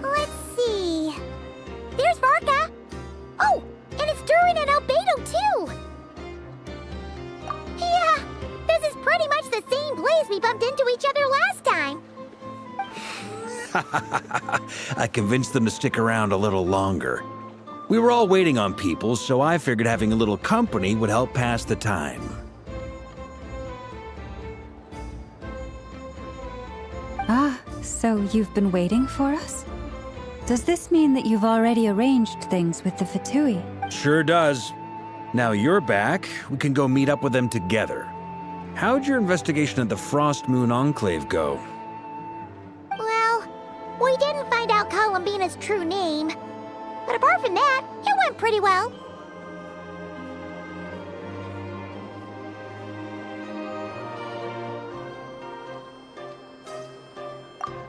Let's see. There's Varka. Oh, and it's Durin and Albedo too. Yeah, this is pretty much the same place we bumped into each other last time. I convinced them to stick around a little longer. We were all waiting on people, so I figured having a little company would help pass the time. Ah, so you've been waiting for us? Does this mean that you've already arranged things with the Fatui? Sure does. Now you're back, we can go meet up with them together. How'd your investigation at the Frost Moon Enclave go? Well, we didn't find out Columbina's true name. But apart from that, it went pretty well.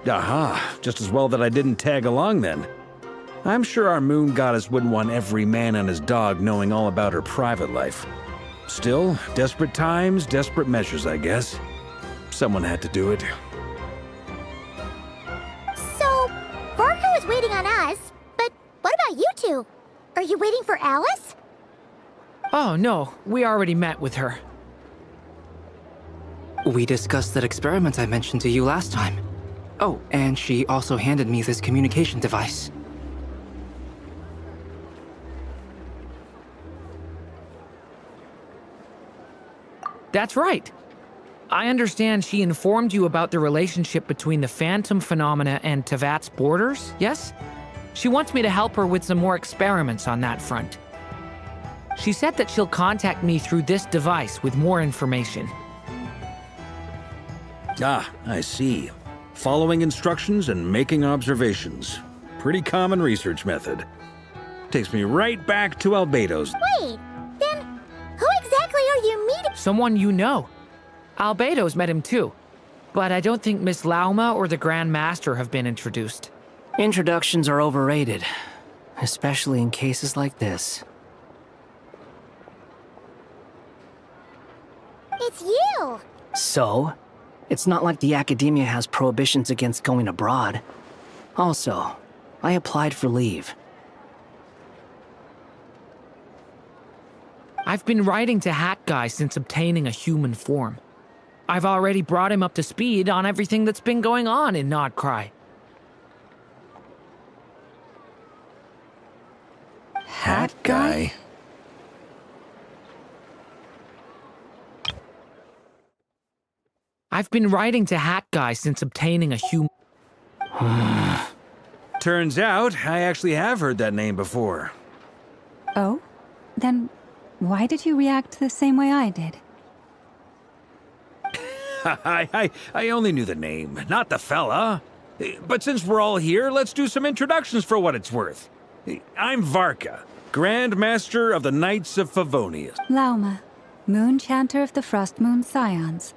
Aha, just as well that I didn't tag along then. I'm sure our moon goddess wouldn't want every man and his dog knowing all about her private life. Still, desperate times, desperate measures, I guess. Someone had to do it. So, Varka was waiting on us, but what about you two? Are you waiting for Alice? Oh, no. We already met with her. We discussed that experiment I mentioned to you last time. Oh, and she also handed me this communication device. That's right. I understand she informed you about the relationship between the phantom phenomena and Tevat's borders, yes? She wants me to help her with some more experiments on that front. She said that she'll contact me through this device with more information. Ah, I see. Following instructions and making observations. Pretty common research method. Takes me right back to Albedo's. Wait, then who exactly are you meeting? Someone you know. Albedo's met him too. But I don't think Miss Lauma or the Grand Master have been introduced. Introductions are overrated, especially in cases like this. It's you! So? It's not like the Academia has prohibitions against going abroad. Also, I applied for leave. I've been writing to Hat Guy since obtaining a human form. I've already brought him up to speed on everything that's been going on in Nodcry. Hat guy? I've been writing to Hat Guy since obtaining a human... Turns out, I actually have heard that name before. Oh? Then why did you react the same way I did? I only knew the name, not the fella. But since we're all here, let's do some introductions for what it's worth. I'm Varka, Grand Master of the Knights of Favonius. Lauma, Moon Chanter of the Frost Moon Scions.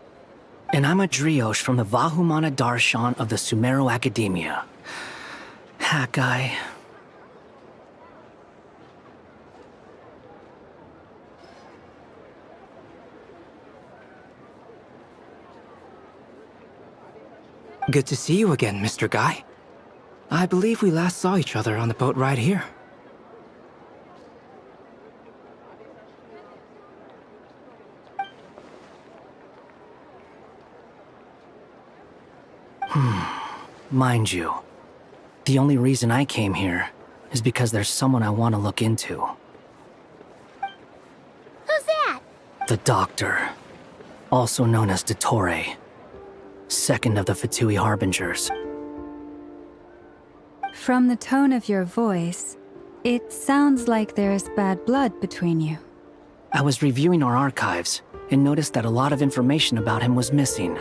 And I'm a Driosh from the Vahumana Darshan of the Sumero Academia. Hat guy. Good to see you again, Mr. Guy. I believe we last saw each other on the boat ride here. Mind you, the only reason I came here is because there's someone I want to look into. Who's that? The Doctor, also known as Dottore, second of the Fatui Harbingers. From the tone of your voice, it sounds like there's bad blood between you. I was reviewing our archives and noticed that a lot of information about him was missing.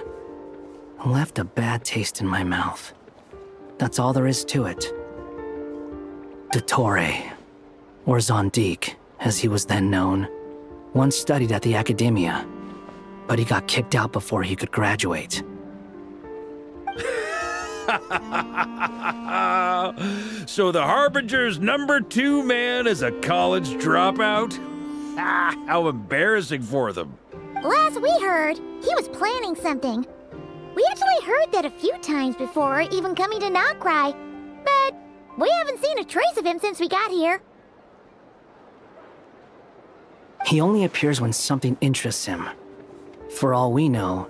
Left a bad taste in my mouth. That's all there is to it. Dottore, or Zondik, as he was then known, once studied at the Academia, but he got kicked out before he could graduate. So the Harbinger's #2 man is a college dropout? How embarrassing for them. Last we heard, he was planning something. We actually heard that a few times before, even coming to Notcry. But we haven't seen a trace of him since we got here. He only appears when something interests him. For all we know,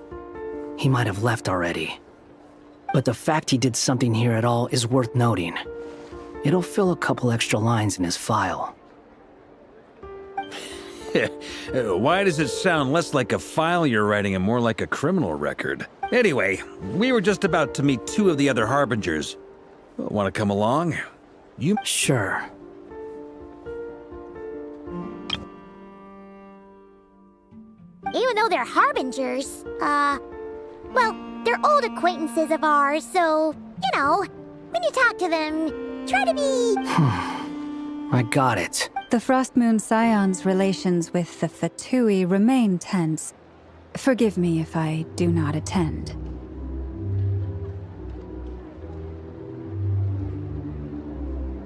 he might have left already. But the fact he did something here at all is worth noting. It'll fill a couple extra lines in his file. Why does it sound less like a file you're writing and more like a criminal record? Anyway, we were just about to meet two of the other Harbingers. Want to come along? Sure. Even though they're Harbingers, well, they're old acquaintances of ours, so, you know, when you talk to them, try to be... I got it. The Frost Moon Scion's relations with the Fatui remain tense. Forgive me if I do not attend.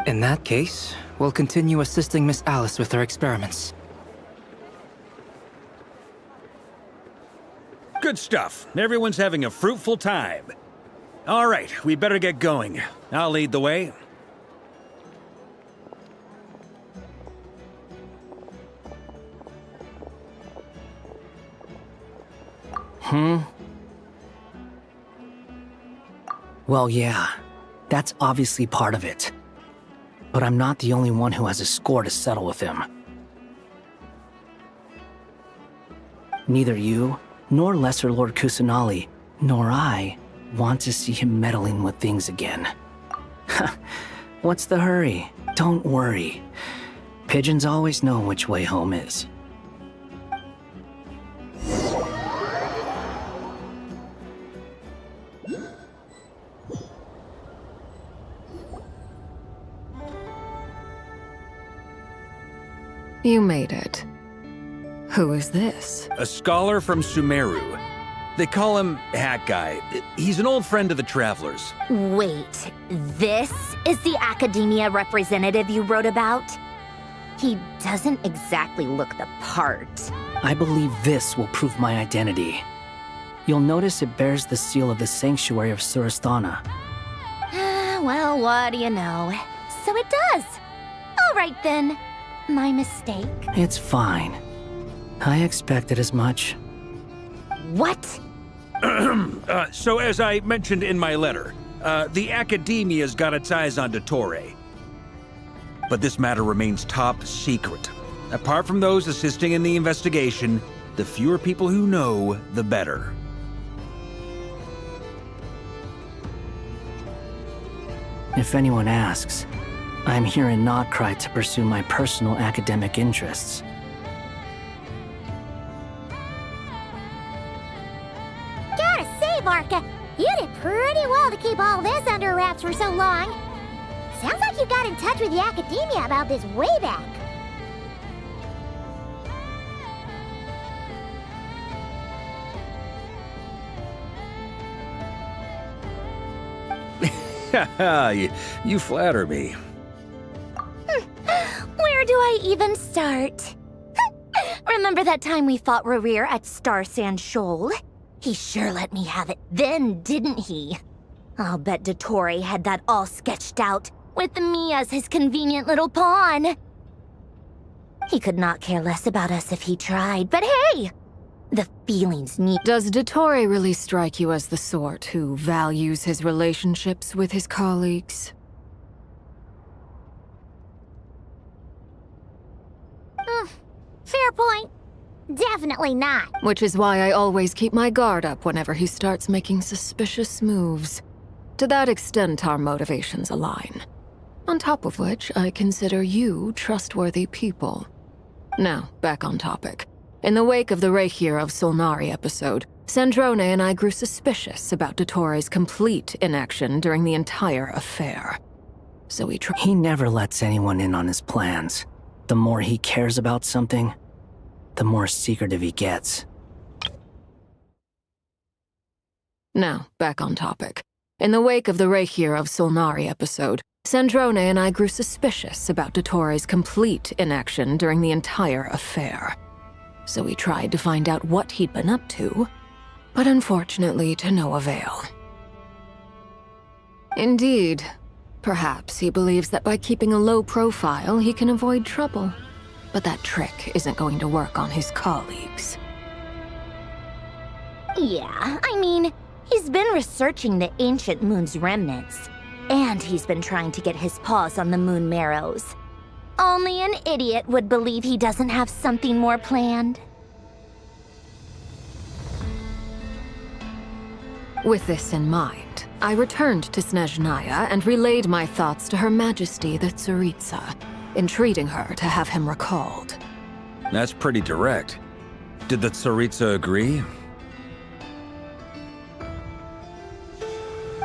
In that case, we'll continue assisting Miss Alice with her experiments. Good stuff. Everyone's having a fruitful time. All right, we better get going. I'll lead the way. Well, yeah, that's obviously part of it. But I'm not the only one who has a score to settle with him. Neither you, nor Lesser Lord Kusanali, nor I want to see him meddling with things again. What's the hurry? Don't worry. Pigeons always know which way home is. You made it. Who is this? A scholar from Sumeru. They call him Hat Guy. He's an old friend of the Travelers. Wait, this is the academia representative you wrote about? He doesn't exactly look the part. I believe this will prove my identity. You'll notice it bears the seal of the Sanctuary of Surasthana. Well, what do you know? So it does. All right then. My mistake. It's fine. I expected as much. What? So as I mentioned in my letter, the Academia's got its eyes on Dottore. But this matter remains top secret. Apart from those assisting in the investigation, the fewer people who know, the better. If anyone asks, I'm here in Notcry to pursue my personal academic interests. Gotta say, Varka, you did pretty well to keep all this under wraps for so long. Sounds like you got in touch with the Academia about this way back. You flatter me. Where do I even start? Remember that time we fought Rerir at Star Sand Shoal? He sure let me have it then, didn't he? I'll bet Dottore had that all sketched out, with me as his convenient little pawn. He could not care less about us if he tried, but hey! The feelings need— Does Dottore really strike you as the sort who values his relationships with his colleagues? Fair point. Definitely not. Which is why I always keep my guard up whenever he starts making suspicious moves. To that extent, our motivations align. On top of which, I consider you trustworthy people. Now, back on topic. In the wake of the Reikir of Solnari episode, Sandrone and I grew suspicious about Dottore's complete inaction during the entire affair. So we He never lets anyone in on his plans. The more he cares about something, the more secretive he gets. Now, back on topic. In the wake of the Reikir of Solnari episode, Sandrone and I grew suspicious about Dottore's complete inaction during the entire affair. So we tried to find out what he'd been up to, but unfortunately to no avail. Indeed, perhaps he believes that by keeping a low profile, he can avoid trouble. But that trick isn't going to work on his colleagues. Yeah, I mean, he's been researching the ancient moon's remnants, and he's been trying to get his paws on the moon marrows. Only an idiot would believe he doesn't have something more planned. With this in mind, I returned to Snezhnaya and relayed my thoughts to Her Majesty the Tsaritsa, entreating her to have him recalled. That's pretty direct. Did the Tsaritsa agree?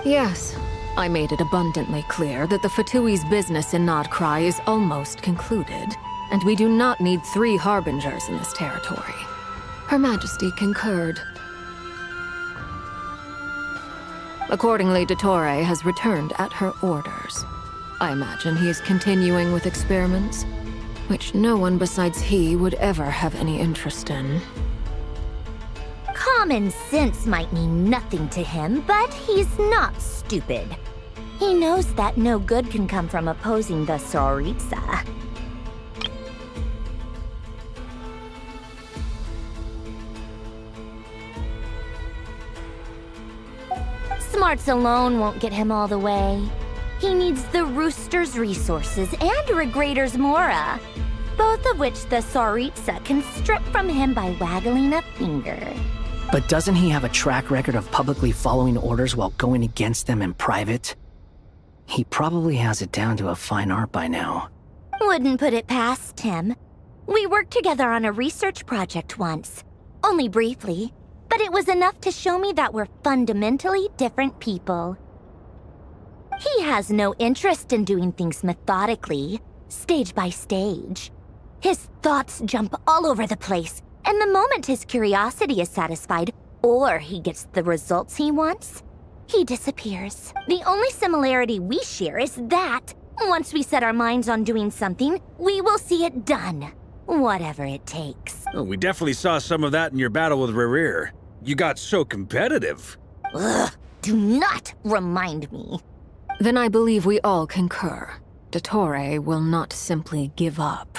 Yes, I made it abundantly clear that the Fatui's business in Nodcry is almost concluded, and we do not need 3 harbingers in this territory. Her Majesty concurred. Accordingly, Dottore has returned at her orders. I imagine he is continuing with experiments, which no one besides he would ever have any interest in. Common sense might mean nothing to him, but he's not stupid. He knows that no good can come from opposing the Tsaritsa. Smarts alone won't get him all the way. He needs the Rooster's resources and Regrator's Mora, both of which the Tsaritsa can strip from him by waggling a finger. But doesn't he have a track record of publicly following orders while going against them in private? He probably has it down to a fine art by now. Wouldn't put it past him. We worked together on a research project once. Only briefly, but it was enough to show me that we're fundamentally different people. He has no interest in doing things methodically, stage by stage. His thoughts jump all over the place, and the moment his curiosity is satisfied, or he gets the results he wants, he disappears. The only similarity we share is that, once we set our minds on doing something, we will see it done, whatever it takes. Oh, we definitely saw some of that in your battle with Rerir. You got so competitive. Ugh, do not remind me. Then I believe we all concur. Dottore will not simply give up.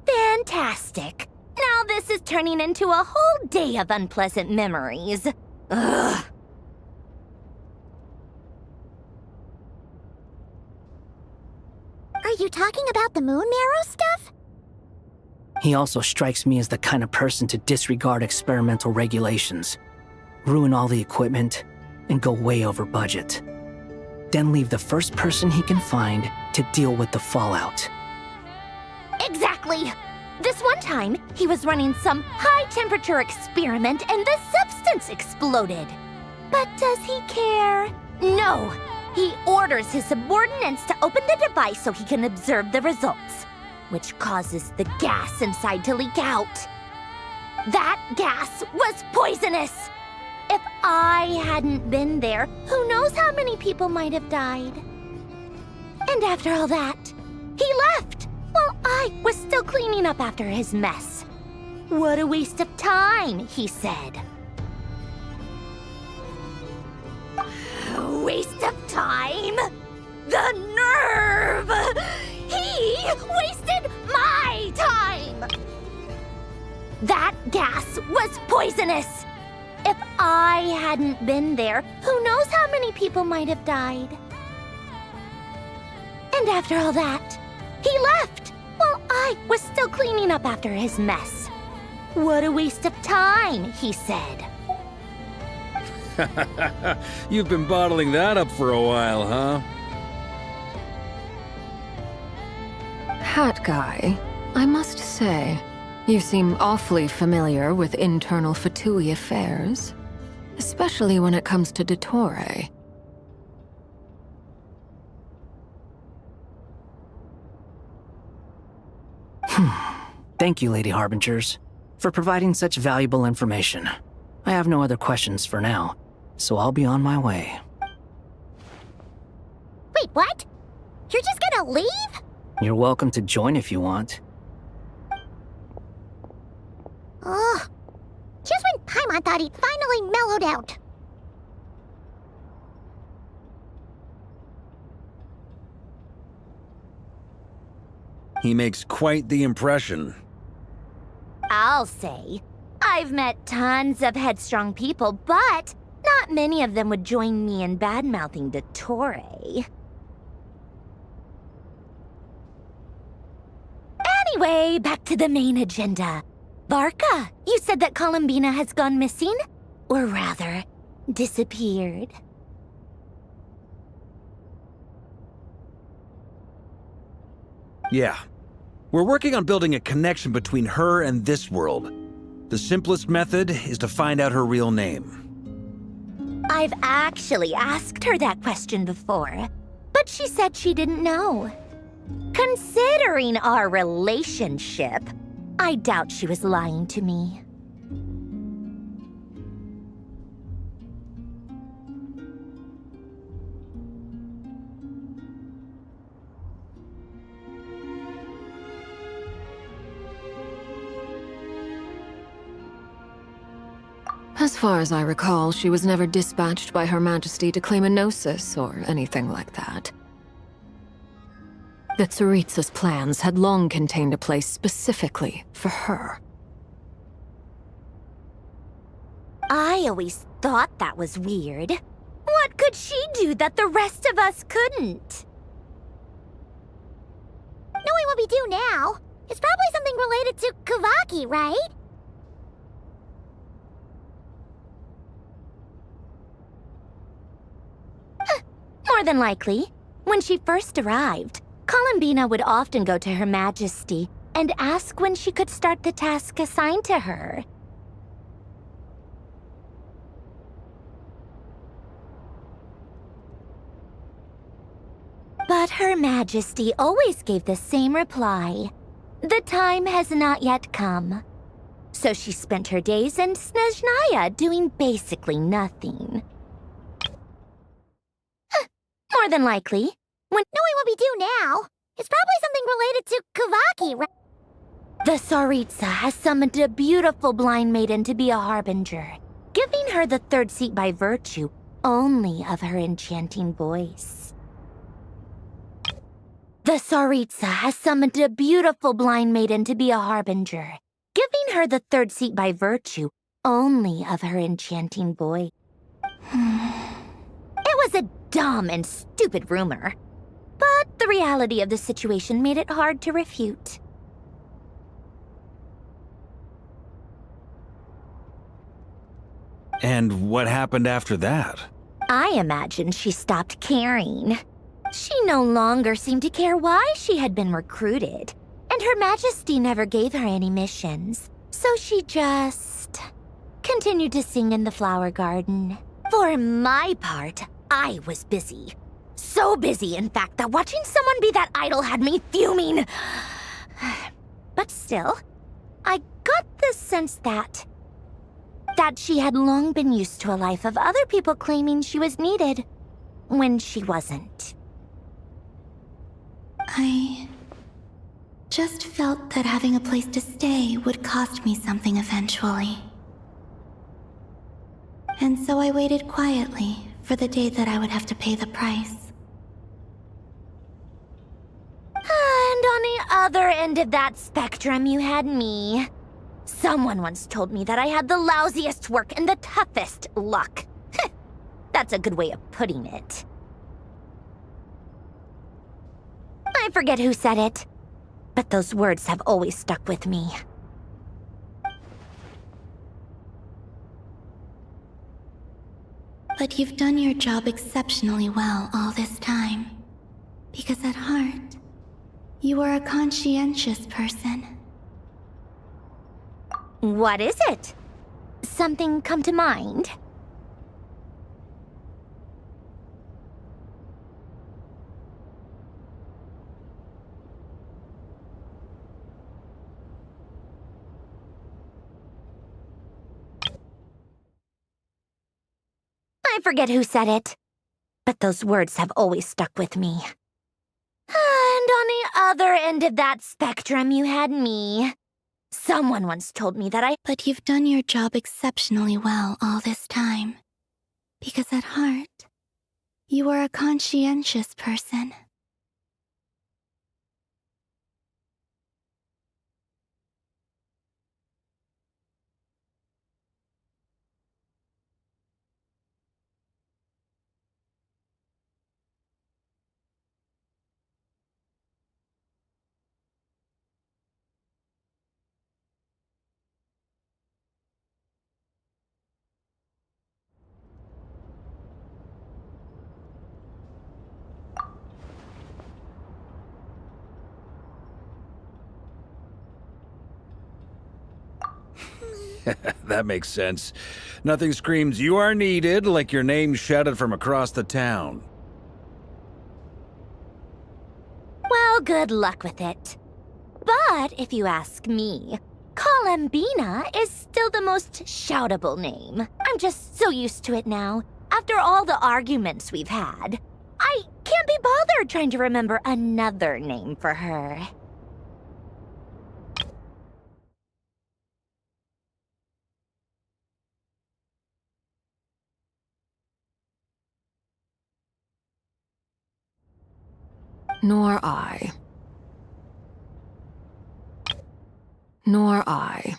Fantastic. Now this is turning into a whole day of unpleasant memories. Ugh. Are you talking about the moon marrow stuff? He also strikes me as the kind of person to disregard experimental regulations, ruin all the equipment, and go way over budget. Then leave the first person he can find to deal with the fallout. Exactly. This one time, he was running some high-temperature experiment and the substance exploded. But does he care? No. He orders his subordinates to open the device so he can observe the results, which causes the gas inside to leak out. That gas was poisonous. If I hadn't been there, who knows how many people might have died. And after all that, he left while I was still cleaning up after his mess. What a waste of time, he said. A waste of time? The nerve! He wasted my time! That gas was poisonous. If I hadn't been there, who knows how many people might have died. And after all that, he left while I was still cleaning up after his mess. What a waste of time, he said. You've been bottling that up for a while, huh? Hat guy, I must say, you seem awfully familiar with internal Fatui affairs, especially when it comes to Dottore. Thank you, Lady Harbingers, for providing such valuable information. I have no other questions for now. so I'll be on my way. Wait, what? You're just gonna leave? You're welcome to join if you want. Ugh. Just when Paimon thought he'd finally mellowed out. He makes quite the impression. I'll say. I've met tons of headstrong people, but not many of them would join me in bad-mouthing Dottore. Anyway, back to the main agenda. Varka, you said that Columbina has gone missing? Or rather, disappeared. Yeah. We're working on building a connection between her and this world. The simplest method is to find out her real name. I've actually asked her that question before, but she said she didn't know. Considering our relationship, I doubt she was lying to me. As far as I recall, she was never dispatched by Her Majesty to claim a gnosis or anything like that. The Tsaritsa's plans had long contained a place specifically for her. I always thought that was weird. What could she do that the rest of us couldn't? Knowing what we do now, it's probably something related to Kavaki, right? More than likely. When she first arrived, Columbina would often go to Her Majesty and ask when she could start the task assigned to her. But Her Majesty always gave the same reply. The time has not yet come. So she spent her days in Snezhnaya doing basically nothing. More than likely. When knowing what we do now, it's probably something related to Kavaki, right? The Tsaritsa has summoned a beautiful blind maiden to be a harbinger, giving her the third seat by virtue only of her enchanting voice. The Tsaritsa has summoned a beautiful blind maiden to be a harbinger, giving her the third seat by virtue only of her enchanting voice. It was a dumb and stupid rumor, but the reality of the situation made it hard to refute. And what happened after that? I imagine she stopped caring. She no longer seemed to care why she had been recruited, and Her Majesty never gave her any missions, so she just continued to sing in the flower garden. For my part, I was busy. So busy, in fact, that watching someone be that idol had me fuming. But still, I got the sense that she had long been used to a life of other people claiming she was needed when she wasn't. I just felt that having a place to stay would cost me something eventually. And so I waited quietly for the day that I would have to pay the price. And on the other end of that spectrum, you had me. Someone once told me that I had the lousiest work and the toughest luck. That's a good way of putting it. I forget who said it, but those words have always stuck with me. But you've done your job exceptionally well all this time. Because at heart, you are a conscientious person. What is it? Something come to mind? I forget who said it, but those words have always stuck with me. And on the other end of that spectrum, you had me. Someone once told me that But you've done your job exceptionally well all this time. Because at heart, you are a conscientious person. That makes sense. Nothing screams "you are needed" like your name shouted from across the town. Well, good luck with it. But if you ask me, Colambina is still the most shoutable name. I'm just so used to it now. After all the arguments we've had, I can't be bothered trying to remember another name for her. Nor I. Nor I.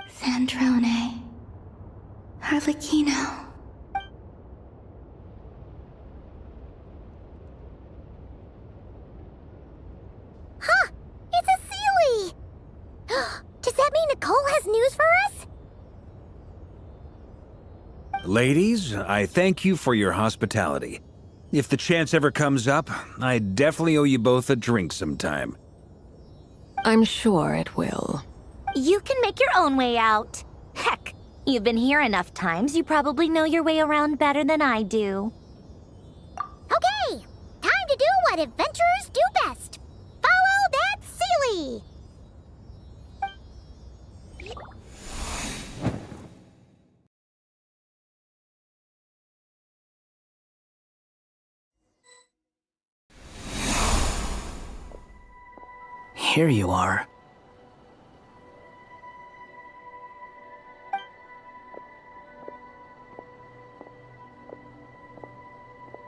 Sandrone. Harlequino. Huh! It's a Sealy! Does that mean Nicole has news for us? Ladies, I thank you for your hospitality. If the chance ever comes up, I definitely owe you both a drink sometime. I'm sure it will. You can make your own way out. Heck, you've been here enough times, you probably know your way around better than I do. Okay! Time to do what adventurers do best! Follow that Sealy! Here you are.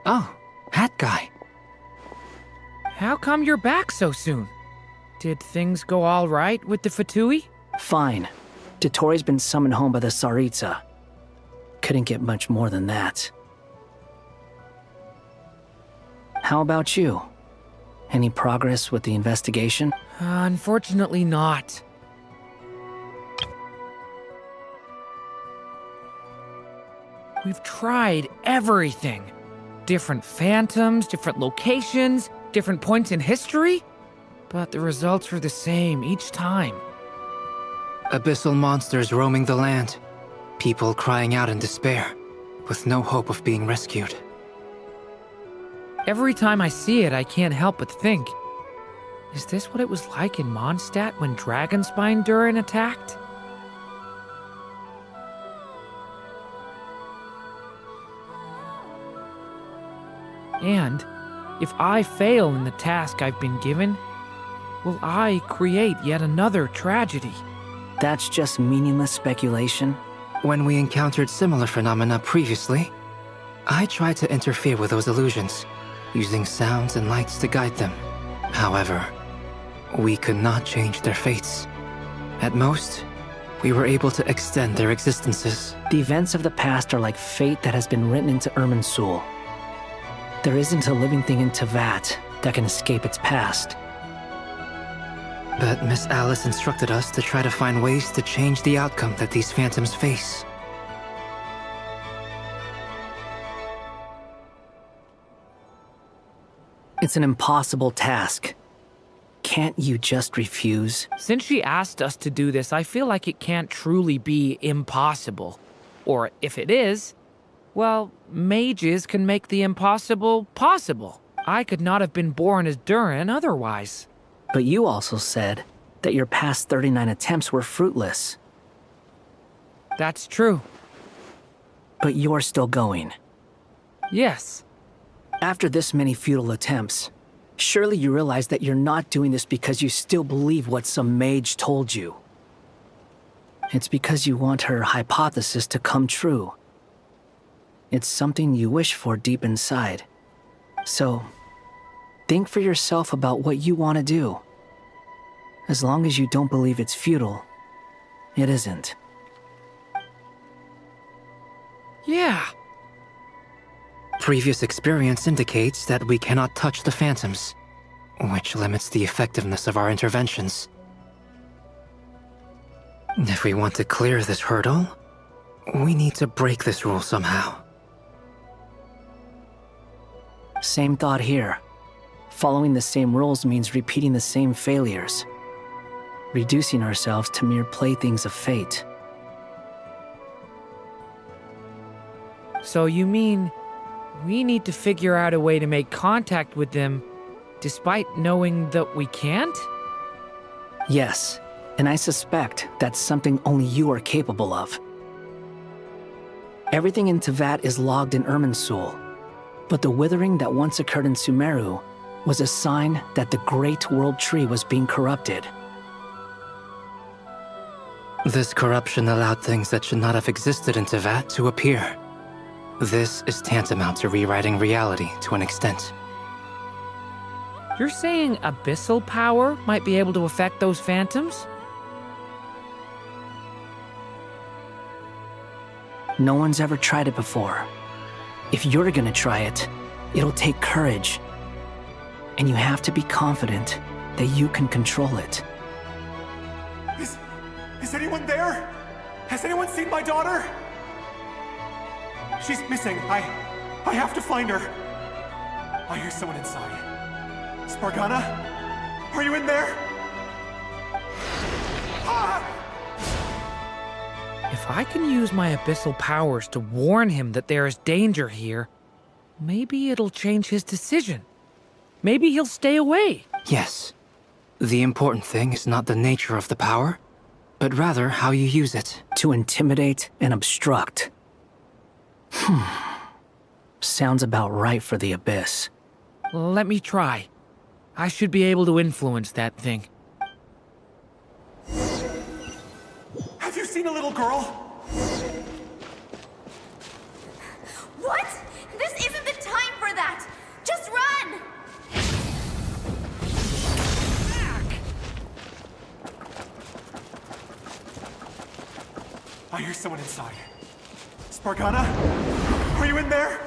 Oh, hat guy. How come you're back so soon? Did things go all right with the Fatui? Fine. Dotori's been summoned home by the Tsaritsa. Couldn't get much more than that. How about you? Any progress with the investigation? Unfortunately not. We've tried everything. Different phantoms, different locations, different points in history. But the results were the same each time. Abyssal monsters roaming the land. People crying out in despair, with no hope of being rescued. Every time I see it, I can't help but think, is this what it was like in Mondstadt when Dragonspine Durin attacked? And if I fail in the task I've been given, will I create yet another tragedy? That's just meaningless speculation. When we encountered similar phenomena previously, I tried to interfere with those illusions, using sounds and lights to guide them. However, we could not change their fates. At most, we were able to extend their existences. The events of the past are like fate that has been written into Irminsul. There isn't a living thing in Teyvat that can escape its past. But Miss Alice instructed us to try to find ways to change the outcome that these phantoms face. It's an impossible task. Can't you just refuse? Since she asked us to do this, I feel like it can't truly be impossible. Or if it is, well, mages can make the impossible possible. I could not have been born as Durin otherwise. But you also said that your past 39 attempts were fruitless. That's true. but you're still going. Yes. After this many futile attempts, surely you realize that you're not doing this because you still believe what some mage told you. It's because you want her hypothesis to come true. It's something you wish for deep inside. So, think for yourself about what you want to do. As long as you don't believe it's futile, it isn't. Yeah. Previous experience indicates that we cannot touch the phantoms, which limits the effectiveness of our interventions. If we want to clear this hurdle, we need to break this rule somehow. Same thought here. Following the same rules means repeating the same failures, reducing ourselves to mere playthings of fate. So you mean we need to figure out a way to make contact with them despite knowing that we can't? Yes, and I suspect that's something only you are capable of. Everything in Tevat is logged in Irminsul, but the withering that once occurred in Sumeru was a sign that the Great World Tree was being corrupted. This corruption allowed things that should not have existed in Tevat to appear. This is tantamount to rewriting reality to an extent. You're saying abyssal power might be able to affect those phantoms? No one's ever tried it before. If you're gonna try it, it'll take courage. And you have to be confident that you can control it. Is anyone there? Has anyone seen my daughter? She's missing. I have to find her. I hear someone inside. Spargana? Are you in there? Ah! If I can use my abyssal powers to warn him that there is danger here, maybe it'll change his decision. Maybe he'll stay away. Yes. The important thing is not the nature of the power, but rather how you use it. To intimidate and obstruct. Sounds about right for the Abyss. Let me try. I should be able to influence that thing. Have you seen a little girl? What? This isn't the time for that! Just run! I hear someone inside. Spargana? Are you in there?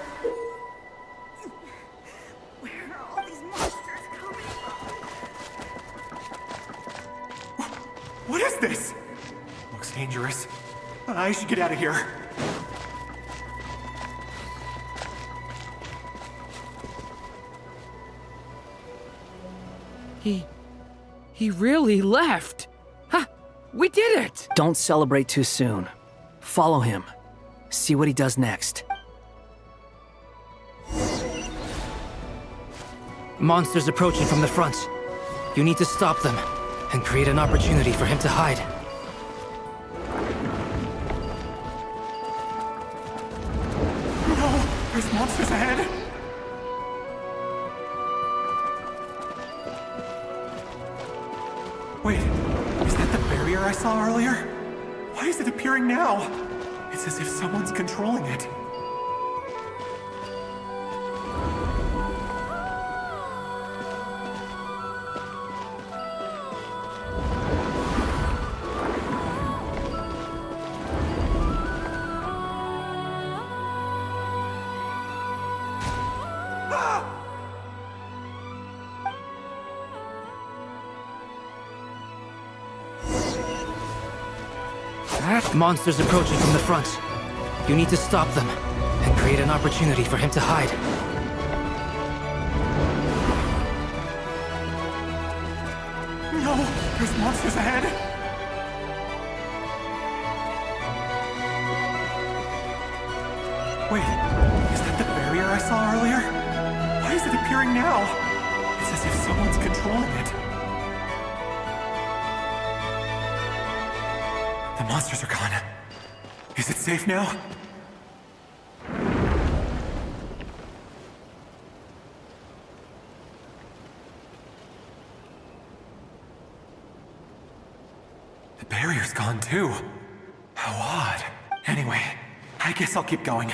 Where are all these monsters coming from? What is this? Looks dangerous. I should get out of here. He really left. Ha! We did it! Don't celebrate too soon. Follow him. See what he does next. Monsters approaching from the front. You need to stop them and create an opportunity for him to hide. No! There's monsters ahead! Wait, is that the barrier I saw earlier? Why is it appearing now? It's as if someone's controlling it. Monsters approaching from the front. You need to stop them and create an opportunity for him to hide. No! There's monsters ahead! Wait, is that the barrier I saw earlier? Why is it appearing now? It's as if someone's controlling it. The monsters are gone. Is it safe now? too. How odd. Anyway, I guess I'll keep going.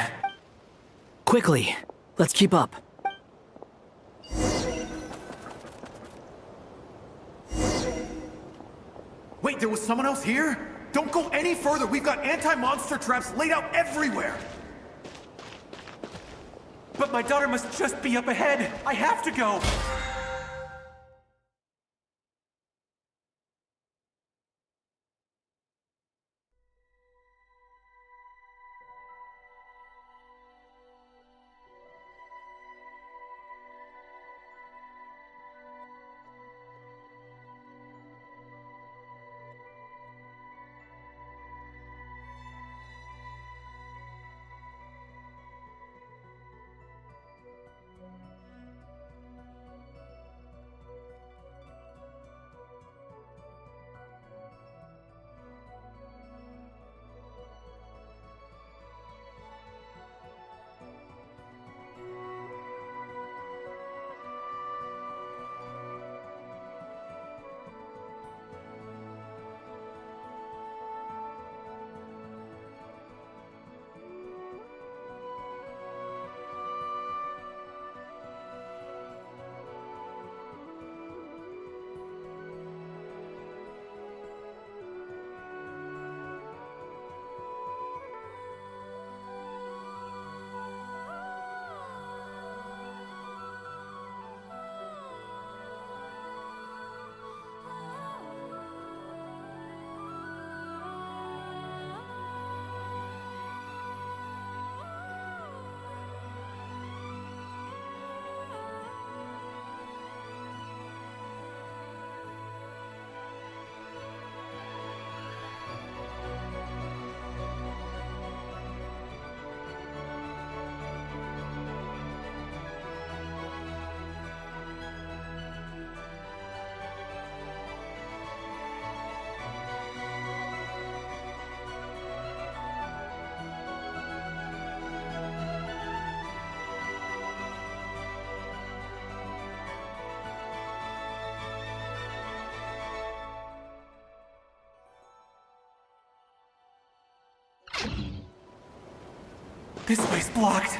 Quickly, let's keep up. Wait, there was someone else here? Don't go any further. We've got anti-monster traps laid out everywhere. But my daughter must just be up ahead. I have to go. This way's blocked.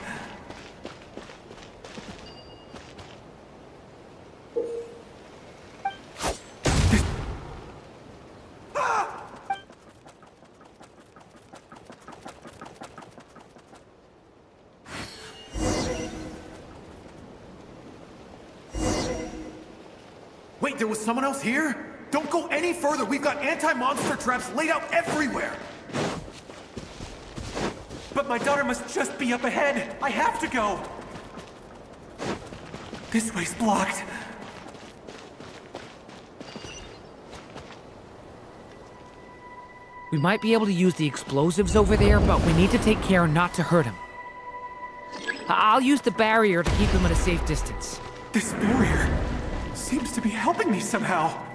Wait, there was someone else here? Don't go any further. We've got anti-monster traps laid out everywhere. But my daughter must just be up ahead. I have to go. This way's blocked. We might be able to use the explosives over there, but we need to take care not to hurt him. I'll use the barrier to keep him at a safe distance. This barrier seems to be helping me somehow.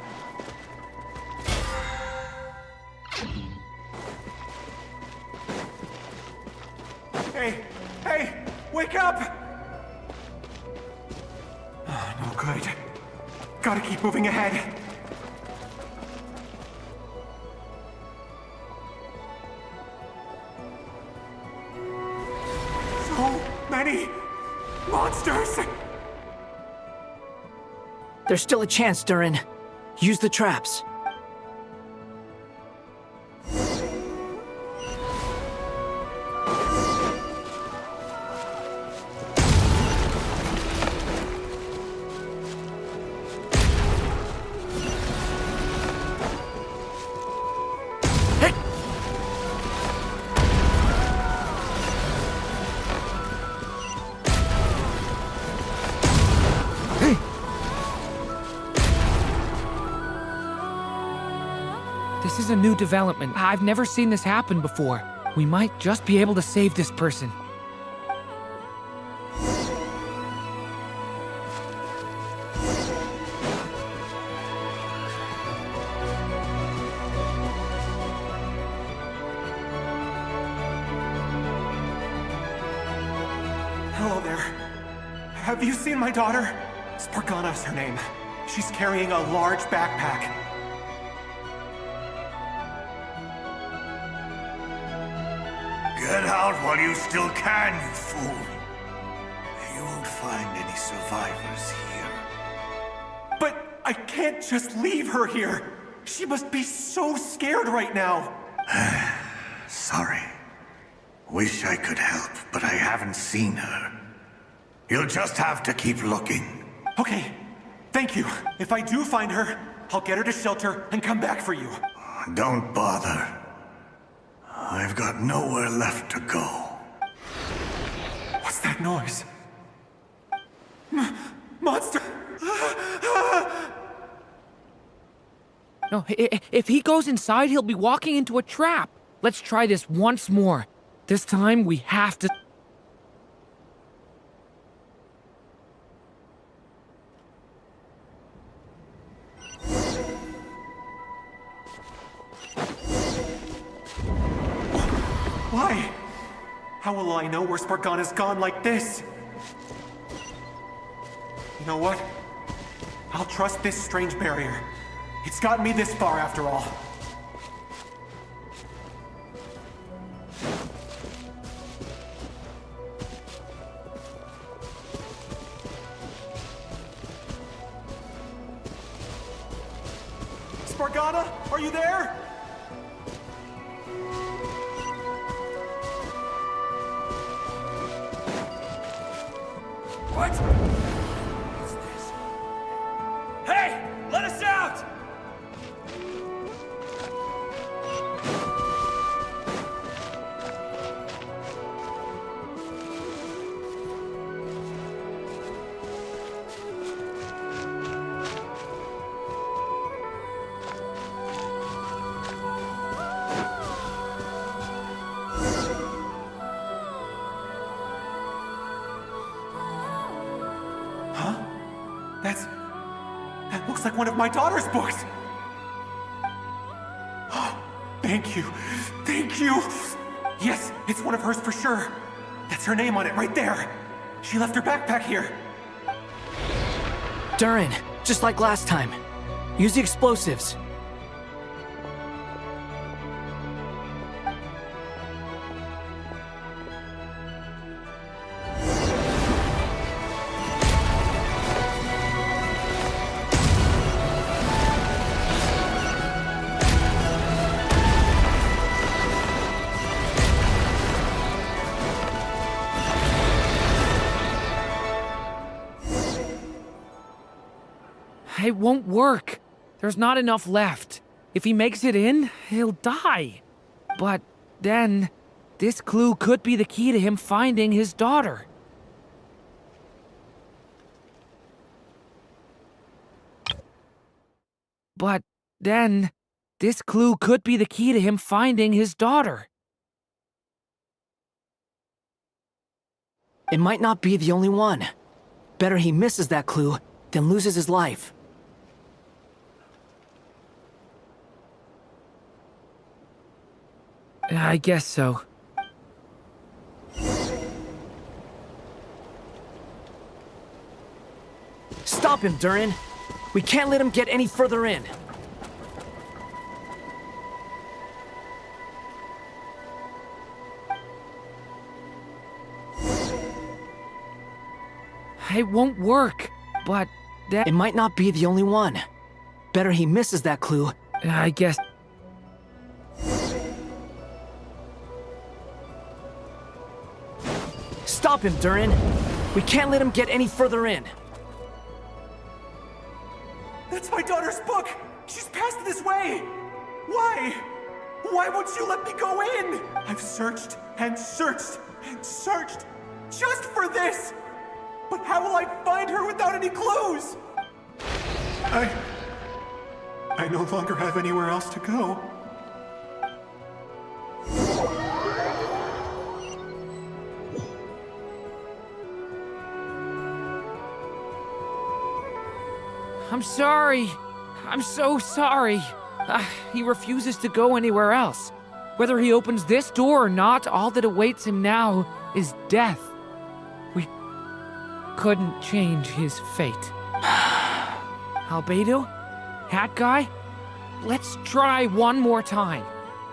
Hey, wake up! Oh, no good. Gotta keep moving ahead. So many monsters! There's still a chance, Durin. Use the traps. This is a new development. I've never seen this happen before. We might just be able to save this person. Hello there. Have you seen my daughter? Spargana's her name. She's carrying a large backpack. Get out while you still can, you fool. You won't find any survivors here. But I can't just leave her here. She must be so scared right now. Sorry. Wish I could help, but I haven't seen her. You'll just have to keep looking. Okay, thank you. If I do find her, I'll get her to shelter and come back for you. Don't bother. I've got nowhere left to go. What's that noise? Monster! No, if he goes inside, he'll be walking into a trap. Let's try this once more. This time, we have to... Why? How will I know where Spargana's gone like this? You know what? I'll trust this strange barrier. It's gotten me this far after all. Spargana, are you there? What? What's this? Hey! Let us out! That looks like one of my daughter's books! Thank you. Thank you! Yes, it's one of hers for sure. That's her name on it right there. She left her backpack here. Durin, just like last time. Use the explosives. It won't work. There's not enough left. If he makes it in, he'll die. But then, this clue could be the key to him finding his daughter. But then, this clue could be the key to him finding his daughter. It might not be the only one. Better he misses that clue than loses his life. I guess so. Stop him, Durin! We can't let him get any further in. It won't work, but that... It might not be the only one. Better he misses that clue. I guess... Stop him, Durin! We can't let him get any further in. That's my daughter's book! She's passed this way! Why? Why won't you let me go in? I've searched and searched and searched just for this! But how will I find her without any clues? I no longer have anywhere else to go. I'm sorry. I'm so sorry. He refuses to go anywhere else. Whether he opens this door or not, all that awaits him now is death. We couldn't change his fate. Albedo? Hat Guy? Let's try one more time.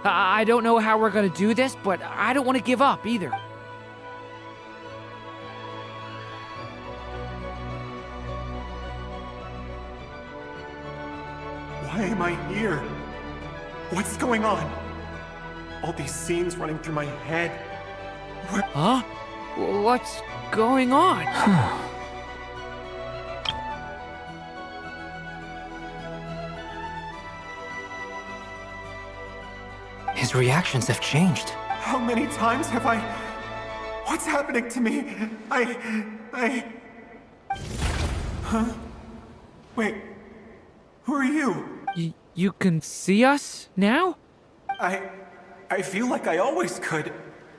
I don't know how we're gonna do this, but I don't want to give up either. Why am I here? What's going on? All these scenes running through my head. Huh? What's going on? His reactions have changed. How many times have I... What's happening to me? Huh? Wait. Who are you? You can see us now? I feel like I always could,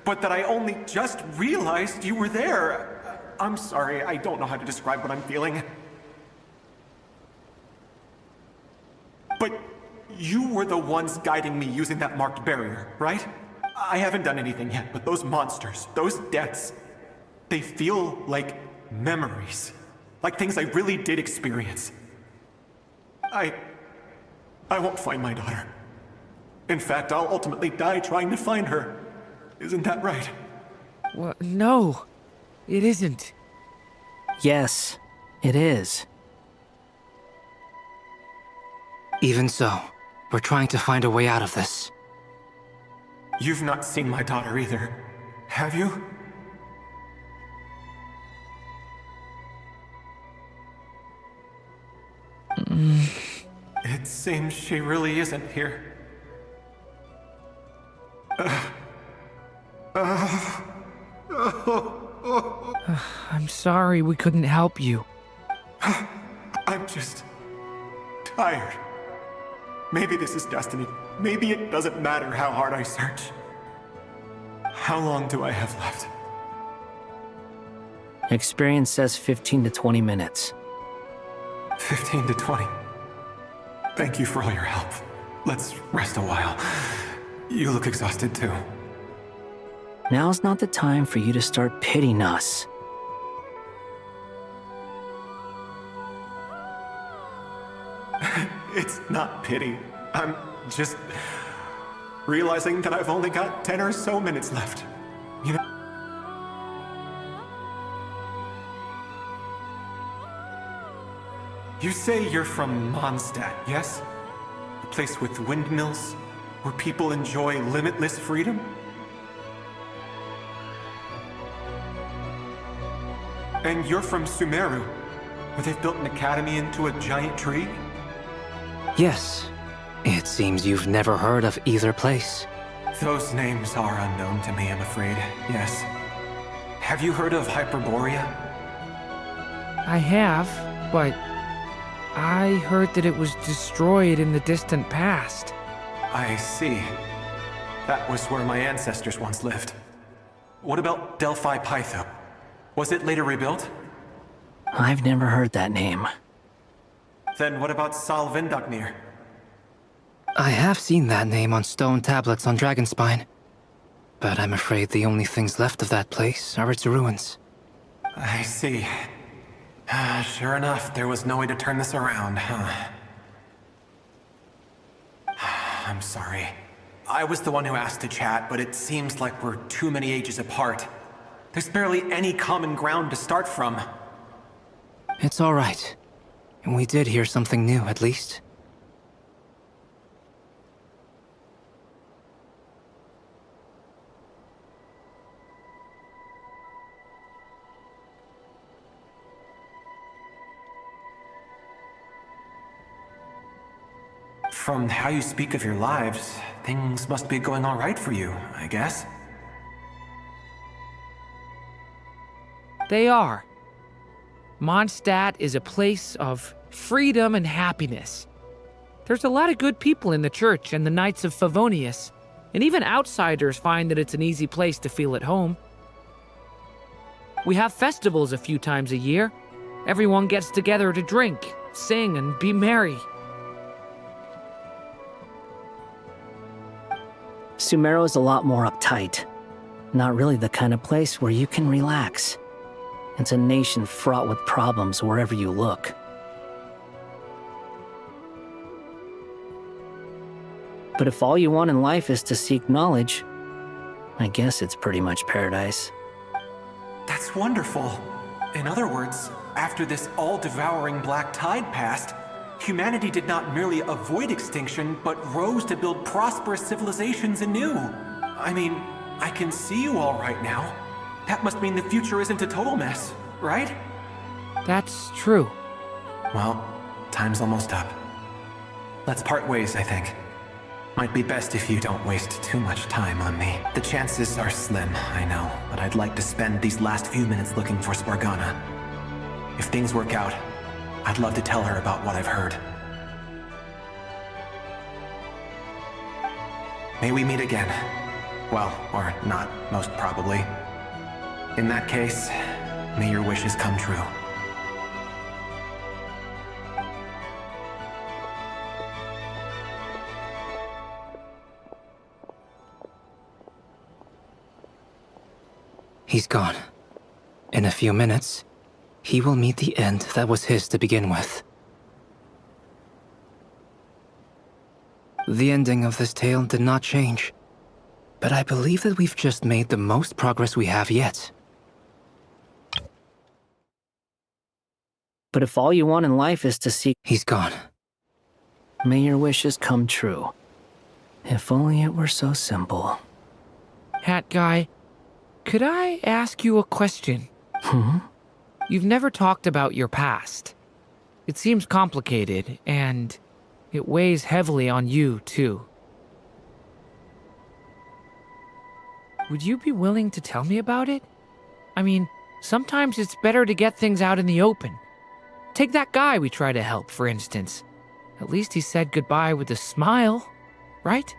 but that I only just realized you were there. I'm sorry, I don't know how to describe what I'm feeling. But you were the ones guiding me using that marked barrier, right? I haven't done anything yet, but those monsters, those deaths, they feel like memories. Like things I really did experience. I won't find my daughter. In fact, I'll ultimately die trying to find her. Isn't that right? Well, no, it isn't. Yes, it is. Even so, we're trying to find a way out of this. You've not seen my daughter either, have you? It seems she really isn't here. I'm sorry we couldn't help you. I'm just... tired. Maybe this is destiny. Maybe it doesn't matter how hard I search. How long do I have left? Experience says 15 to 20 minutes. 15 to 20. Thank you for all your help. Let's rest a while. You look exhausted too. Now's not the time for you to start pitying us. It's not pity. I'm just realizing that I've only got 10 or so minutes left. You know? You say you're from Mondstadt, yes? A place with windmills, where people enjoy limitless freedom? And you're from Sumeru, where they've built an academy into a giant tree? Yes. It seems you've never heard of either place. Those names are unknown to me, I'm afraid, yes. Have you heard of Hyperborea? I have, but I heard that it was destroyed in the distant past. I see. That was where my ancestors once lived. What about Delphi Pytho? Was it later rebuilt? I've never heard that name. Then what about Sal Vindagnir? I have seen that name on stone tablets on Dragonspine. But I'm afraid the only things left of that place are its ruins. I see. Sure enough, there was no way to turn this around, huh? I'm sorry. I was the one who asked to chat, but it seems like we're too many ages apart. There's barely any common ground to start from. It's all right. We did hear something new, at least. From how you speak of your lives, things must be going all right for you, I guess. They are. Mondstadt is a place of freedom and happiness. There's a lot of good people in the church and the Knights of Favonius, and even outsiders find that it's an easy place to feel at home. We have festivals a few times a year. Everyone gets together to drink, sing, and be merry. Sumeru is a lot more uptight. Not really the kind of place where you can relax. It's a nation fraught with problems wherever you look. But if all you want in life is to seek knowledge, I guess it's pretty much paradise. That's wonderful. In other words, after this all-devouring black tide passed, humanity did not merely avoid extinction, but rose to build prosperous civilizations anew. I mean, I can see you all right now. That must mean the future isn't a total mess, right? That's true. Well, time's almost up. Let's part ways, I think. Might be best if you don't waste too much time on me. The chances are slim, I know, but I'd like to spend these last few minutes looking for Spargana. If things work out, I'd love to tell her about what I've heard. May we meet again. Well, or not, most probably. In that case, may your wishes come true. He's gone. In a few minutes, he will meet the end that was his to begin with. The ending of this tale did not change, but I believe that we've just made the most progress we have yet. But if all you want in life is to seek... He's gone. May your wishes come true. If only it were so simple. Hat guy, could I ask you a question? You've never talked about your past. It seems complicated, and it weighs heavily on you, too. Would you be willing to tell me about it? I mean, sometimes it's better to get things out in the open. Take that guy we try to help, for instance. At least he said goodbye with a smile, right?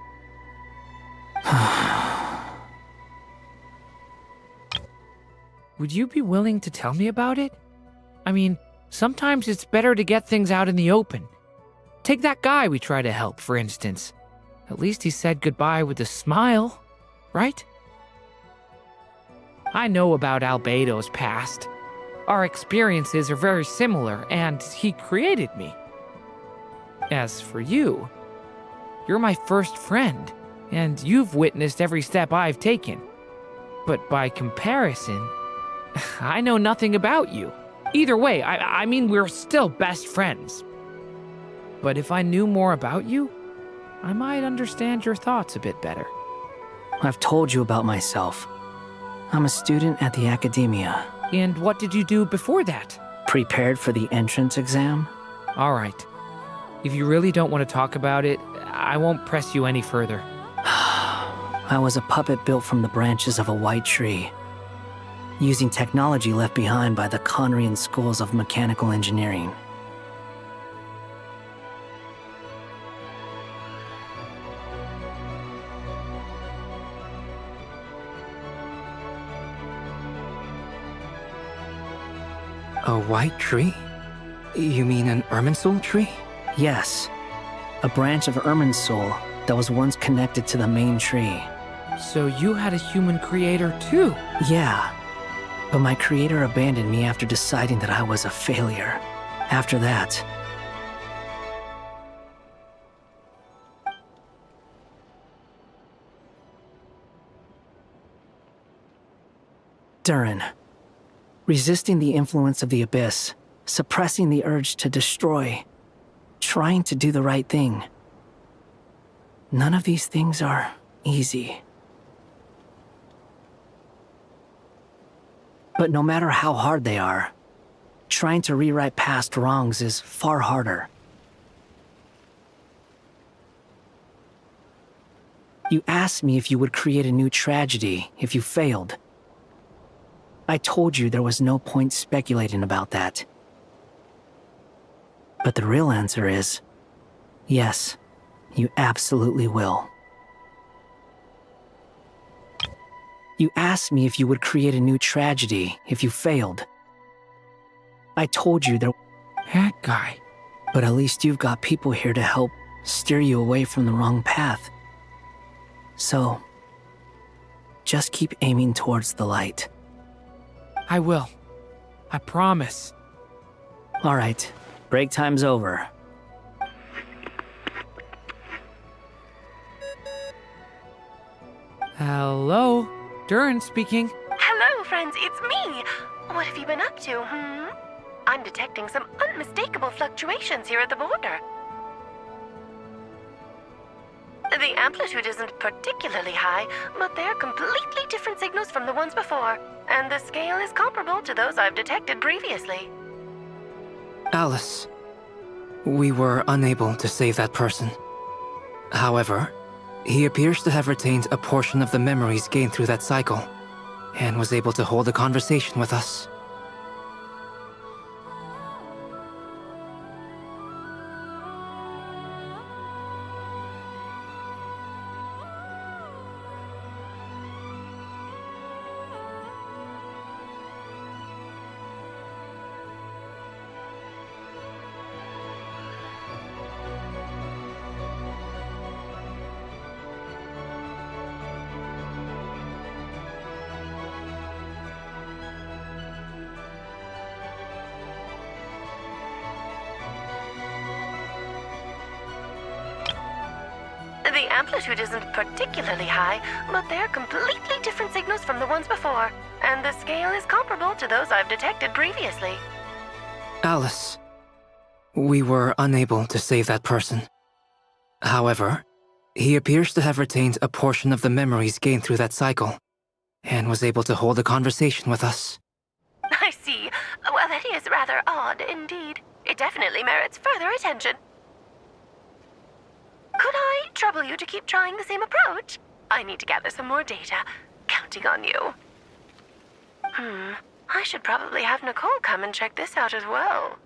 Would you be willing to tell me about it? I mean, sometimes it's better to get things out in the open. Take that guy we try to help, for instance. At least he said goodbye with a smile, right? I know about Albedo's past. Our experiences are very similar, and he created me. As for you, you're my first friend, and you've witnessed every step I've taken. But by comparison, I know nothing about you. Either way, I mean, we're still best friends. But if I knew more about you, I might understand your thoughts a bit better. I've told you about myself. I'm a student at the academia. And what did you do before that? Prepared for the entrance exam? All right. If you really don't want to talk about it, I won't press you any further. I was a puppet built from the branches of a white tree, using technology left behind by the Conrian schools of mechanical engineering. A white tree? You mean an Irminsul tree? Yes, a branch of Irminsul that was once connected to the main tree. So you had a human creator too? Yeah, but my creator abandoned me after deciding that I was a failure. After that, Durin. Resisting the influence of the Abyss, suppressing the urge to destroy, trying to do the right thing. None of these things are easy. But no matter how hard they are, trying to rewrite past wrongs is far harder. You asked me if you would create a new tragedy if you failed. I told you there was no point speculating about that. But the real answer is, yes, you absolutely will. You asked me if you would create a new tragedy if you failed. I told you there... That guy. But at least you've got people here to help steer you away from the wrong path. So, just keep aiming towards the light. I will. I promise. All right, break time's over. Hello? Durin speaking. Hello, friends, it's me. What have you been up to, I'm detecting some unmistakable fluctuations here at the border. The amplitude isn't particularly high, but they're completely different signals from the ones before, and the scale is comparable to those I've detected previously. Alice, we were unable to save that person. However, he appears to have retained a portion of the memories gained through that cycle, and was able to hold a conversation with us. The amplitude isn't particularly high, but they're completely different signals from the ones before, and the scale is comparable to those I've detected previously. Alice, we were unable to save that person. However, he appears to have retained a portion of the memories gained through that cycle, and was able to hold a conversation with us. I see. Well, that is rather odd indeed. It definitely merits further attention. Could I trouble you to keep trying the same approach? I need to gather some more data. Counting on you. I should probably have Nicole come and check this out as well.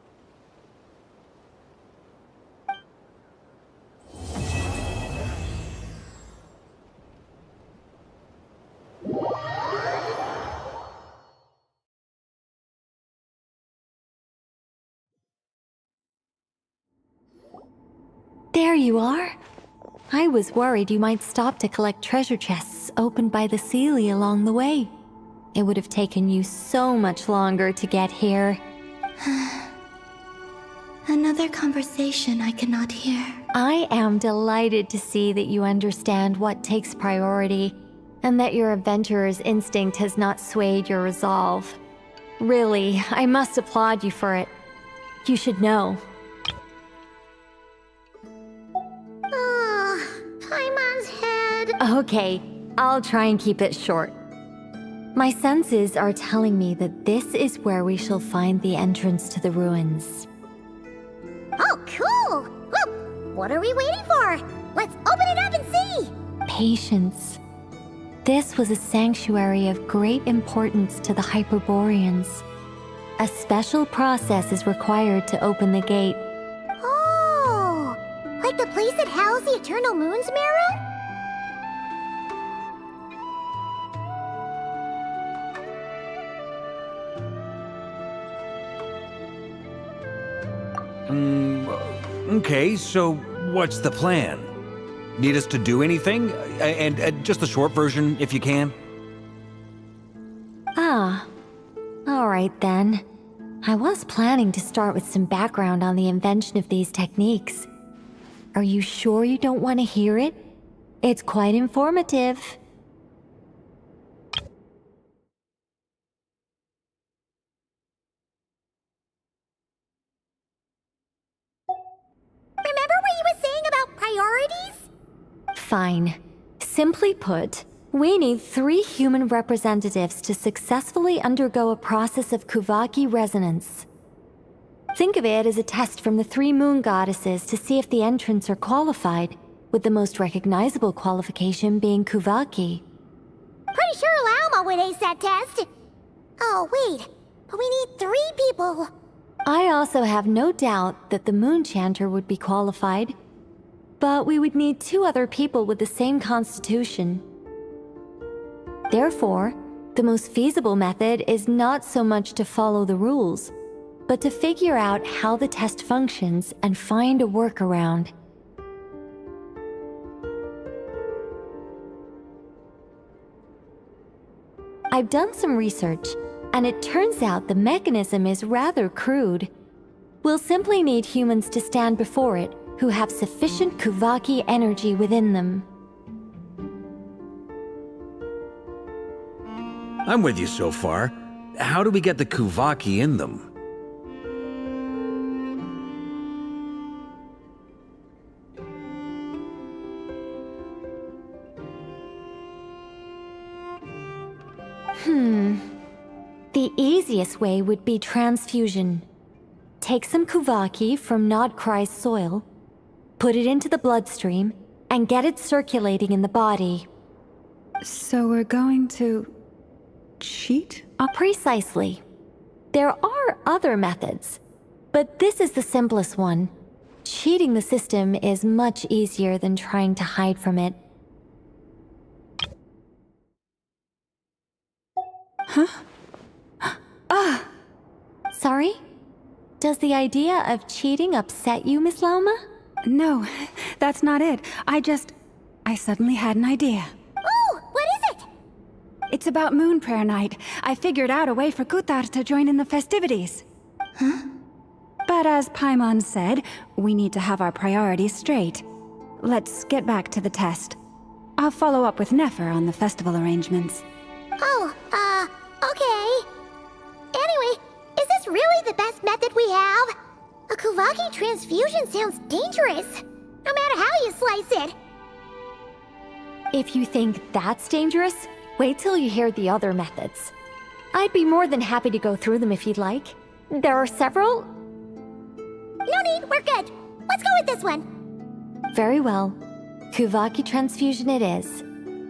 There you are. I was worried you might stop to collect treasure chests opened by the Seelie along the way. It would have taken you so much longer to get here. Another conversation I cannot hear. I am delighted to see that you understand what takes priority, and that your adventurer's instinct has not swayed your resolve. Really, I must applaud you for it. You should know. Paimon's head. Okay, I'll try and keep it short. My senses are telling me that this is where we shall find the entrance to the ruins. Oh, cool! Well, what are we waiting for? Let's open it up and see! Patience. This was a sanctuary of great importance to the Hyperboreans. A special process is required to open the gate. Oh! Like the place that housed the Eternal Moon's Marrow? Okay, so what's the plan? Need us to do anything? And just the short version, if you can. Ah, all right then. I was planning to start with some background on the invention of these techniques. Are you sure you don't want to hear it? It's quite informative. Remember what you were saying about priorities? Fine. Simply put, we need 3 human representatives to successfully undergo a process of Kuvaki resonance. Think of it as a test from the 3 moon goddesses to see if the entrants are qualified, with the most recognizable qualification being Kuvaki. Pretty sure Lauma would ace that test. Oh, wait. But we need 3 people. I also have no doubt that the Moon Chanter would be qualified, but we would need 2 other people with the same constitution. Therefore, the most feasible method is not so much to follow the rules, but to figure out how the test functions and find a workaround. I've done some research, and it turns out the mechanism is rather crude. We'll simply need humans to stand before it who have sufficient Kuvaki energy within them. I'm with you so far. How do we get the Kuvaki in them? The easiest way would be transfusion. Take some Kuvaki from Nodcry's soil, put it into the bloodstream, and get it circulating in the body. So we're going to... cheat? Precisely. There are other methods, but this is the simplest one. Cheating the system is much easier than trying to hide from it. Huh? Sorry? Does the idea of cheating upset you, Miss Lauma? No, that's not it. I suddenly had an idea. Ooh, what is it? It's about Moon Prayer Night. I figured out a way for Kuthar to join in the festivities. Huh? But as Paimon said, we need to have our priorities straight. Let's get back to the test. I'll follow up with Nefer on the festival arrangements. Oh, okay. Anyway, is this really the best method we have? A Kuvaki transfusion sounds dangerous, no matter how you slice it. If you think that's dangerous, wait till you hear the other methods. I'd be more than happy to go through them if you'd like. There are several. No need, we're good. Let's go with this one. Very well. Kuvaki transfusion it is.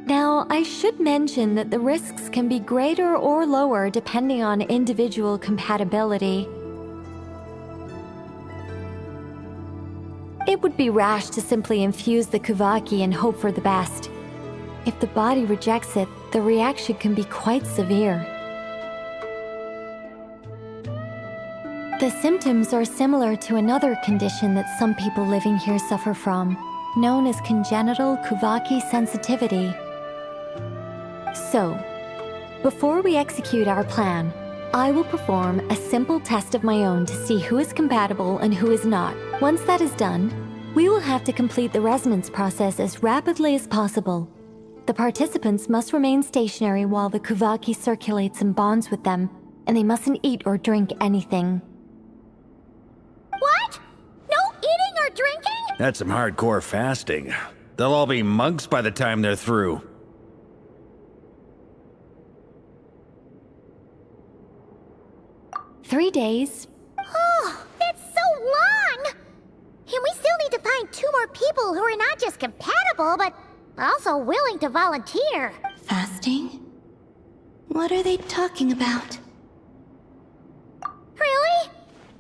Now, I should mention that the risks can be greater or lower depending on individual compatibility. It would be rash to simply infuse the Kuvaki and hope for the best. If the body rejects it, the reaction can be quite severe. The symptoms are similar to another condition that some people living here suffer from, known as congenital Kuvaki sensitivity. So, before we execute our plan, I will perform a simple test of my own to see who is compatible and who is not. Once that is done, we will have to complete the resonance process as rapidly as possible. The participants must remain stationary while the Kuvaki circulates and bonds with them, and they mustn't eat or drink anything. What? No eating or drinking? That's some hardcore fasting. They'll all be monks by the time they're through. "3 days. Oh, that's so long! And we still need to find 2 more people who are not just compatible, but also willing to volunteer. Fasting? What are they talking about? Really?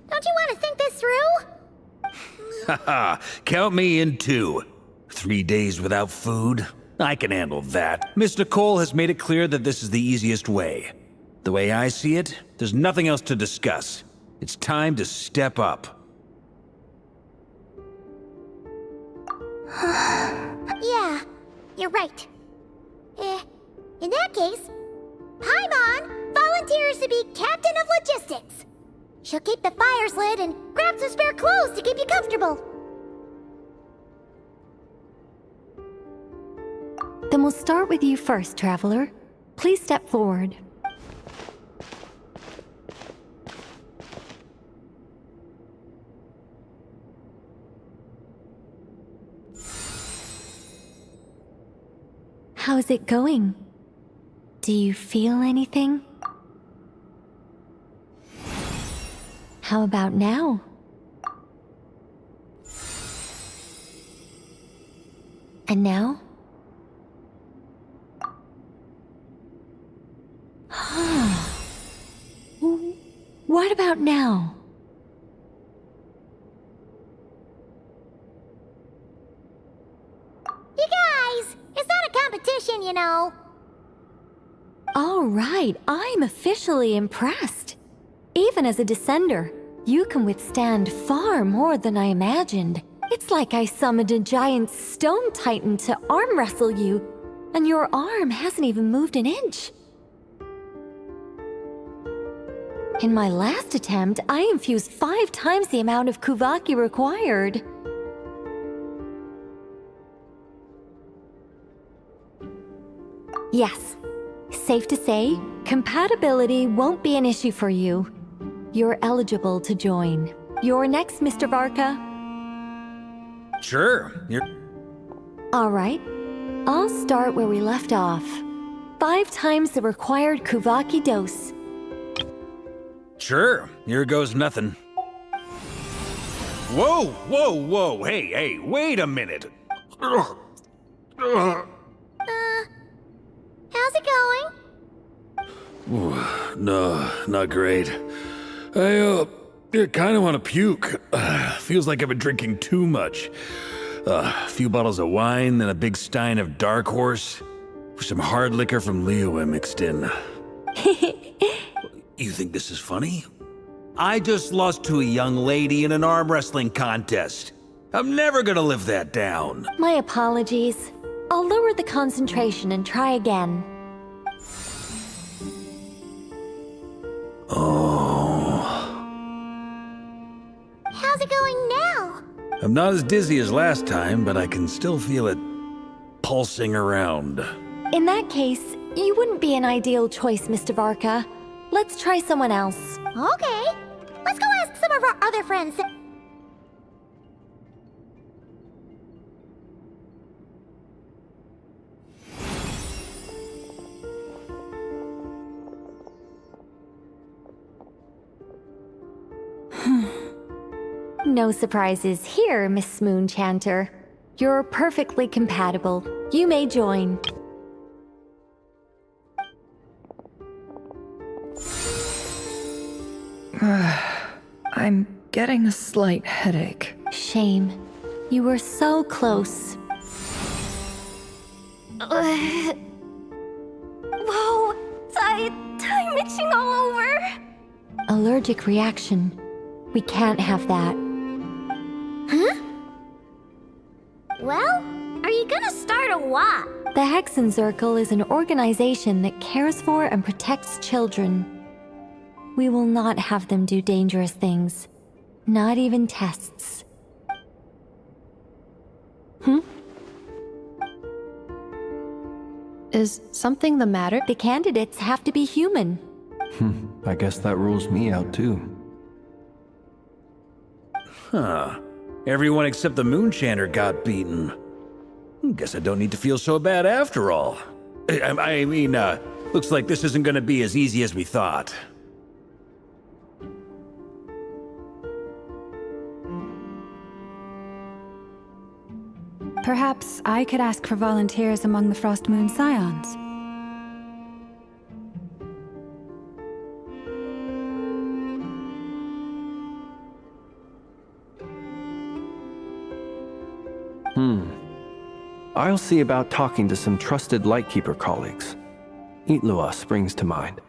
Don't you want to think this through? Haha, count me in too. 3 days without food? I can handle that. Miss Nicole has made it clear that this is the easiest way. The way I see it, there's nothing else to discuss. It's time to step up. Yeah, you're right. In that case, Paimon volunteers to be captain of logistics. She'll keep the fires lit and grab some spare clothes to keep you comfortable. Then we'll start with you first, Traveler. Please step forward. How's it going? Do you feel anything? How about now? And now? What about now? You guys, it's not a competition, you know. All right, I'm officially impressed. Even as a descender, you can withstand far more than I imagined. It's like I summoned a giant stone titan to arm wrestle you, and your arm hasn't even moved an inch. In my last attempt, I infused 5 times the amount of Kuvaki required. Yes, safe to say, compatibility won't be an issue for you. You're eligible to join. You're next, Mr. Varka. Sure, you're... All right. I'll start where we left off. 5 times the required Kuvaki dose. Sure, here goes nothing. Whoa, whoa, whoa, hey, wait a minute. How's it going? Ooh, no, not great. I kinda wanna puke. Feels like I've been drinking too much. A few bottles of wine, then a big stein of Dark Horse. Some hard liquor from Liyue mixed in. You think this is funny? I just lost to a young lady in an arm wrestling contest. I'm never gonna live that down. My apologies. I'll lower the concentration and try again. Oh. How's it going now? I'm not as dizzy as last time, but I can still feel it pulsing around. In that case, you wouldn't be an ideal choice, Mr. Varka. Let's try someone else. Okay. Let's go ask some of our other friends. No surprises here, Miss Moonchanter. You're perfectly compatible. You may join. I'm getting a slight headache. Shame. You were so close. Whoa! I'm itching all over! Allergic reaction. We can't have that. Huh? Well, are you gonna start or what? The Hexenzirkel is an organization that cares for and protects children. We will not have them do dangerous things. Not even tests. Is something the matter? The candidates have to be human. I guess that rules me out too. Huh. Everyone except the Moonchanter got beaten. Guess I don't need to feel so bad after all. I mean, looks like this isn't gonna be as easy as we thought. Perhaps I could ask for volunteers among the Frost Moon Scions. I'll see about talking to some trusted Lightkeeper colleagues. Itlua springs to mind.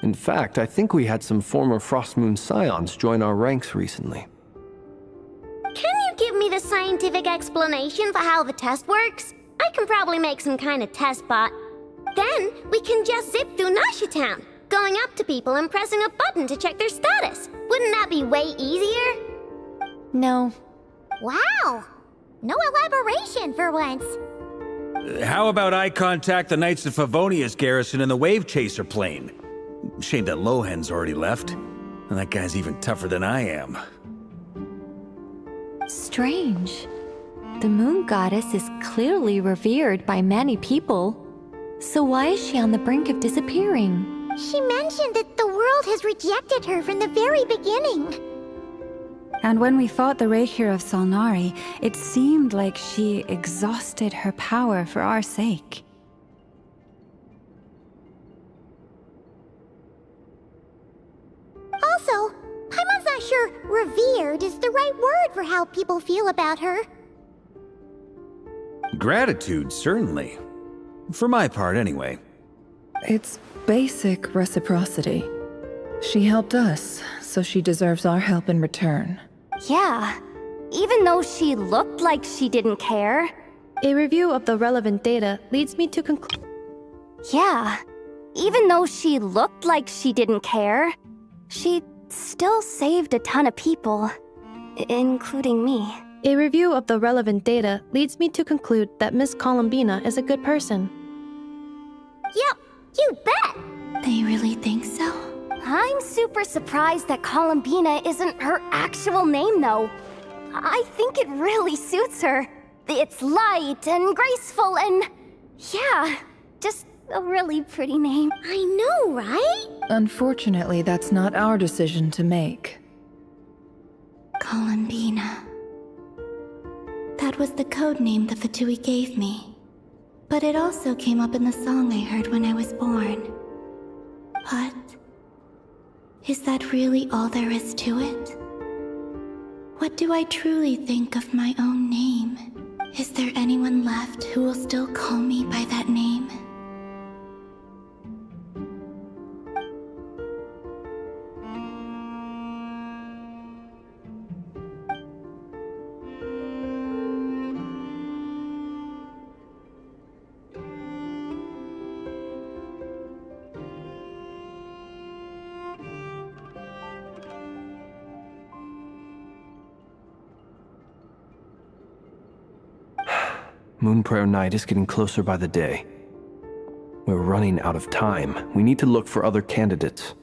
In fact, I think we had some former Frost Moon Scions join our ranks recently. Can you give me the scientific explanation for how the test works? I can probably make some kind of test bot. Then we can just zip through Nasha Town, going up to people and pressing a button to check their status. Wouldn't that be way easier? No. Wow! No elaboration for once. How about I contact the Knights of Favonia's garrison in the Wave Chaser plane? Shame that Lohan's already left. And that guy's even tougher than I am. Strange. The moon goddess is clearly revered by many people. So why is she on the brink of disappearing? She mentioned that the world has rejected her from the very beginning. And when we fought the Reikir of Solnari, it seemed like she exhausted her power for our sake. Also, Paimon's not sure revered is the right word for how people feel about her. Gratitude, certainly. For my part, anyway. It's basic reciprocity. She helped us, so she deserves our help in return. Yeah. Even though she looked like she didn't care. A review of the relevant data leads me to conclude. Yeah. Even though she looked like she didn't care, she still saved a ton of people, including me. A review of the relevant data leads me to conclude that Miss Columbina is a good person. Yep, You bet! They really think so? I'm super surprised that Columbina isn't her actual name, though. I think it really suits her. It's light and graceful and... yeah, just a really pretty name. I know, right? Unfortunately, that's not our decision to make. Columbina. That was the code name the Fatui gave me. But it also came up in the song I heard when I was born. But... is that really all there is to it? What do I truly think of my own name? Is there anyone left who will still call me by that name? Moon Prayer Night is getting closer by the day. We're running out of time. We need to look for other candidates.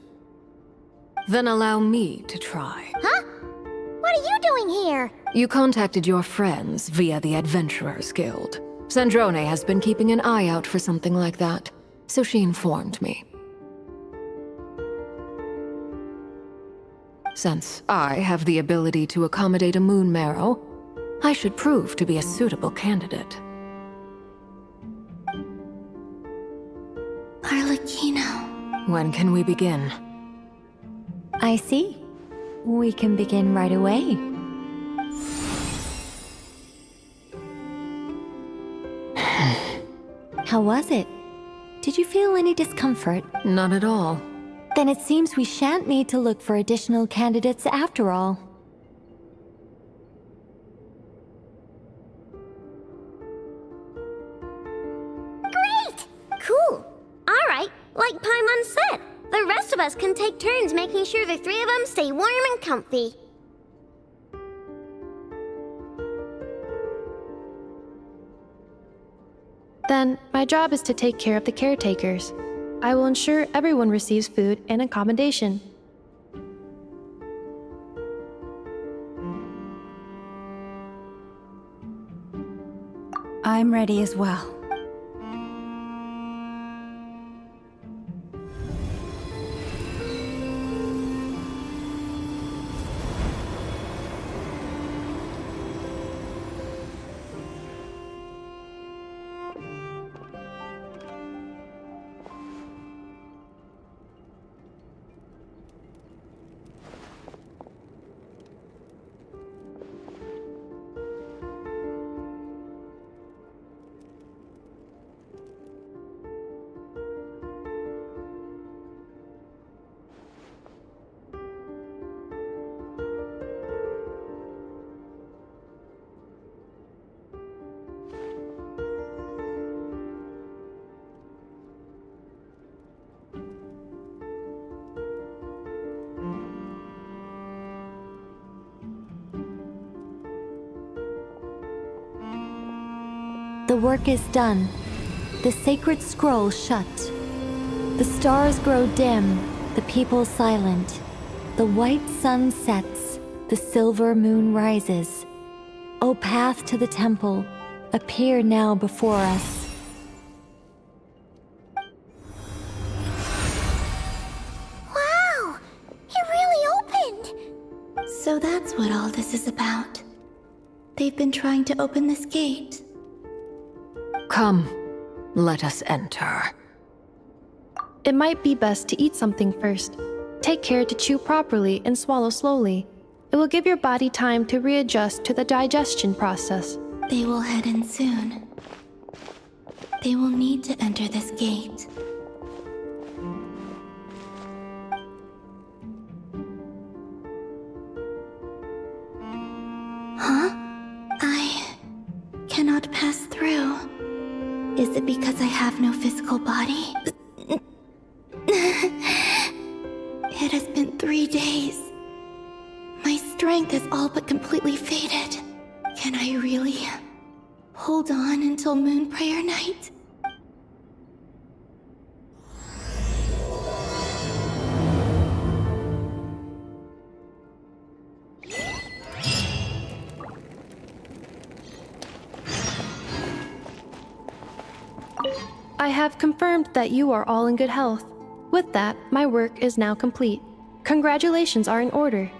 Then allow me to try. Huh? What are you doing here? You contacted your friends via the Adventurers Guild. Sandrone has been keeping an eye out for something like that, so she informed me. Since I have the ability to accommodate a moon marrow, I should prove to be a suitable candidate. Arlecchino. When can we begin? I see. We can begin right away. How was it? Did you feel any discomfort? Not at all. Then it seems we shan't need to look for additional candidates after all. Great! Cool. Alright, like Paimon said, the rest of us can take turns making sure the three of them stay warm and comfy. Then, my job is to take care of the caretakers. I will ensure everyone receives food and accommodation. I'm ready as well. The work is done. The sacred scroll shut. The stars grow dim, the people silent. The white sun sets, the silver moon rises. O path to the temple, appear now before us. Wow! It really opened! So that's what all this is about. They've been trying to open this gate. Come, let us enter. It might be best to eat something first. Take care to chew properly and swallow slowly. It will give your body time to readjust to the digestion process. They will head in soon. They will need to enter this gate. Huh? I cannot pass through. Is it because I have no physical body? It has been 3 days. My strength is all but completely faded. Can I really hold on until Moon Prayer Night? I have confirmed that you are all in good health. With that, my work is now complete. Congratulations are in order.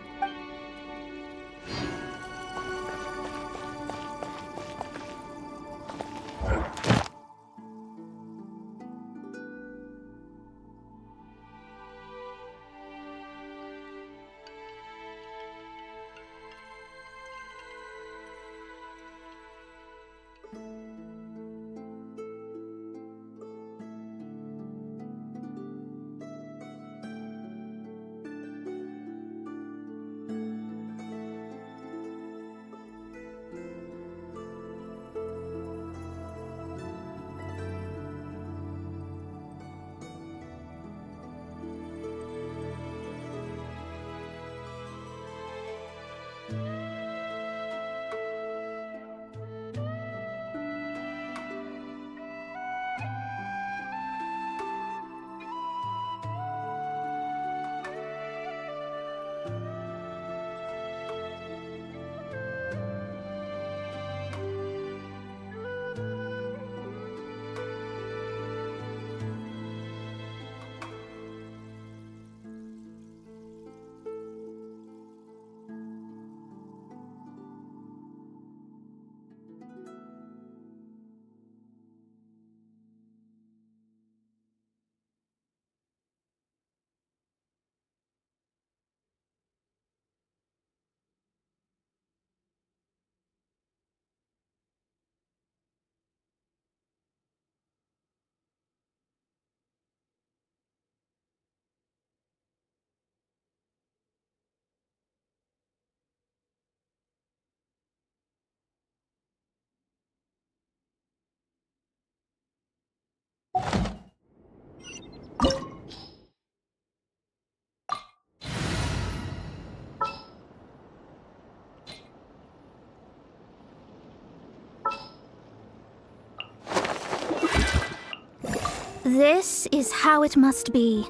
This is how it must be.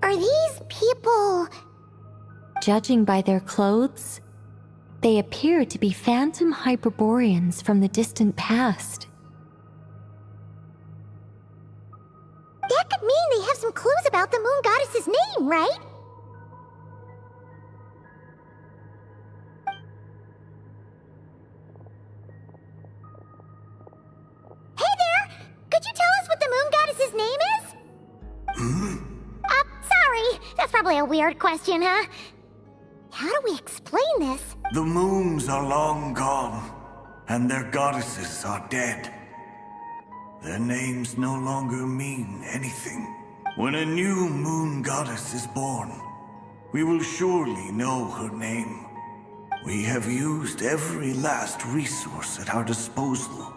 Are these people... Judging by their clothes, they appear to be phantom Hyperboreans from the distant past. That could mean they have some clues about the moon goddess's name, right? Hey there! Could you tell us what the moon goddess's name is? Sorry. That's probably a weird question, huh? How do we explain this? The moons are long gone, and their goddesses are dead. Their names no longer mean anything. When a new moon goddess is born, we will surely know her name. We have used every last resource at our disposal.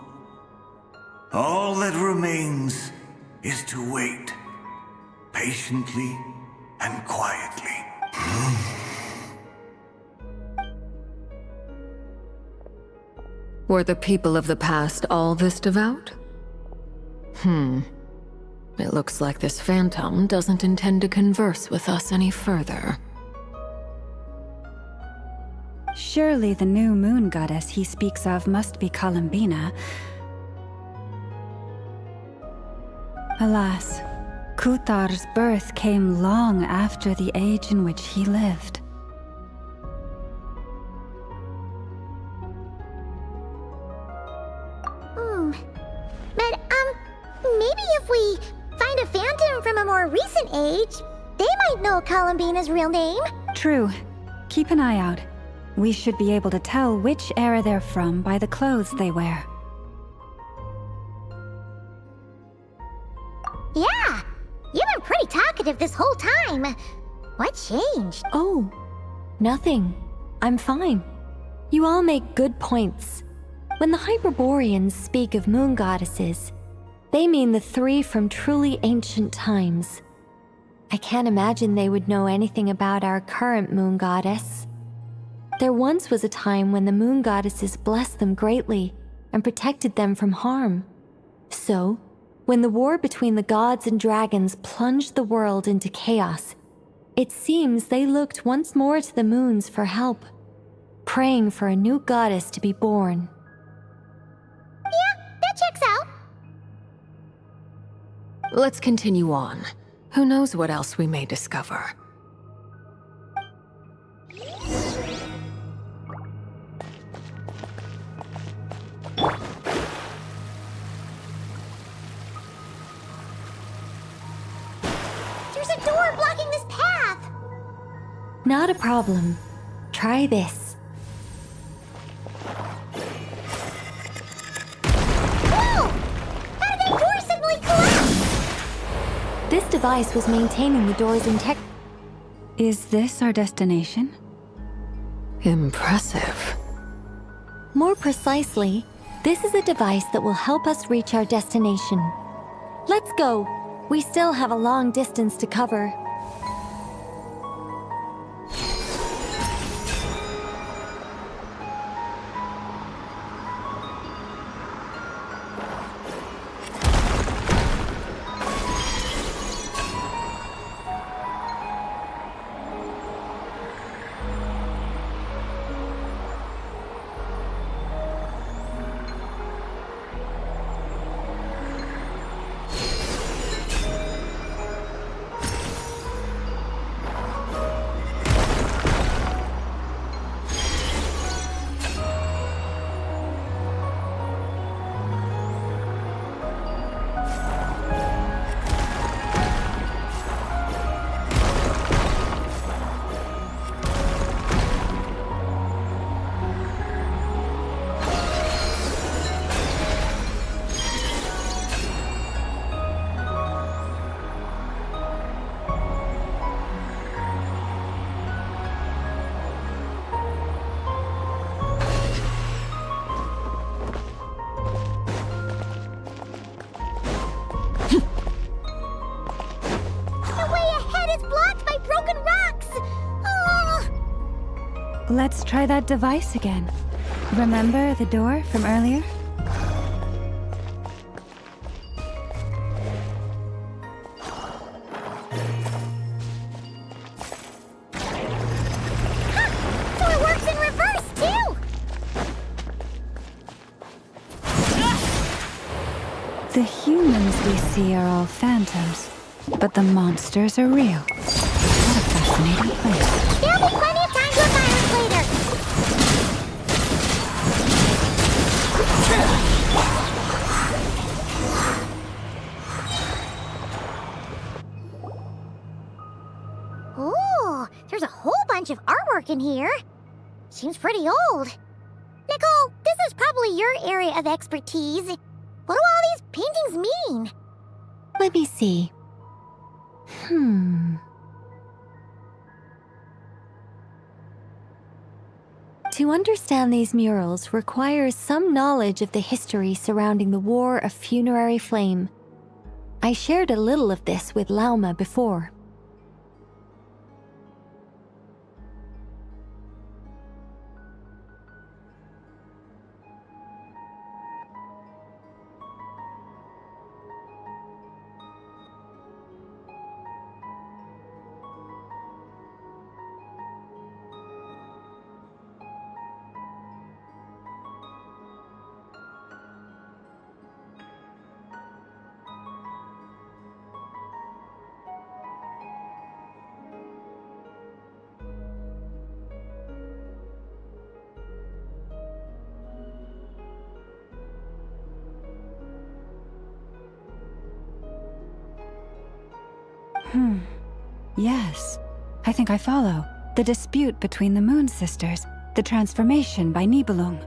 All that remains is to wait, patiently and quietly. Were the people of the past all this devout? It looks like this phantom doesn't intend to converse with us any further. Surely the new moon goddess he speaks of must be Columbina. Alas, Kuthar's birth came long after the age in which he lived. But, maybe if we find a phantom from a more recent age, they might know Columbina's real name. True. Keep an eye out. We should be able to tell which era they're from by the clothes they wear. Yeah! You've been pretty talkative this whole time. What changed? Oh, nothing. I'm fine. You all make good points. When the Hyperboreans speak of moon goddesses, they mean the three from truly ancient times. I can't imagine they would know anything about our current moon goddess. There once was a time when the moon goddesses blessed them greatly and protected them from harm. So, when the war between the gods and dragons plunged the world into chaos, it seems they looked once more to the moons for help, praying for a new goddess to be born. Yeah, that checks out. Let's continue on. Who knows what else we may discover. There's a door blocking this path. Not a problem. Try this. Whoa! How did that door suddenly collapse? This device was maintaining the door's integrity. Is this our destination? Impressive. More precisely, this is a device that will help us reach our destination. Let's go. We still have a long distance to cover. Let's try that device again. Remember the door from earlier? So it works in reverse, too! The humans we see are all phantoms, but the monsters are real. What a fascinating place. There'll be plenty of time to admire it later! Ooh, there's a whole bunch of artwork in here. Seems pretty old. Nicole, this is probably your area of expertise. What do all these paintings mean? Let me see. To understand these murals requires some knowledge of the history surrounding the War of Funerary Flame. I shared a little of this with Lauma before. Yes, I think I follow. The dispute between the Moon Sisters, the transformation by Nibelung.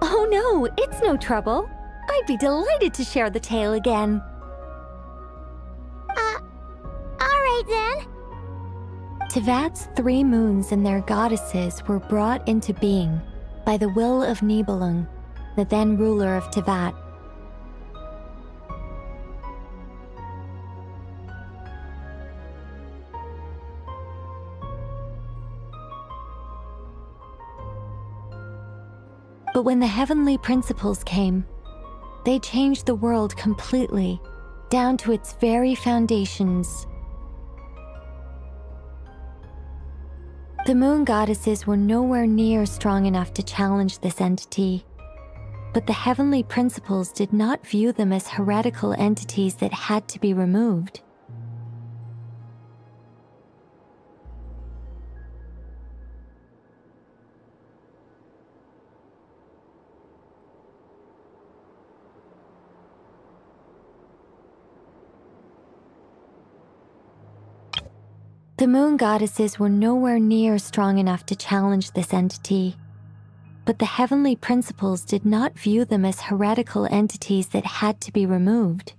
Oh no, it's no trouble. I'd be delighted to share the tale again. Alright then. Tevat's 3 moons and their goddesses were brought into being by the will of Nibelung, the then ruler of Tevat. But when the heavenly principles came, they changed the world completely, down to its very foundations. The moon goddesses were nowhere near strong enough to challenge this entity, but the heavenly principles did not view them as heretical entities that had to be removed. The moon goddesses were nowhere near strong enough to challenge this entity, but the heavenly principles did not view them as heretical entities that had to be removed.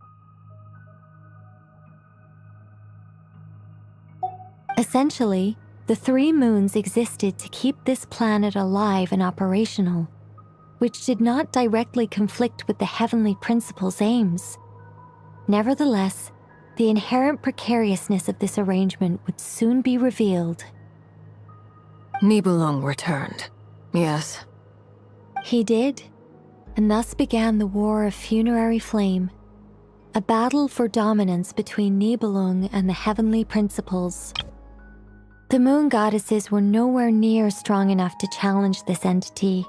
Essentially, the 3 moons existed to keep this planet alive and operational, which did not directly conflict with the heavenly principles' aims. Nevertheless, the inherent precariousness of this arrangement would soon be revealed. Nibelung returned, yes. He did, and thus began the War of Funerary Flame, a battle for dominance between Nibelung and the heavenly principles. The moon goddesses were nowhere near strong enough to challenge this entity,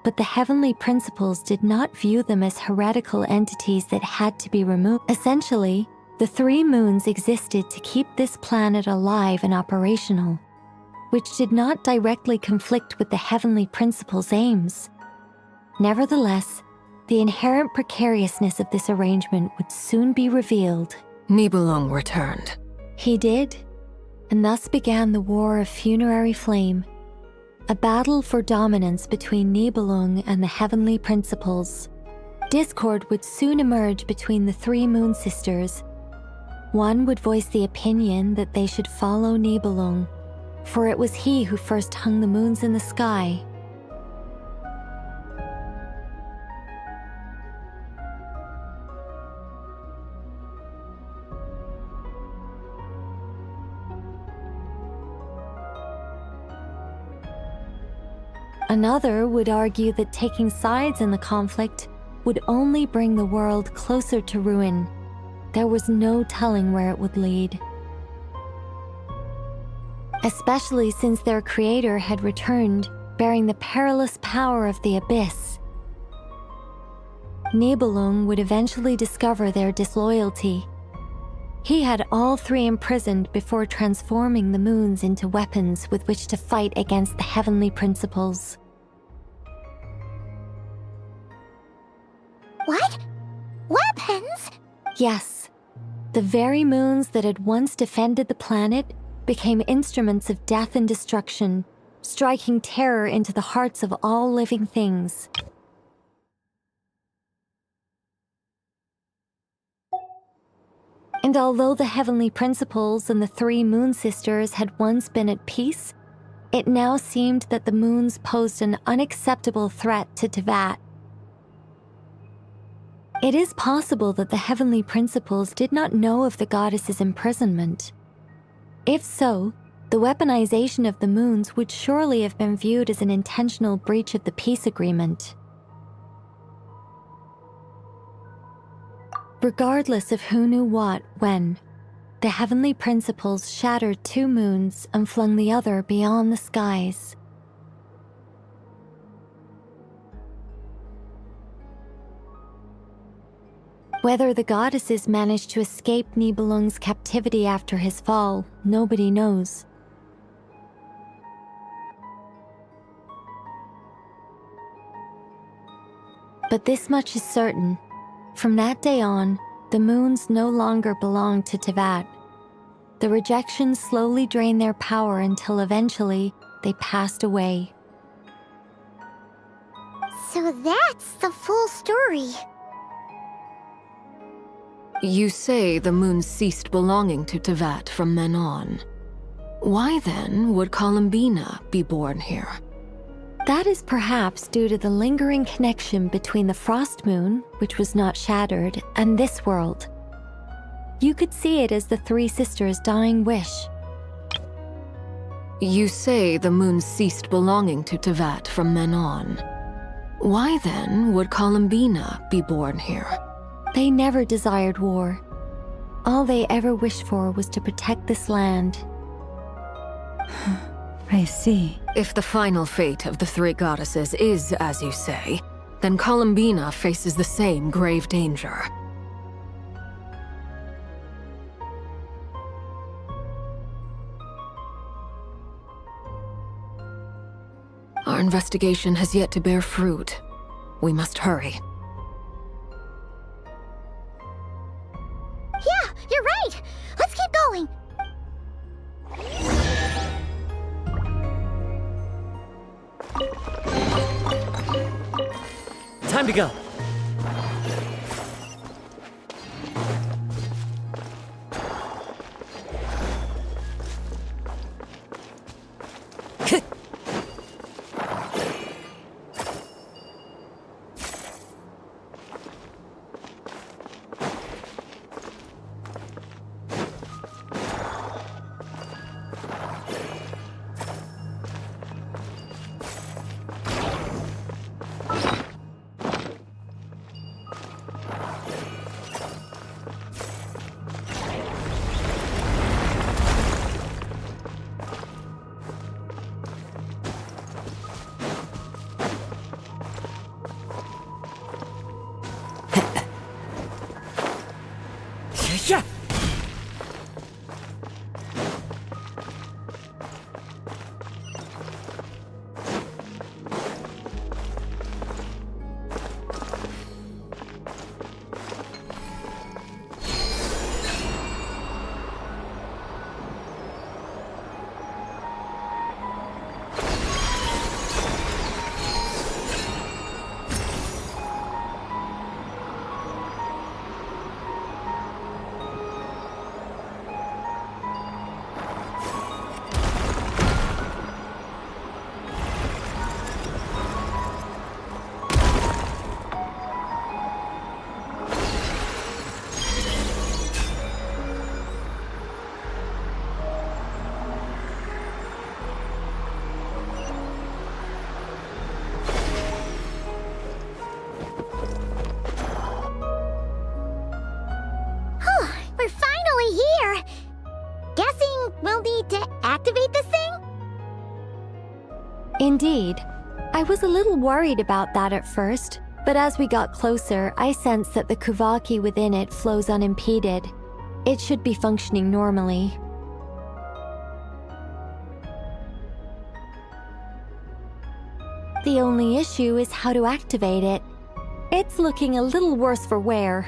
but the heavenly principles did not view them as heretical entities that had to be removed. Essentially, the 3 moons existed to keep this planet alive and operational, which did not directly conflict with the heavenly principles' aims. Nevertheless, the inherent precariousness of this arrangement would soon be revealed. Nibelung returned. He did, and thus began the War of Funerary Flame, a battle for dominance between Nibelung and the heavenly principles. Discord would soon emerge between the 3 moon sisters. One would voice the opinion that they should follow Nibelung, for it was he who first hung the moons in the sky. Another would argue that taking sides in the conflict would only bring the world closer to ruin. There was no telling where it would lead. Especially since their creator had returned, bearing the perilous power of the abyss. Nibelung would eventually discover their disloyalty. He had all 3 imprisoned before transforming the moons into weapons with which to fight against the heavenly principles. What? Weapons? Yes. The very moons that had once defended the planet became instruments of death and destruction, striking terror into the hearts of all living things. And although the heavenly principles and the 3 moon sisters had once been at peace, it now seemed that the moons posed an unacceptable threat to Teyvat. It is possible that the heavenly principles did not know of the goddess's imprisonment. If so, the weaponization of the moons would surely have been viewed as an intentional breach of the peace agreement. Regardless of who knew what, when, the heavenly principles shattered 2 moons and flung the other beyond the skies. Whether the goddesses managed to escape Nibelung's captivity after his fall, nobody knows. But this much is certain. From that day on, the moons no longer belonged to Teyvat. The rejections slowly drained their power until eventually they passed away. So that's the full story. You say the moon ceased belonging to Teyvat from then on. Why then would Columbina be born here? That is perhaps due to the lingering connection between the Frost Moon, which was not shattered, and this world. You could see it as the 3 sisters' dying wish. You say the moon ceased belonging to Teyvat from then on. Why then would Columbina be born here? They never desired war. All they ever wished for was to protect this land. I see. If the final fate of the three goddesses is as you say, then Columbina faces the same grave danger. Our investigation has yet to bear fruit. We must hurry. Yeah, you're right! Let's keep going! Time to go. Yeah. We're finally here! Guessing we'll need to activate this thing? Indeed. I was a little worried about that at first, but as we got closer, I sensed that the Kuvaki within it flows unimpeded. It should be functioning normally. The only issue is how to activate it. It's looking a little worse for wear.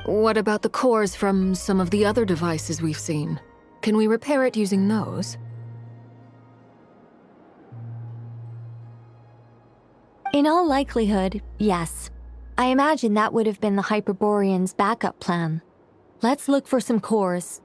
What about the cores from some of the other devices we've seen? Can we repair it using those? In all likelihood, yes. I imagine that would have been the Hyperborean's backup plan. Let's look for some cores.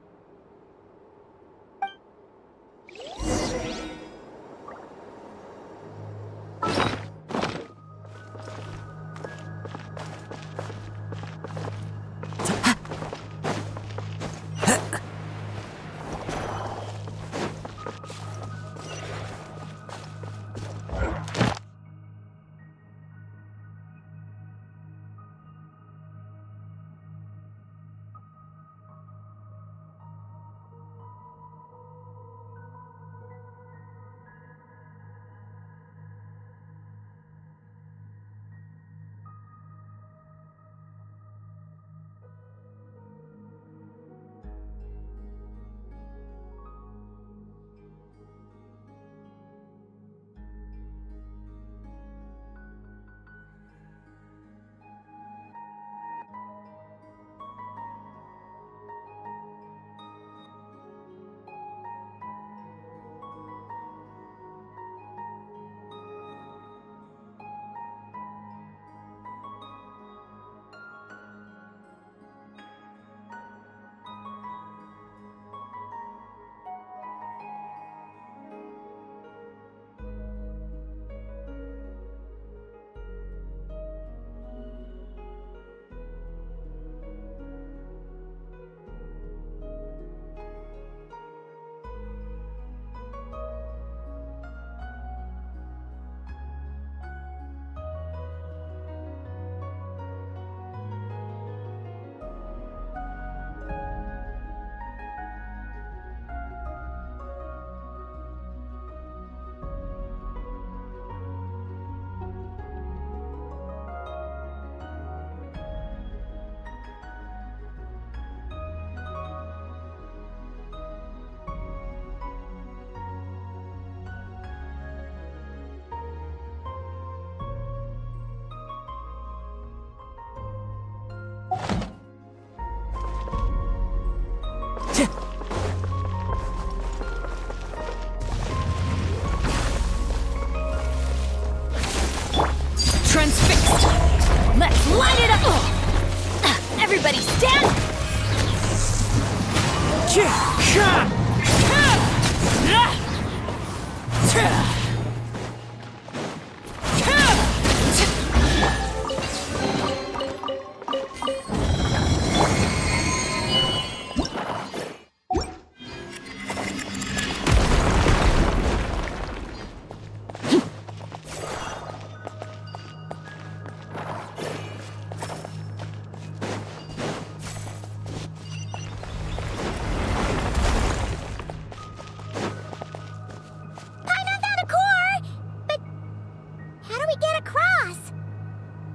Everybody stand!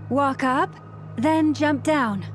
Walk up, then jump down.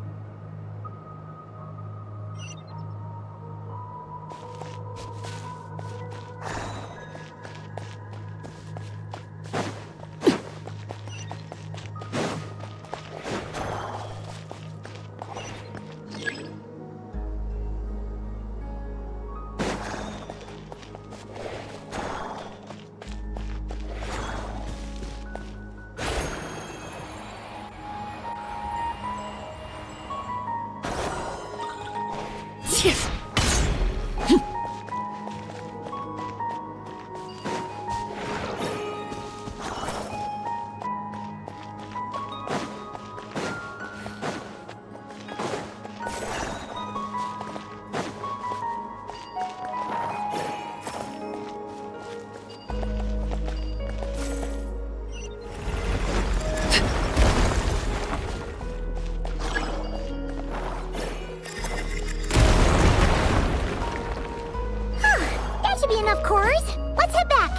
Enough cores. Let's head back.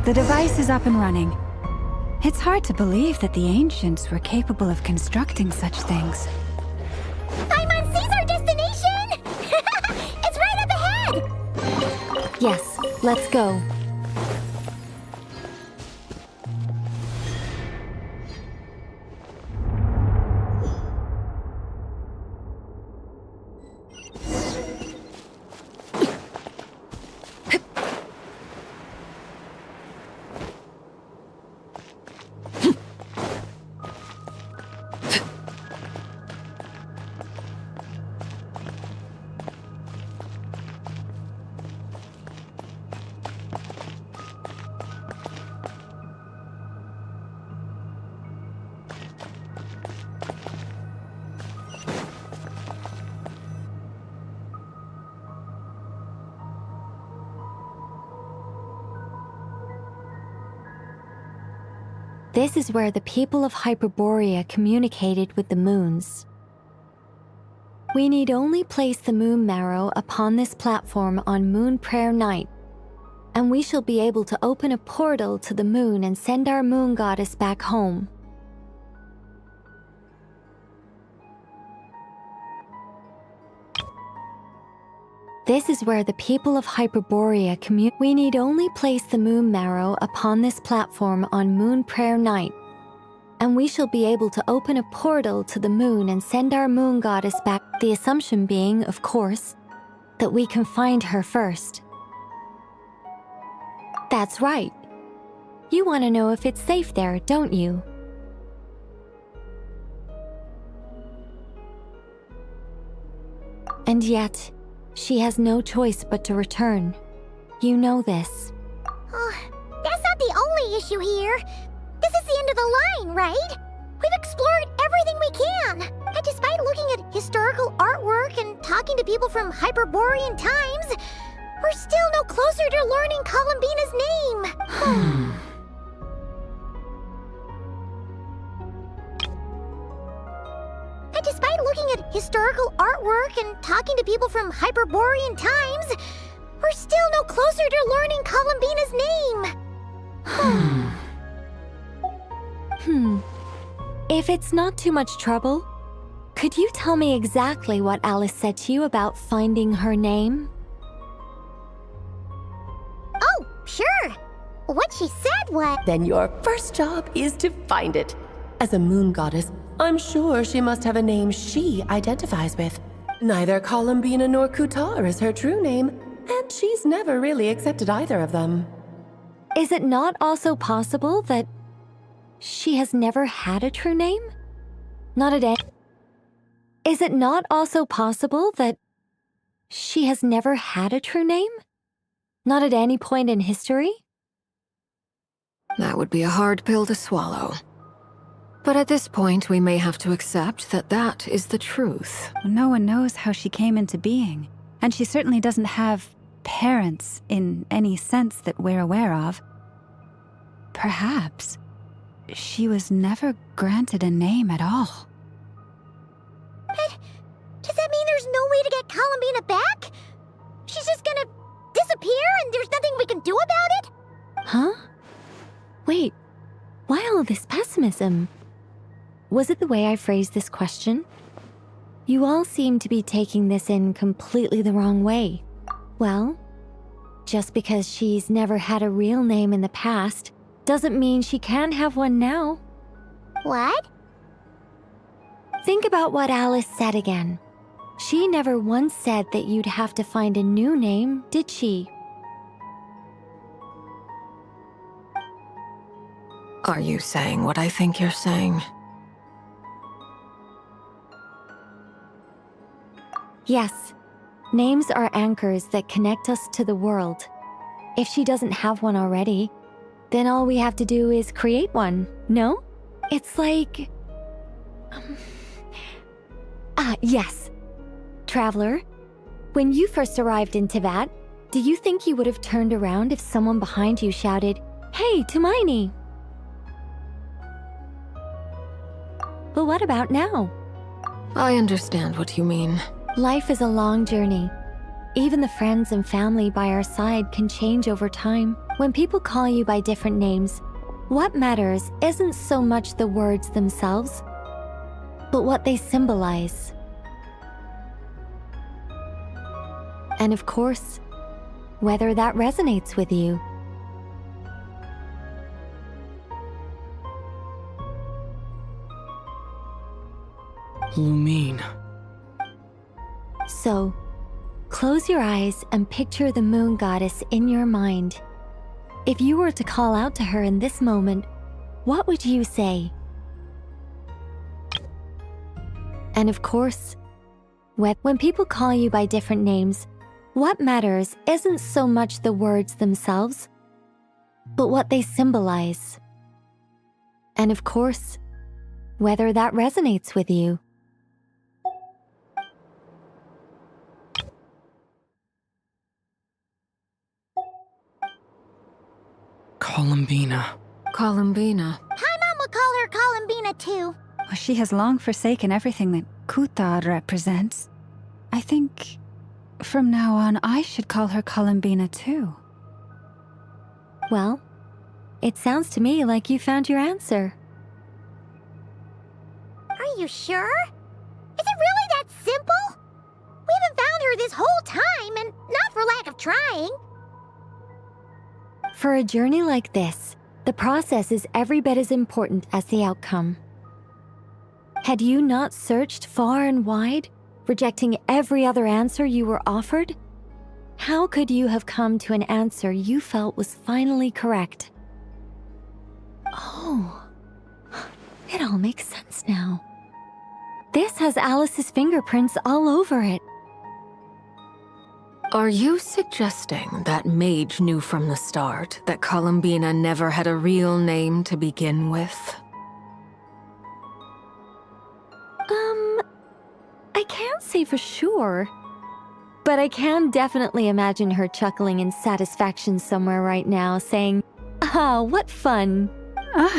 The device is up and running. It's hard to believe that the ancients were capable of constructing such things. Paimon sees our destination! It's right up ahead! Yes, let's go. This is where the people of Hyperborea communicated with the moons. We need only place the moon marrow upon this platform on Moon Prayer Night, and we shall be able to open a portal to the moon and send our moon goddess back home. This is where the people of Hyperborea We need only place the moon marrow upon this platform on Moon Prayer Night, and we shall be able to open a portal to the moon and send our moon goddess back, the assumption being, of course, that we can find her first. That's right. You want to know if it's safe there, don't you? And yet, she has no choice but to return. You know this. Oh, that's not the only issue here. This is the end of the line, right? We've explored everything we can. And despite looking at historical artwork and talking to people from Hyperborean times, we're still no closer to learning Columbina's name. And despite looking at historical artwork and talking to people from Hyperborean times, we're still no closer to learning Columbina's name. If it's not too much trouble, could you tell me exactly what Alice said to you about finding her name? Oh, sure. What she said was... Then your first job is to find it. As a moon goddess, I'm sure she must have a name she identifies with. Neither Columbina nor Kutar is her true name, and she's never really accepted either of them. Is it not also possible that she has never had a true name? Not a day. Is it not also possible that she has never had a true name? Not at any point in history? That would be a hard pill to swallow. But at this point, we may have to accept that that is the truth. No one knows how she came into being, and she certainly doesn't have parents in any sense that we're aware of. Perhaps she was never granted a name at all. But does that mean there's no way to get Columbina back? She's just gonna disappear and there's nothing we can do about it? Huh? Wait, why all this pessimism? Was it the way I phrased this question? You all seem to be taking this in completely the wrong way. Well, just because she's never had a real name in the past doesn't mean she can't have one now. What? Think about what Alice said again. She never once said that you'd have to find a new name, did she? Are you saying what I think you're saying? Yes. Names are anchors that connect us to the world. If she doesn't have one already, then all we have to do is create one, no? It's like... yes. Traveler, when you first arrived in Teyvat, do you think you would have turned around if someone behind you shouted, "Hey, Tumaini"? But what about now? I understand what you mean. Life is a long journey. Even the friends and family by our side can change over time. When people call you by different names, what matters isn't so much the words themselves, but what they symbolize. And of course, whether that resonates with you. Lumine. So, close your eyes and picture the moon goddess in your mind. If you were to call out to her in this moment, what would you say? And of course, when people call you by different names, what matters isn't so much the words themselves, but what they symbolize. And of course, whether that resonates with you. Columbina. Columbina. Paimon would call her Columbina too. She has long forsaken everything that Kutar represents. I think from now on I should call her Columbina too. Well, it sounds to me like you found your answer. Are you sure? Is it really that simple? We haven't found her this whole time, and not for lack of trying. For a journey like this, the process is every bit as important as the outcome. Had you not searched far and wide, rejecting every other answer you were offered, how could you have come to an answer you felt was finally correct? Oh, it all makes sense now. This has Alice's fingerprints all over it. Are you suggesting that Mage knew from the start that Columbina never had a real name to begin with? I can't say for sure, but I can definitely imagine her chuckling in satisfaction somewhere right now, saying, "Ah, what fun." Well,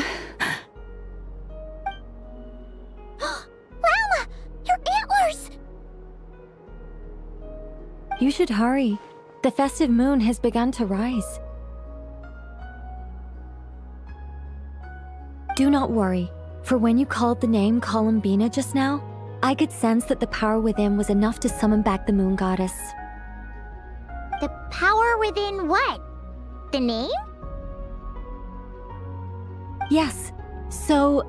You should hurry. The festive moon has begun to rise. Do not worry, for when you called the name Columbina just now, I could sense that the power within was enough to summon back the moon goddess. The power within what? The name? Yes. So,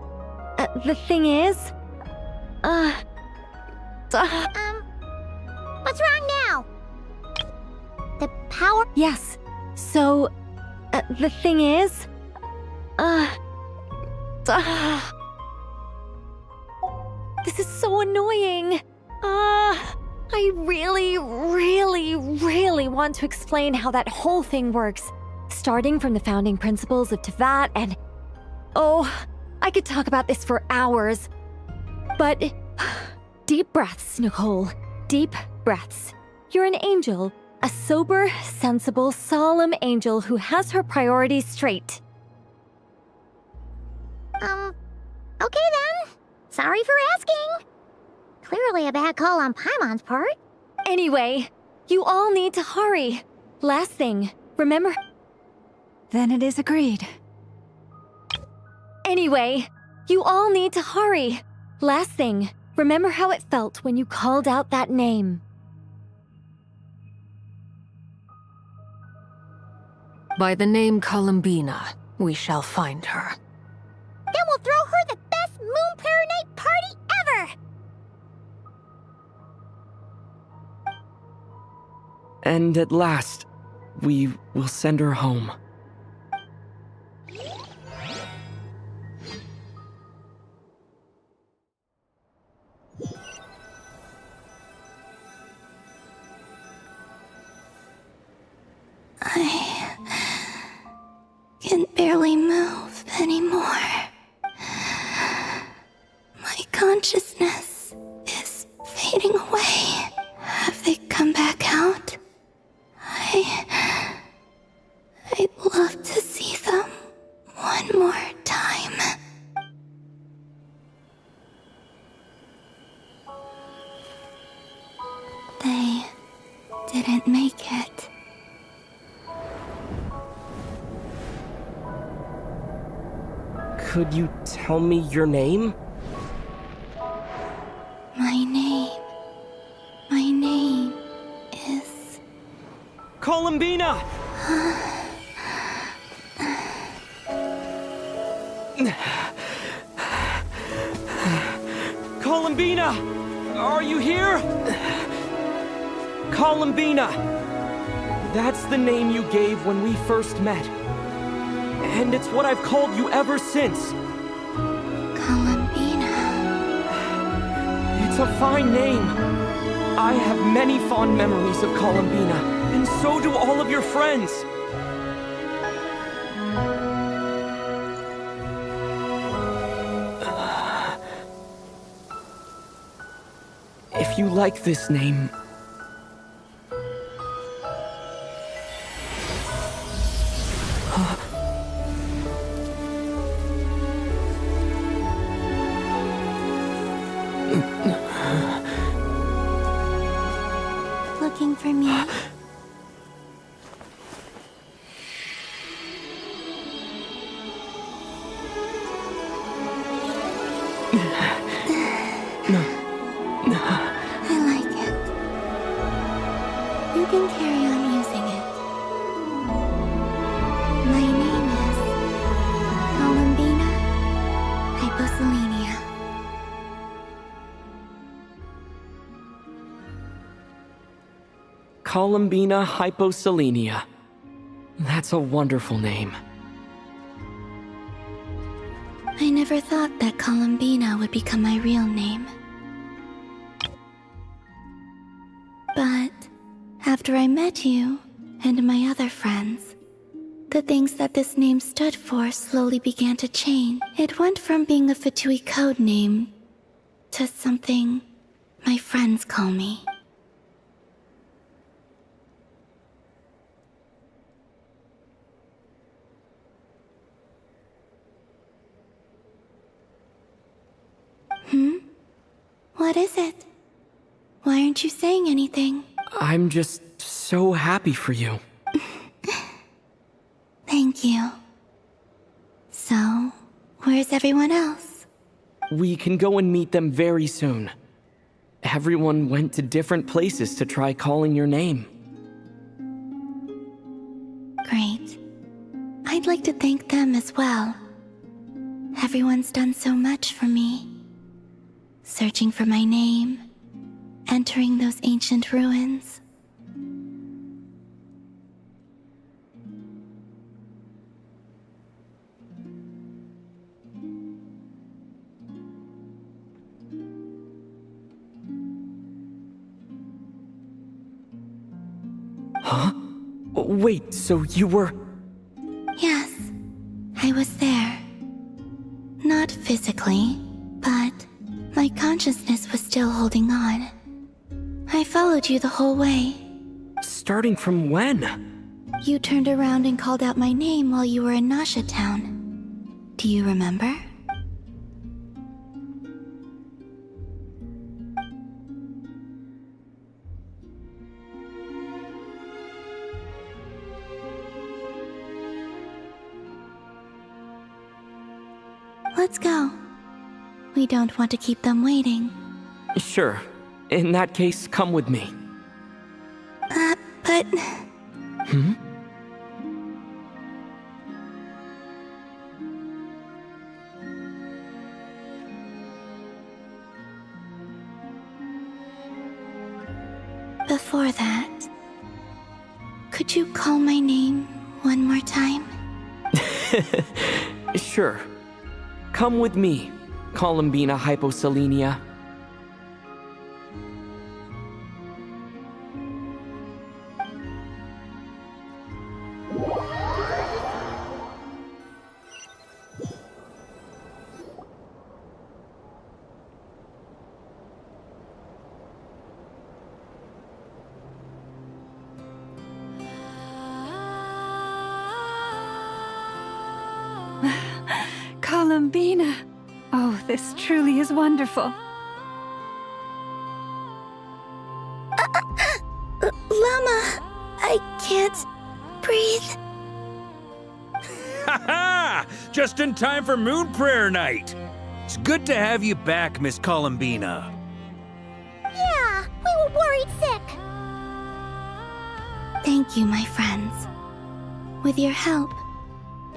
the thing is... What's wrong now? The power... Yes. So, the thing is... This is so annoying. I really want to explain how that whole thing works. Starting from the founding principles of Teyvat and... Oh, I could talk about this for hours. But... Deep breaths, Nicole. Deep breaths. You're an angel. A sober, sensible, solemn angel who has her priorities straight. Okay then. Sorry for asking. Clearly a bad call on Paimon's part. Anyway, you all need to hurry. Last thing, remember... Then it is agreed. Anyway, you all need to hurry. Last thing, remember how it felt when you called out that name. By the name Columbina, we shall find her. Then we'll throw her the best Moon Pair Night party ever! And at last, we will send her home. I can barely move anymore. My consciousness is fading away. Have they come back out? I'd love to see them one more time. They didn't make it. Could you tell me your name? My name is... Columbina! Columbina! Are you here? Columbina! That's the name you gave when we first met. And it's what I've called you ever since. Columbina. It's a fine name. I have many fond memories of Columbina, and so do all of your friends. If you like this name... Looking for me? I like it. You can carry on using it. My name is Columbina Hyposelenia. Columbina Hyposelenia. That's a wonderful name. I never thought that Columbina would become my real name. But after I met you and my other friends, the things that this name stood for slowly began to change. It went from being a Fatui code name to something my friends call me. What is it? Why aren't you saying anything? I'm just so happy for you. Thank you. So, where's everyone else? We can go and meet them very soon. Everyone went to different places to try calling your name. Great. I'd like to thank them as well. Everyone's done so much for me. Searching for my name, entering those ancient ruins. Huh? Wait, so you were... Yes, I was there. Not physically, but my consciousness was still holding on. I followed you the whole way. Starting from when? You turned around and called out my name while you were in Nasha Town. Do you remember? Let's go. We don't want to keep them waiting. Sure. In that case, come with me. But... Hmm? Before that, could you call my name one more time? Sure. Come with me, Columbina Hyposelenia. Columbina! Oh, this truly is wonderful. Llama! I can't breathe. Ha ha! Just in time for Moon Prayer Night. It's good to have you back, Miss Columbina. Yeah, we were worried sick. Thank you, my friends. With your help,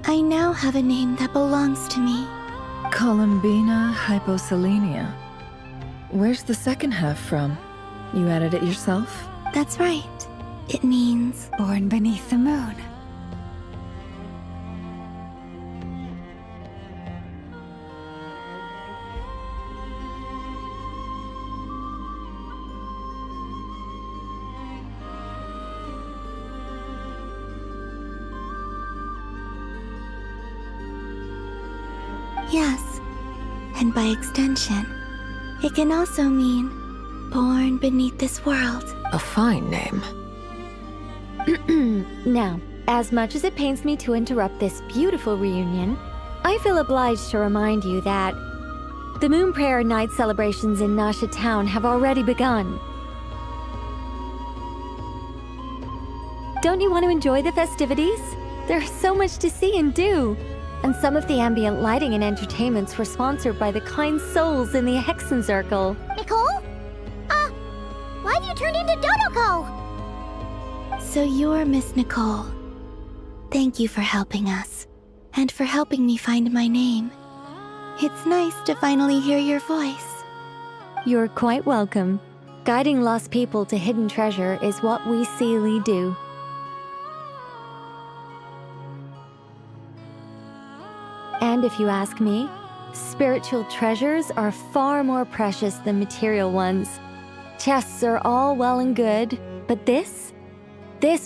I now have a name that belongs to me. Columbina Hyposelenia. Where's the second half from? You added it yourself? That's right. It means... Born beneath the moon. Yes, and by extension, it can also mean born beneath this world. A fine name. Now, as much as it pains me to interrupt this beautiful reunion, I feel obliged to remind you that the Moon Prayer Night celebrations in Nasha Town have already begun. Don't you want to enjoy the festivities? There's so much to see and do. And some of the ambient lighting and entertainments were sponsored by the kind souls in the Hexen Circle. Nicole? Why have you turned into Dodoko? So you're Miss Nicole. Thank you for helping us, and for helping me find my name. It's nice to finally hear your voice. You're quite welcome. Guiding lost people to hidden treasure is what we Seelie do. And if you ask me, spiritual treasures are far more precious than material ones. Chests are all well and good, but this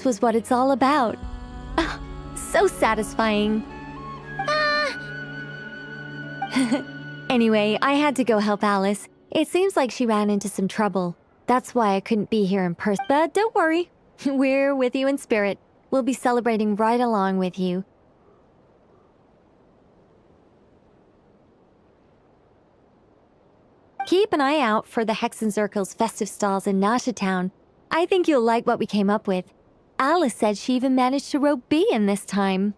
was what it's all about. Ah, so satisfying. Anyway, I had to go help Alice. It seems like she ran into some trouble. That's why I couldn't be here in person. But don't worry, we're with you in spirit. We'll be celebrating right along with you. Keep an eye out for the Hexen Circle's festive stalls in Nasha Town. I think you'll like what we came up with. Alice said she even managed to rope B in this time.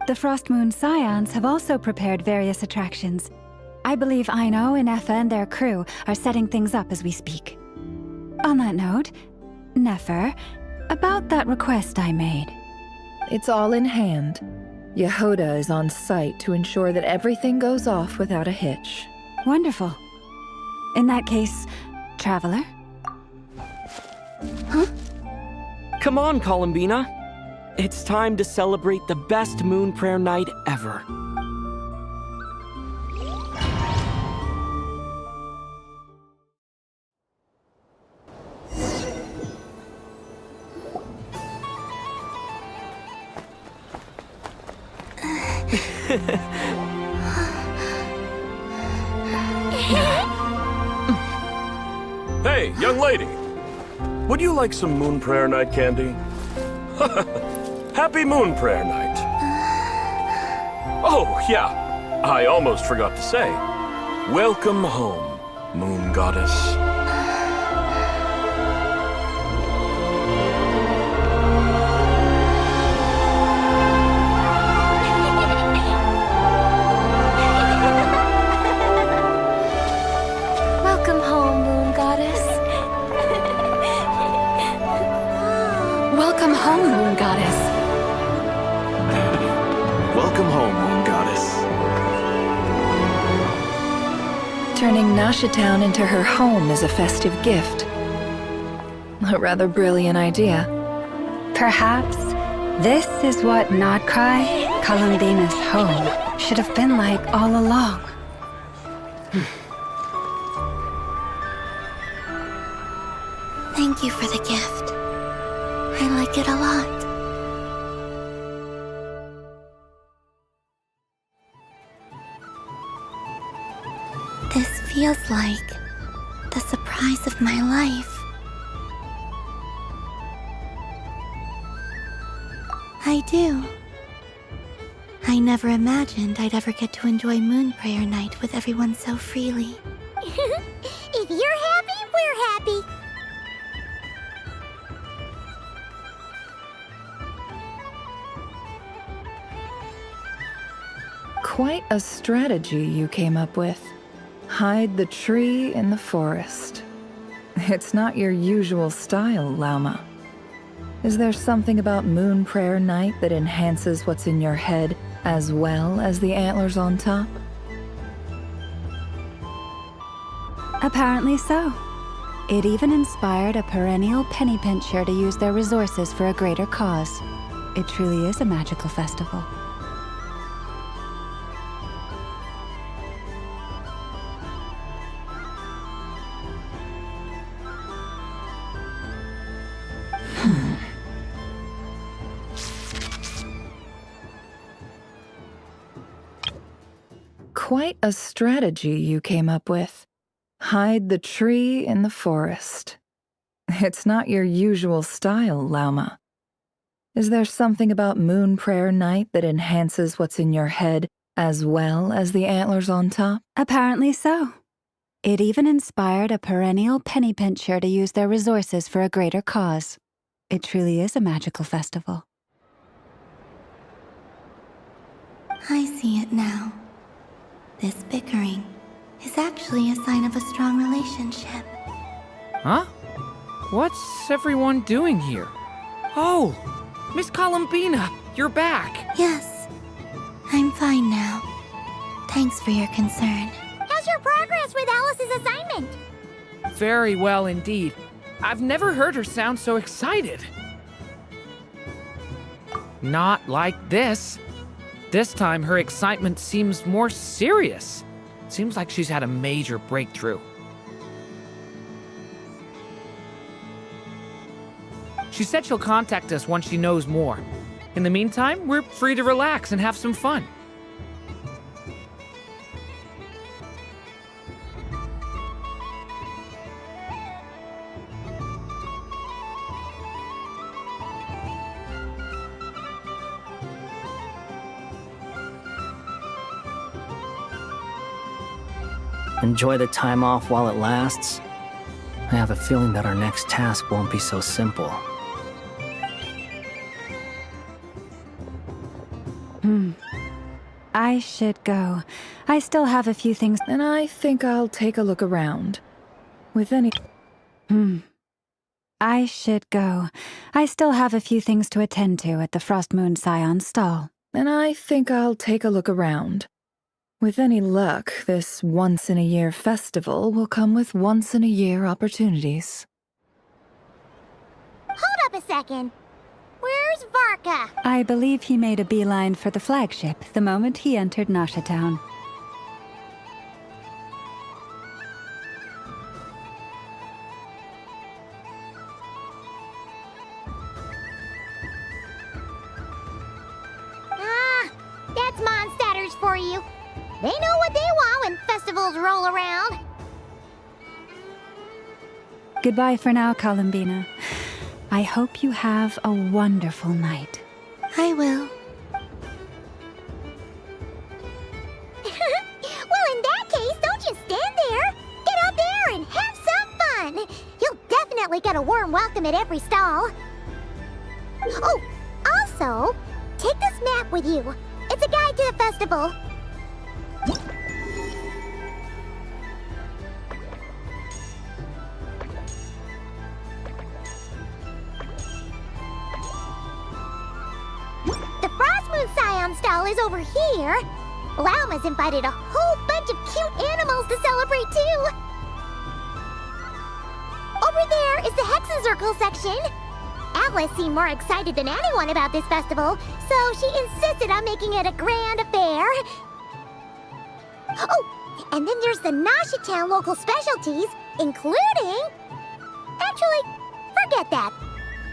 The Frost Moon Scions have also prepared various attractions. I believe Aino, Nefa, and their crew are setting things up as we speak. On that note, Nefer, about that request I made. It's all in hand. Yehoda is on site to ensure that everything goes off without a hitch. Wonderful. In that case, Traveler? Huh? Come on, Columbina. It's time to celebrate the best moon prayer night ever. Hey, young lady. Would you like some moon prayer night candy? Happy Moon Prayer Night. Oh, yeah. I almost forgot to say. Welcome home, Moon Goddess. Welcome home, Moon Goddess. Welcome home, Moon Goddess. Welcome home, Moon Goddess. Turning Nashatown into her home is a festive gift. A rather brilliant idea. Perhaps this is what Nodcry, Columbina's home, should have been like all along. Thank you for the gift. I like it a lot. This feels like the surprise of my life. I do. I never imagined I'd ever get to enjoy Moon Prayer Night with everyone so freely. If you're happy, we're happy. Quite a strategy you came up with. Hide the tree in the forest. It's not your usual style, Lauma. Is there something about Moon Prayer Night that enhances what's in your head as well as the antlers on top? Apparently so. It even inspired a perennial penny pincher to use their resources for a greater cause. It truly is a magical festival. Quite a strategy you came up with. Hide the tree in the forest. It's not your usual style, Lauma. Is there something about Moon Prayer Night that enhances what's in your head as well as the antlers on top? Apparently so. It even inspired a perennial penny pincher to use their resources for a greater cause. It truly is a magical festival. I see it now. This bickering, is actually a sign of a strong relationship. Huh? What's everyone doing here? Oh, Miss Columbina, you're back. Yes, I'm fine now. Thanks for your concern. How's your progress with Alice's assignment? Very well indeed. I've never heard her sound so excited. Not like this. This time, her excitement seems more serious. Seems like she's had a major breakthrough. She said she'll contact us once she knows more. In the meantime, we're free to relax and have some fun. Enjoy the time off while it lasts. I have a feeling that our next task won't be so simple. I should go. I still have a few things. And I think I'll take a look around. With any... I should go. I still have a few things to attend to at the Frost Moon Scion's stall. And I think I'll take a look around. With any luck, this once-in-a-year festival will come with once-in-a-year opportunities. Hold up a second. Where's Varka? I believe he made a beeline for the flagship the moment he entered Nasha Town. That's Mondstadters for you. They know what they want when festivals roll around. Goodbye for now, Columbina. I hope you have a wonderful night. I will. Well, in that case, don't just stand there. Get out there and have some fun. You'll definitely get a warm welcome at every stall. Oh, also, take this map with you. It's a guide to the festival. The Frostmoon Scion stall is over here. Lauma's invited a whole bunch of cute animals to celebrate too. Over there is the Hexencircle section. Alice seemed more excited than anyone about this festival, so she insisted on making it a grand affair. Oh, and then there's the Nasha Town local specialties, including... Actually, forget that.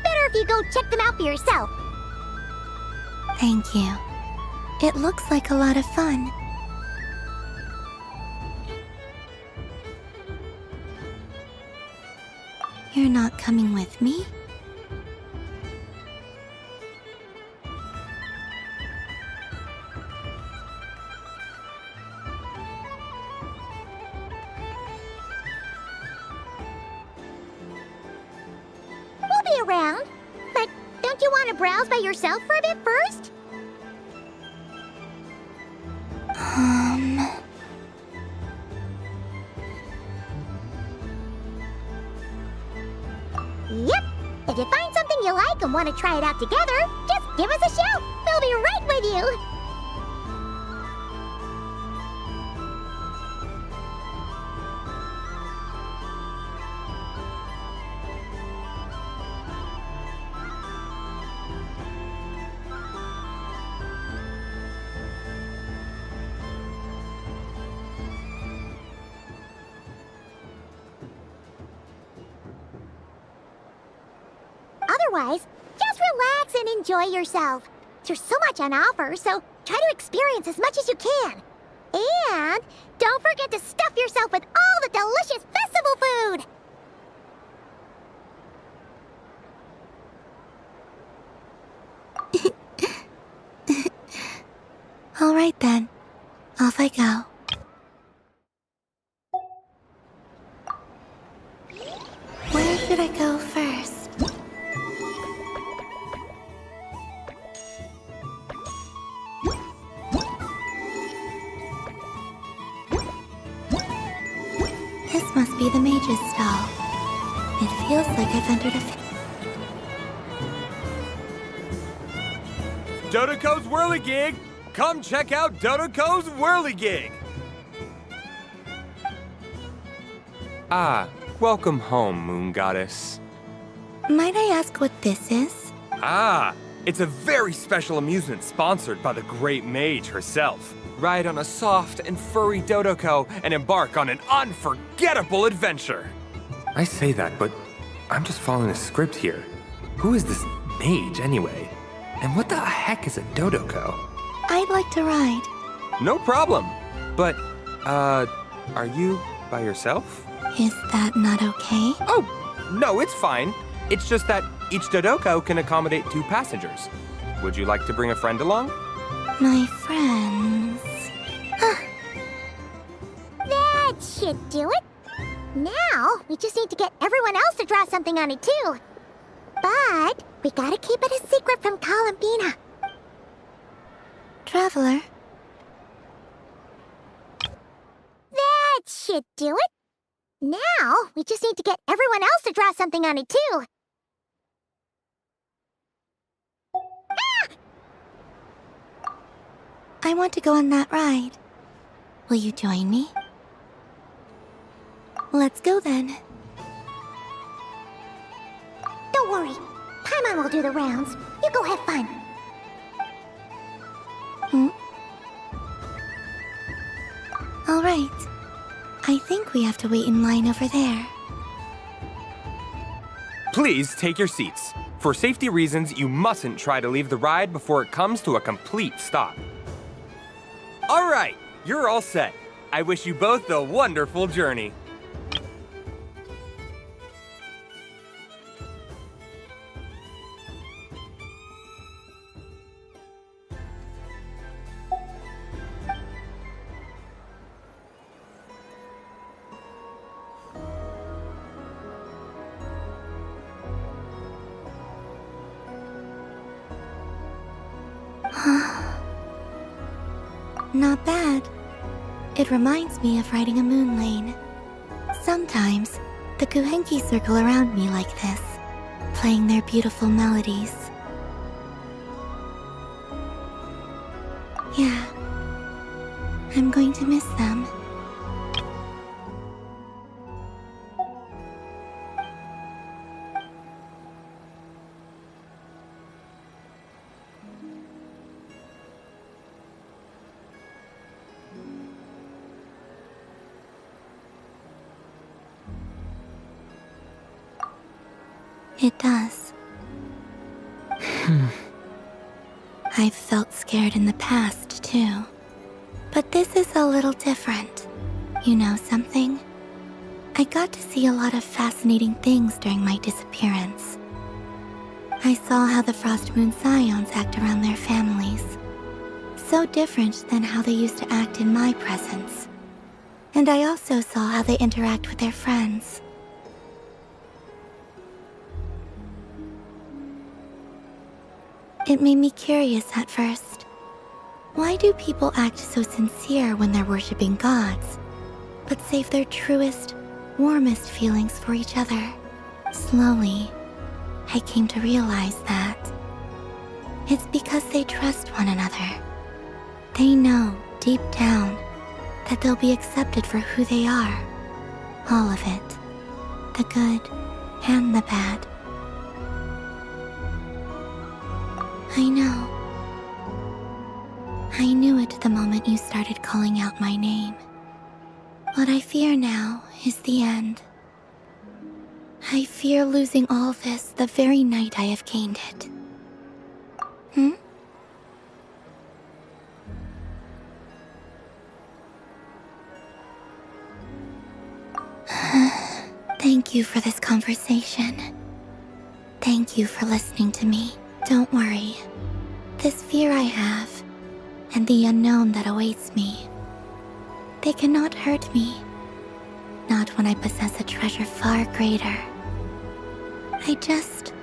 Better if you go check them out for yourself. Thank you. It looks like a lot of fun. You're not coming with me? We'll be around. But don't you want to browse by yourself for a bit first? Yep. If you find something you like and want to try it out together, just give us a shout. We'll be right with you. Otherwise, just relax and enjoy yourself. There's so much on offer, so try to experience as much as you can. And don't forget to stuff yourself with all the delicious festival food! All right then. Off I go. Where should I go first? This must be the mage's stall. It feels like I've entered a... Dodoko's Whirligig! Come check out Dodoko's Whirligig! Ah, welcome home, Moon Goddess. Might I ask what this is? Ah, it's a very special amusement sponsored by the great mage herself. Ride on a soft and furry Dodoko and embark on an unforgettable adventure. I say that, but I'm just following a script here. Who is this mage, anyway? And what the heck is a Dodoko? I'd like to ride. No problem. But, are you by yourself? Is that not okay? Oh, no, it's fine. It's just that each Dodoko can accommodate 2 passengers. Would you like to bring a friend along? My friends... That should do it. Now, we just need to get everyone else to draw something on it too. But we gotta keep it a secret from Columbina. Traveler. That should do it. Now, we just need to get everyone else to draw something on it too. I want to go on that ride. Will you join me? Let's go then. Don't worry. Paimon will do the rounds. You go have fun. All right. I think we have to wait in line over there. Please take your seats. For safety reasons, you mustn't try to leave the ride before it comes to a complete stop. All right, you're all set. I wish you both a wonderful journey. Not bad. It reminds me of riding a moon lane. Sometimes, the Kuhenki circle around me like this, playing their beautiful melodies. Yeah, I'm going to miss them. It does. I've felt scared in the past, too. But this is a little different. You know something? I got to see a lot of fascinating things during my disappearance. I saw how the Frost Moon Scions act around their families. So different than how they used to act in my presence. And I also saw how they interact with their friends. It made me curious at first. Why do people act so sincere when they're worshipping gods, but save their truest, warmest feelings for each other? Slowly, I came to realize that it's because they trust one another. They know, deep down, that they'll be accepted for who they are. All of it. The good and the bad. I know. I knew it the moment you started calling out my name. What I fear now is the end. I fear losing all this the very night I have gained it. Thank you for this conversation. Thank you for listening to me. Don't worry. This fear I have, and the unknown that awaits me, they cannot hurt me. Not when I possess a treasure far greater. I just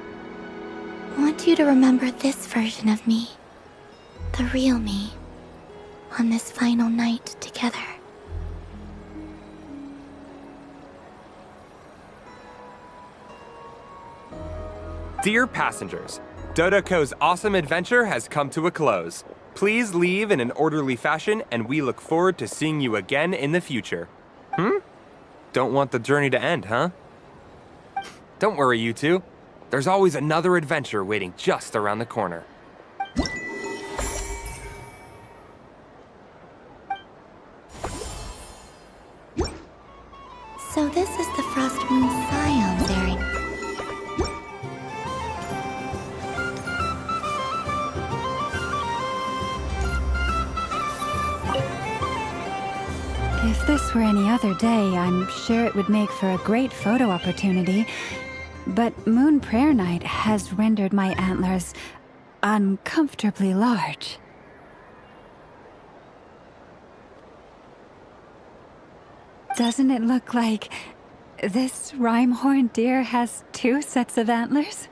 want you to remember this version of me, the real me, on this final night together. Dear passengers, Dodoco's awesome adventure has come to a close. Please leave in an orderly fashion, and we look forward to seeing you again in the future. Don't want the journey to end, huh? Don't worry, you two. There's always another adventure waiting just around the corner. So this is the Frost Moon Scion's area. If this were any other day, I'm sure it would make for a great photo opportunity. But Moon Prayer Night has rendered my antlers uncomfortably large. Doesn't it look like this rhyme-horned deer has 2 sets of antlers?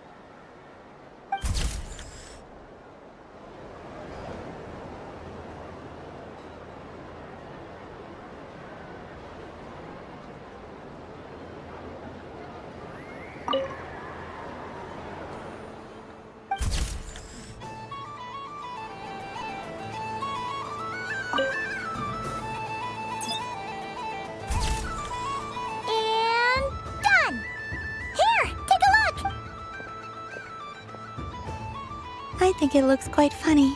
I think it looks quite funny.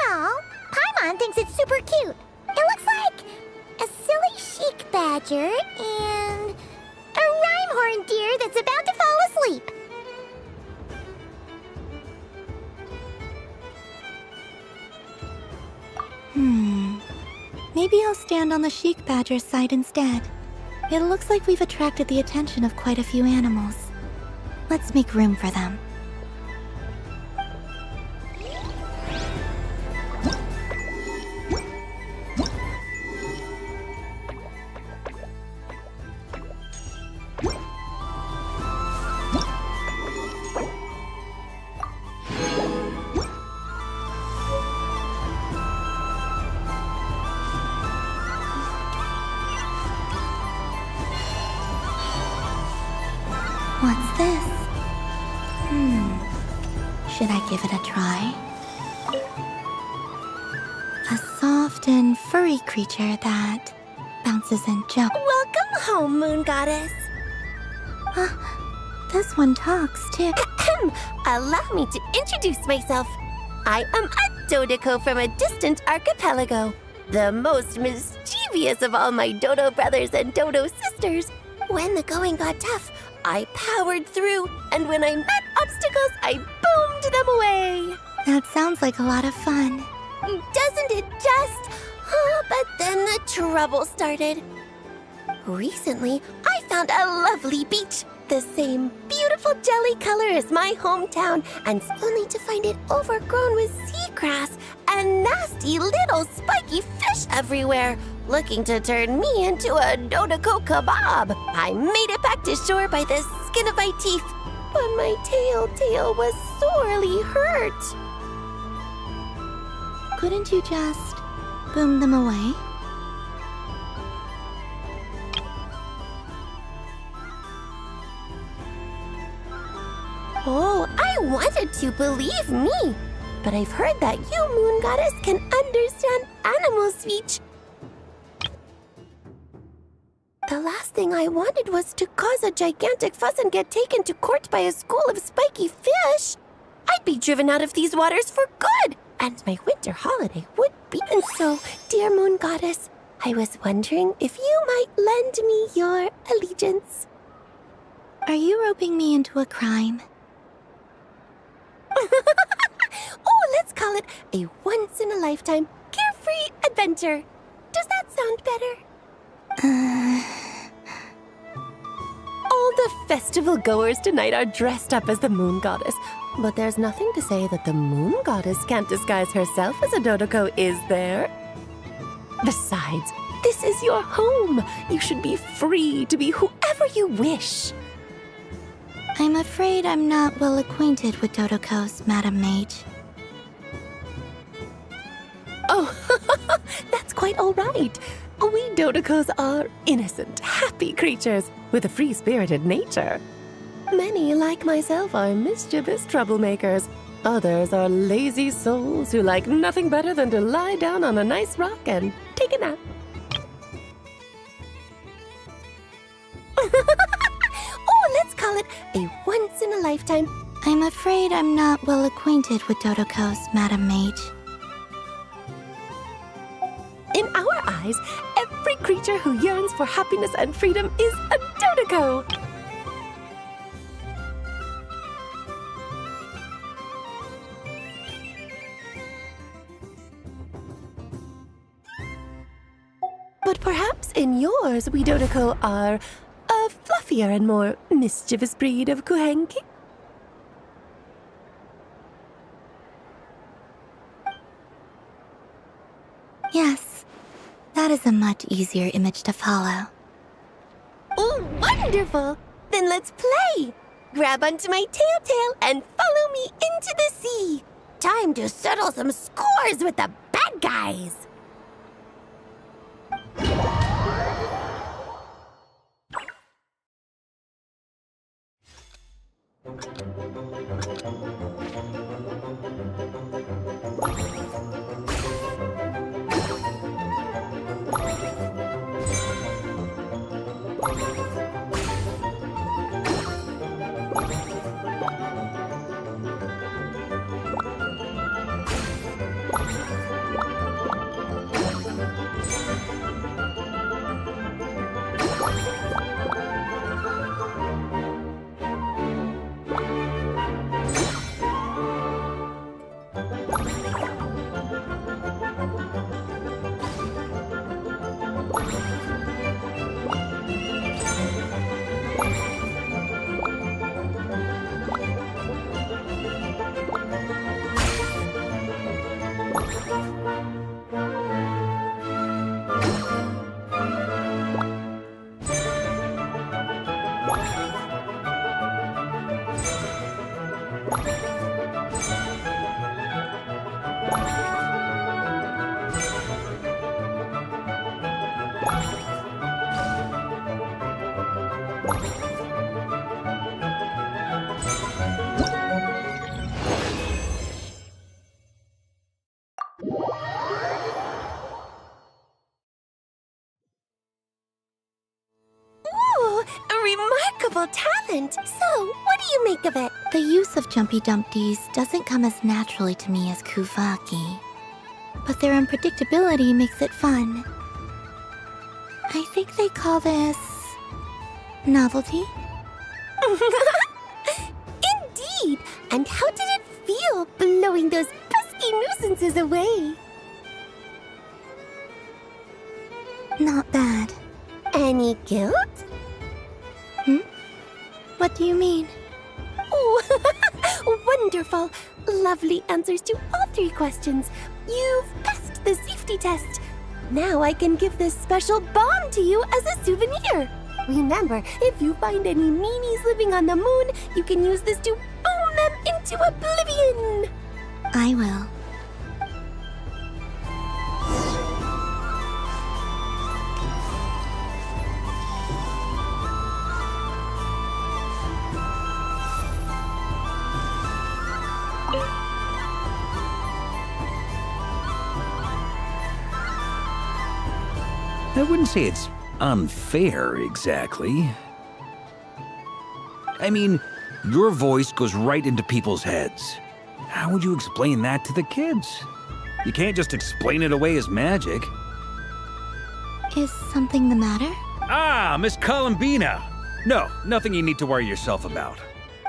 Well, Paimon thinks it's super cute. It looks like a silly chic badger and a rhyme-horned deer that's about to fall asleep. Maybe I'll stand on the chic badger's side instead. It looks like we've attracted the attention of quite a few animals. Let's make room for them. What's this? Should I give it a try? A soft and furry creature that bounces and jumps. Welcome home, Moon Goddess. This one talks too. Allow me to introduce myself. I am a Dodoco from a distant archipelago, the most mischievous of all my Dodo brothers and Dodo sisters. When the going got tough, I powered through, and when I met obstacles, I boomed them away. That sounds like a lot of fun. Doesn't it just? But then the trouble started. Recently, I found a lovely beach, the same beautiful jelly color as my hometown, and only to find it overgrown with seagrass and nasty little spiky fish everywhere, looking to turn me into a Dodoco kebab. I made it back to shore by the skin of my teeth, but my tail was sorely hurt. Couldn't you just boom them away? Oh, I wanted to, believe me. But I've heard that you, Moon Goddess, can understand animal speech. The last thing I wanted was to cause a gigantic fuss and get taken to court by a school of spiky fish. I'd be driven out of these waters for good, and my winter holiday would be. And so, dear Moon Goddess, I was wondering if you might lend me your allegiance. Are you roping me into a crime? Oh, let's call it a once-in-a-lifetime carefree adventure. Does that sound better? All the festival goers tonight are dressed up as the Moon Goddess, but there's nothing to say that the Moon Goddess can't disguise herself as a Dodoco, is there? Besides, this is your home. You should be free to be whoever you wish. I'm afraid I'm not well acquainted with Dodocos, Madam Mage. Oh, that's quite all right. We Dodocos are innocent, happy creatures with a free-spirited nature. Many, like myself, are mischievous troublemakers. Others are lazy souls who like nothing better than to lie down on a nice rock and take a nap. Oh, let's call it a once-in-a-lifetime. I'm afraid I'm not well acquainted with Dodokos, Madam Mage. In our eyes, every creature who yearns for happiness and freedom is a Dodoko. But perhaps in yours, we Dodoko are a fluffier and more mischievous breed of Kuhenki. Yes, that is a much easier image to follow. Oh, wonderful! Then let's play! Grab onto my tail and follow me into the sea! Time to settle some scores with the bad guys! Remarkable talent! So, what do you make of it? The use of Jumpy Dumpties doesn't come as naturally to me as Kuvaki, but their unpredictability makes it fun. I think they call this... novelty? Indeed! And how did it feel blowing those pesky nuisances away? Not bad. Any guilt? What do you mean? Oh, wonderful! Lovely answers to all 3 questions. You've passed the safety test. Now I can give this special bomb to you as a souvenir. Remember, if you find any meanies living on the moon, you can use this to boom them into oblivion. I will. I wouldn't say it's unfair, exactly. I mean, your voice goes right into people's heads. How would you explain that to the kids? You can't just explain it away as magic. Is something the matter? Ah, Miss Columbina! No, nothing you need to worry yourself about.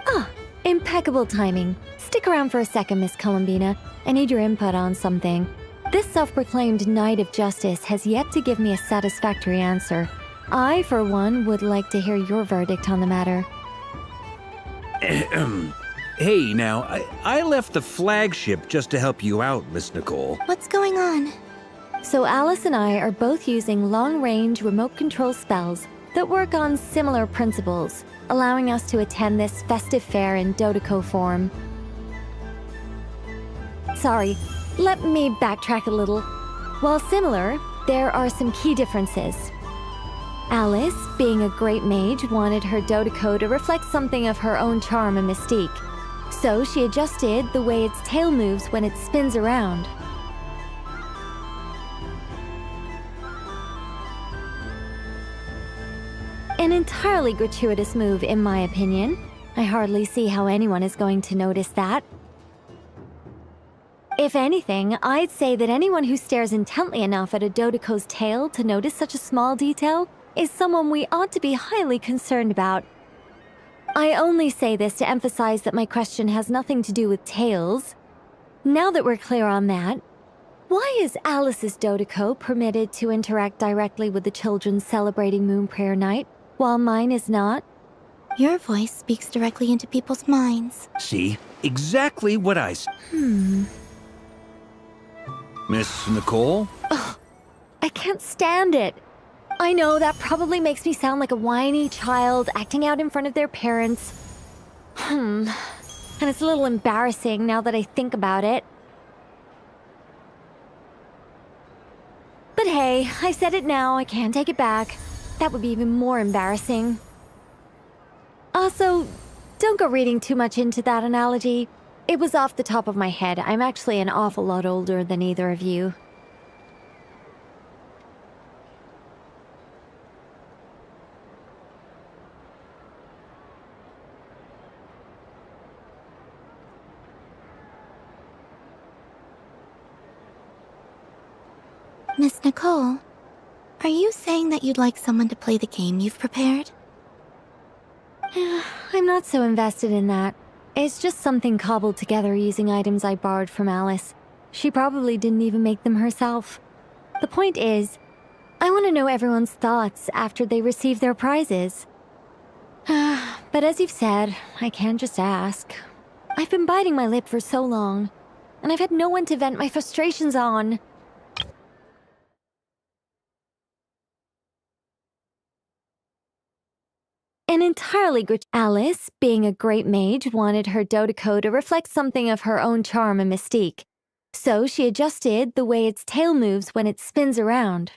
Ah, impeccable timing. Stick around for a second, Miss Columbina. I need your input on something. This self-proclaimed Knight of Justice has yet to give me a satisfactory answer. I, for one, would like to hear your verdict on the matter. Hey, now, I left the flagship just to help you out, Miss Nicole. What's going on? So Alice and I are both using long-range remote control spells that work on similar principles, allowing us to attend this festive fair in Dodoko form. Sorry, let me backtrack a little. While similar, there are some key differences. Alice, being a great mage, wanted her Dodeko to reflect something of her own charm and mystique. So she adjusted the way its tail moves when it spins around. An entirely gratuitous move, in my opinion. I hardly see how anyone is going to notice that. If anything, I'd say that anyone who stares intently enough at a Dodeko's tail to notice such a small detail is someone we ought to be highly concerned about. I only say this to emphasize that my question has nothing to do with tails. Now that we're clear on that, why is Alice's Dodeko permitted to interact directly with the children celebrating Moon Prayer Night, while mine is not? Your voice speaks directly into people's minds. See? Exactly what I Miss Nicole? Ugh, I can't stand it. I know that probably makes me sound like a whiny child acting out in front of their parents. And it's a little embarrassing now that I think about it. But hey, I said it now, I can't take it back. That would be even more embarrassing. Also, don't go reading too much into that analogy. It was off the top of my head. I'm actually an awful lot older than either of you. Miss Nicole, are you saying that you'd like someone to play the game you've prepared? I'm not so invested in that. It's just something cobbled together using items I borrowed from Alice. She probably didn't even make them herself. The point is, I want to know everyone's thoughts after they receive their prizes. But as you've said, I can't just ask. I've been biting my lip for so long, and I've had no one to vent my frustrations on. An entirely Alice, being a great mage, wanted her Dodeko to reflect something of her own charm and mystique. So she adjusted the way its tail moves when it spins around.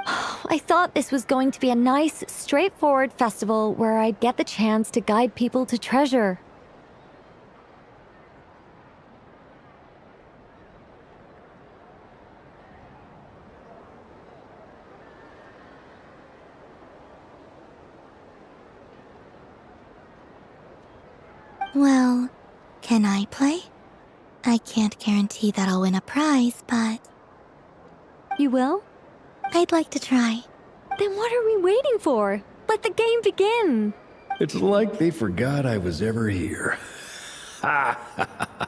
I thought this was going to be a nice, straightforward festival where I'd get the chance to guide people to treasure. Well, can I play? I can't guarantee that I'll win a prize, but... You will? I'd like to try. Then what are we waiting for? Let the game begin! It's like they forgot I was ever here. Ha ha ha ha.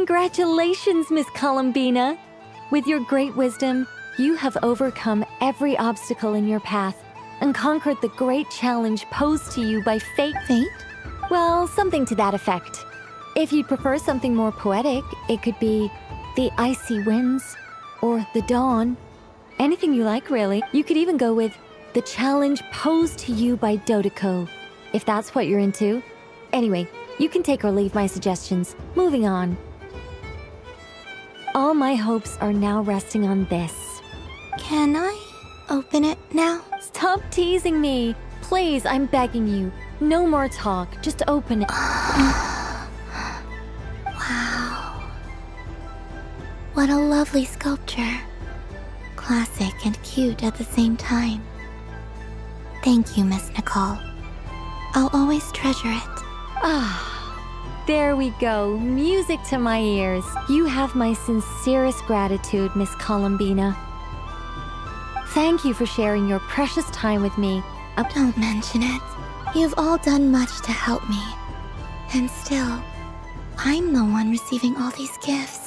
Congratulations, Miss Columbina! With your great wisdom, you have overcome every obstacle in your path and conquered the great challenge posed to you by fate. Fate? Well, something to that effect. If you'd prefer something more poetic, it could be the icy winds or the dawn. Anything you like, really. You could even go with the challenge posed to you by Dodeko, if that's what you're into. Anyway, you can take or leave my suggestions. Moving on. All my hopes are now resting on this. Can I open it now? Stop teasing me. Please, I'm begging you. No more talk. Just open it. Wow. What a lovely sculpture. Classic and cute at the same time. Thank you, Miss Nicole. I'll always treasure it. There we go. Music to my ears. You have my sincerest gratitude, Miss Columbina. Thank you for sharing your precious time with me. Don't mention it. You've all done much to help me. And still, I'm the one receiving all these gifts.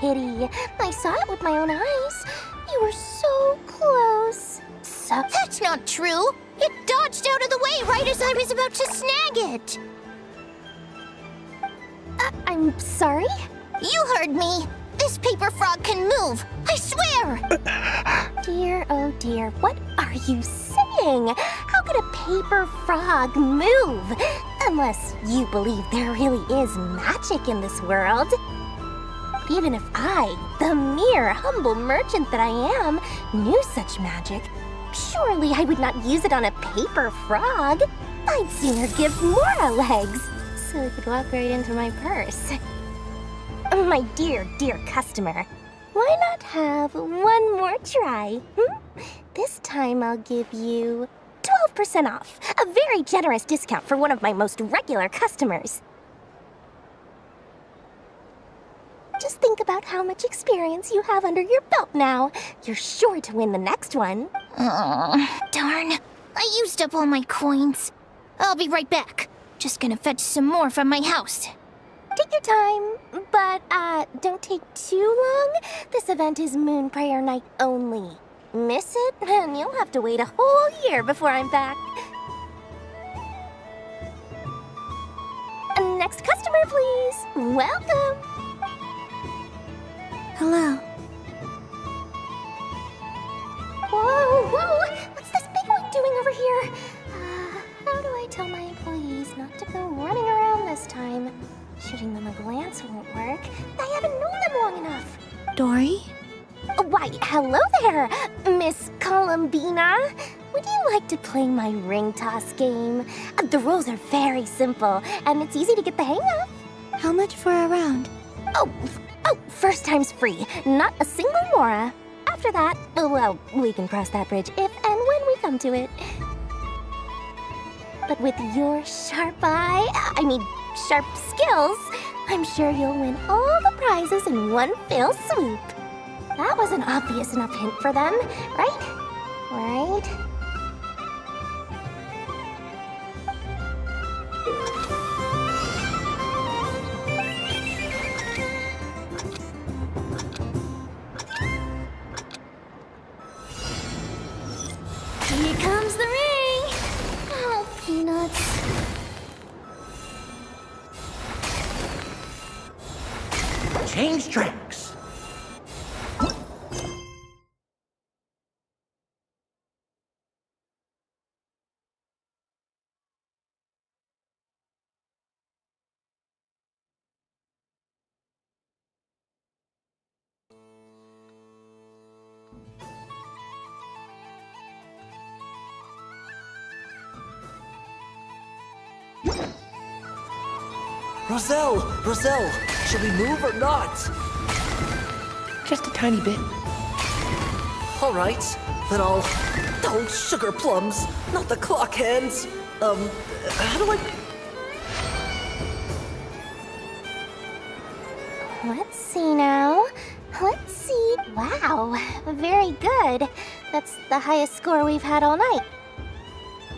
Pity. I saw it with my own eyes. You were so close. That's not true. It dodged out of the way right as I was about to snag it. I'm sorry? You heard me. This paper frog can move. I swear. Dear, oh dear, what are you saying? How could a paper frog move? Unless you believe there really is magic in this world. Even if I, the mere humble merchant that I am, knew such magic, surely I would not use it on a paper frog. I'd sooner give Mora legs, so it could walk right into my purse. My dear, dear customer, why not have one more try? This time I'll give you 12% off, a very generous discount for one of my most regular customers. Just think about how much experience you have under your belt now. You're sure to win the next one. Darn. I used up all my coins. I'll be right back. Just gonna fetch some more from my house. Take your time, but don't take too long. This event is Moon Prayer Night only. Miss it, and you'll have to wait a whole year before I'm back. Next customer, please. Welcome. Hello. Whoa! What's this big one doing over here? How do I tell my employees not to go running around this time? Shooting them a glance won't work. I haven't known them long enough. Dory? Why, hello there, Miss Columbina. Would you like to play my ring toss game? The rules are very simple, and it's easy to get the hang of. How much for a round? Oh, first time's free. Not a single Mora. After that, well, we can cross that bridge if and when we come to it. But with your sharp skills, I'm sure you'll win all the prizes in one fell swoop. That was an obvious enough hint for them, right? Right? Here comes the ring! Oh, peanuts. Change tracks. Roselle, should we move or not? Just a tiny bit. All right, then I'll... Oh, sugar plums, not the clock hands. How do I... Let's see now. Let's see. Wow, very good. That's the highest score we've had all night.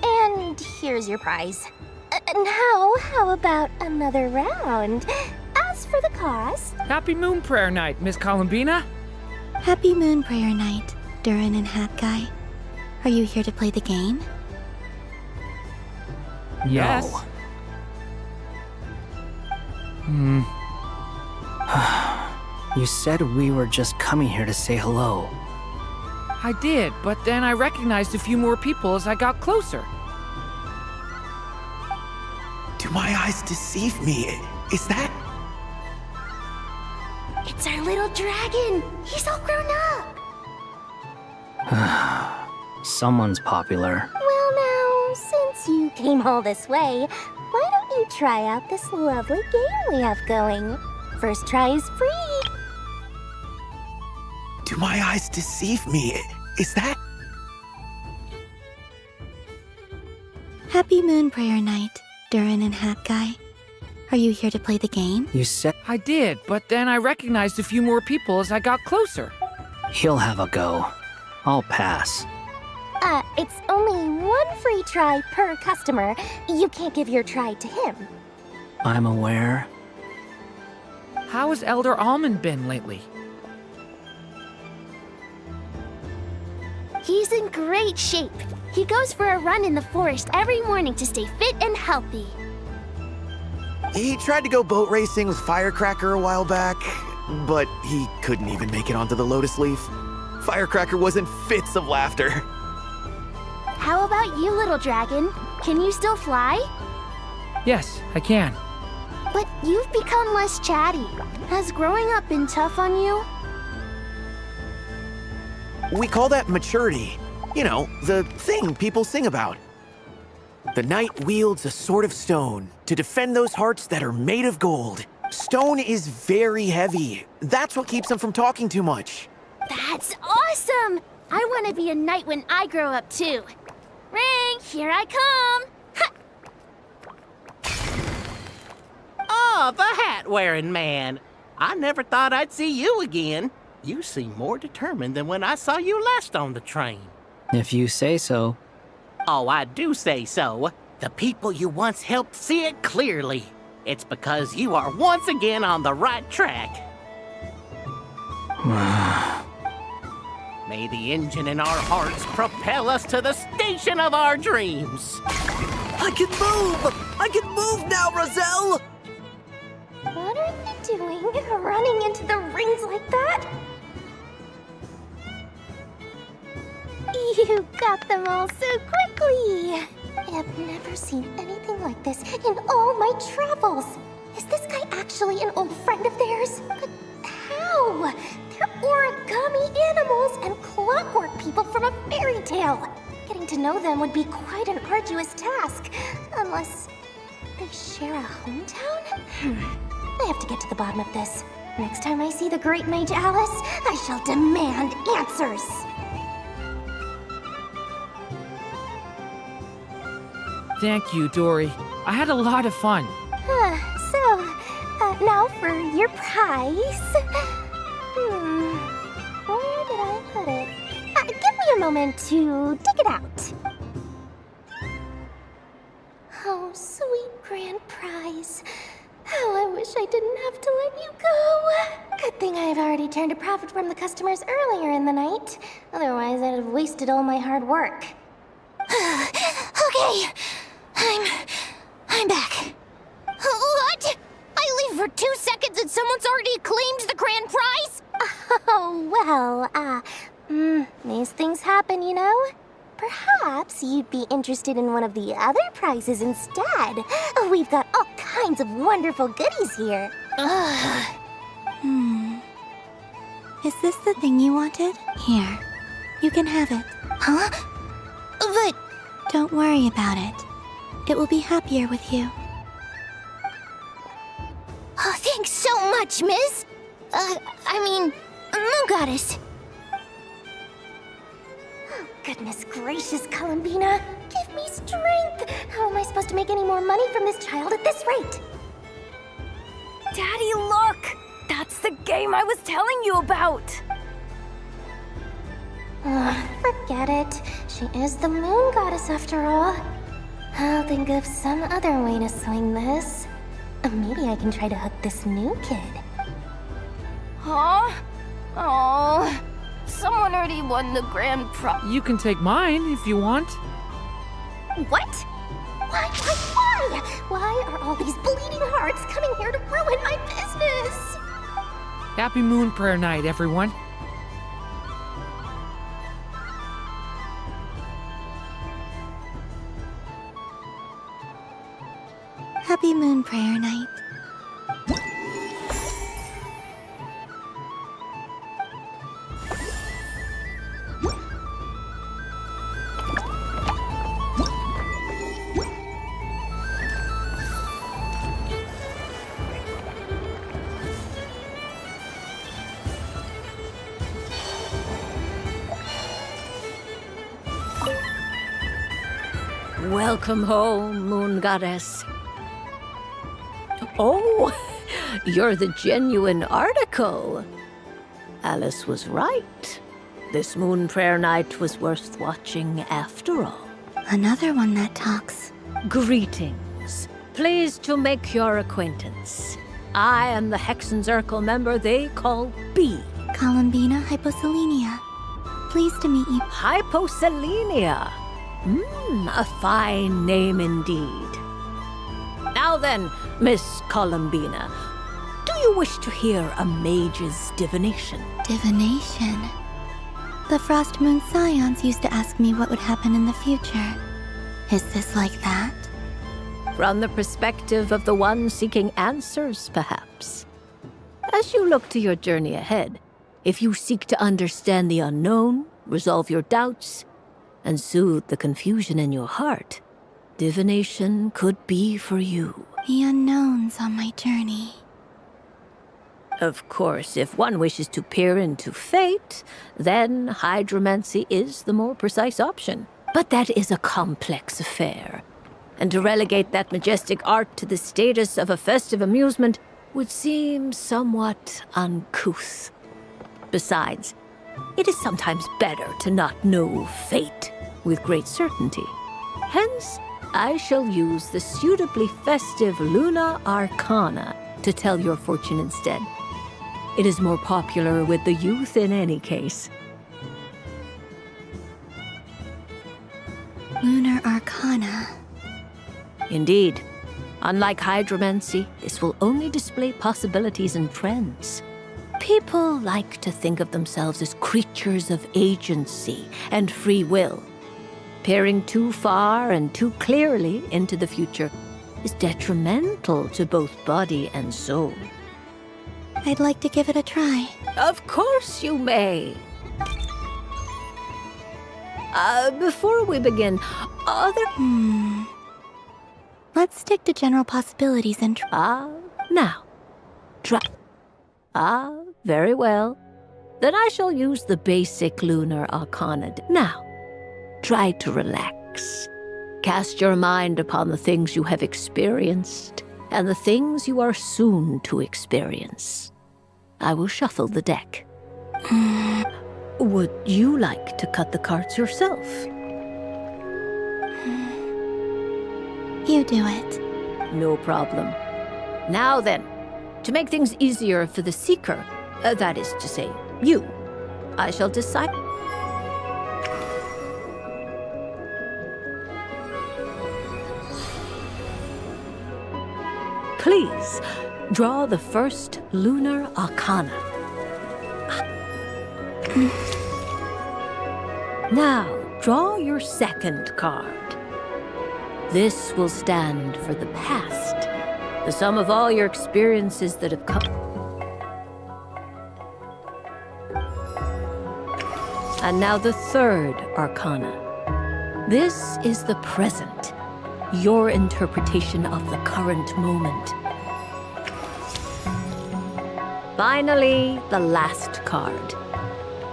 And here's your prize. Now, how about another round? As for the cost... Happy Moon Prayer Night, Miss Columbina. Happy Moon Prayer Night, Durin and Hat Guy. Are you here to play the game? Yes. No. You said we were just coming here to say hello. I did, but then I recognized a few more people as I got closer. Do my eyes deceive me? Is that... It's our little dragon! He's all grown up! Someone's popular. Well now, since you came all this way, why don't you try out this lovely game we have going? First try is free! Do my eyes deceive me? Is that... Happy Moon Prayer Night, Durin and Hat Guy. Are you here to play the game? You said... I did, but then I recognized a few more people as I got closer. He'll have a go. I'll pass. It's only one free try per customer. You can't give your try to him. I'm aware. How has Elder Almond been lately? He's in great shape. He goes for a run in the forest every morning to stay fit and healthy. He tried to go boat racing with Firecracker a while back, but he couldn't even make it onto the Lotus Leaf. Firecracker was in fits of laughter. How about you, little dragon? Can you still fly? Yes, I can. But you've become less chatty. Has growing up been tough on you? We call that maturity. You know, the thing people sing about. The knight wields a sword of stone to defend those hearts that are made of gold. Stone is very heavy. That's what keeps him from talking too much. That's awesome! I want to be a knight when I grow up too. Ring, here I come! Oh, the hat-wearing man. I never thought I'd see you again. You seem more determined than when I saw you last on the train. If you say so. Oh, I do say so. The people you once helped see it clearly. It's because you are once again on the right track. May the engine in our hearts propel us to the station of our dreams. I can move! I can move now, Roselle! What are you doing, running into the rings like that? You got them all so quickly! I have never seen anything like this in all my travels. Is this guy actually an old friend of theirs? But how? They're origami animals and clockwork people from a fairy tale. Getting to know them would be quite an arduous task, unless they share a hometown? I have to get to the bottom of this. Next time I see the Great Mage Alice, I shall demand answers. Thank you, Dory. I had a lot of fun. Now for your prize. Where did I put it? Give me a moment to dig it out. Oh, sweet grand prize. How I wish I didn't have to let you go. Good thing I've already turned a profit from the customers earlier in the night. Otherwise, I'd have wasted all my hard work. Okay, I'm back. What? I leave for 2 seconds and someone's already claimed the grand prize? Oh, well, these things happen, you know? Perhaps you'd be interested in one of the other prizes instead. We've got all kinds of wonderful goodies here. Is this the thing you wanted? Here. You can have it. Huh? But... Don't worry about it. It will be happier with you. much, miss. Moon Goddess. Oh, goodness gracious, Columbina. Give me strength. How am I supposed to make any more money from this child at this rate? Daddy, look! That's the game I was telling you about! Forget it. She is the Moon Goddess after all. I'll think of some other way to swing this. Maybe I can try to hook this new kid. Huh? Oh, someone already won the grand prize. You can take mine if you want. What? Why? Why are all these bleeding hearts coming here to ruin my business? Happy Moon Prayer Night, everyone. Happy Moon Prayer Night. Welcome home, Moon Goddess. Oh, you're the genuine article. Alice was right. This Moon Prayer Night was worth watching after all. Another one that talks. Greetings. Pleased to make your acquaintance. I am the Hexenzirkel member they call B. Columbina Hyposelenia. Pleased to meet you. Hyposelenia. A fine name indeed. Now then, Miss Columbina, do you wish to hear a mage's divination? Divination? The Frost Moon Scions used to ask me what would happen in the future. Is this like that? From the perspective of the one seeking answers, perhaps. As you look to your journey ahead, if you seek to understand the unknown, resolve your doubts, and soothe the confusion in your heart, divination could be for you. The unknowns on my journey. Of course, if one wishes to peer into fate, then hydromancy is the more precise option. But that is a complex affair, and to relegate that majestic art to the status of a festive amusement would seem somewhat uncouth. Besides, it is sometimes better to not know fate with great certainty. Hence, I shall use the suitably festive Luna Arcana to tell your fortune instead. It is more popular with the youth in any case. Lunar Arcana. Indeed. Unlike hydromancy, this will only display possibilities and trends. People like to think of themselves as creatures of agency and free will. Peering too far and too clearly into the future is detrimental to both body and soul. I'd like to give it a try. Of course you may. Before we begin, Let's stick to general possibilities and now. Try. Very well. Then I shall use the basic Lunar Arcana. Now, try to relax. Cast your mind upon the things you have experienced and the things you are soon to experience. I will shuffle the deck. Would you like to cut the cards yourself? You do it. No problem. Now then, to make things easier for the seeker, that is to say, you, I shall decide. Please, draw the first Lunar Arcana. Now, draw your second card. This will stand for the past, the sum of all your experiences that have come. And now the third Arcana. This is the present, your interpretation of the current moment. Finally, the last card.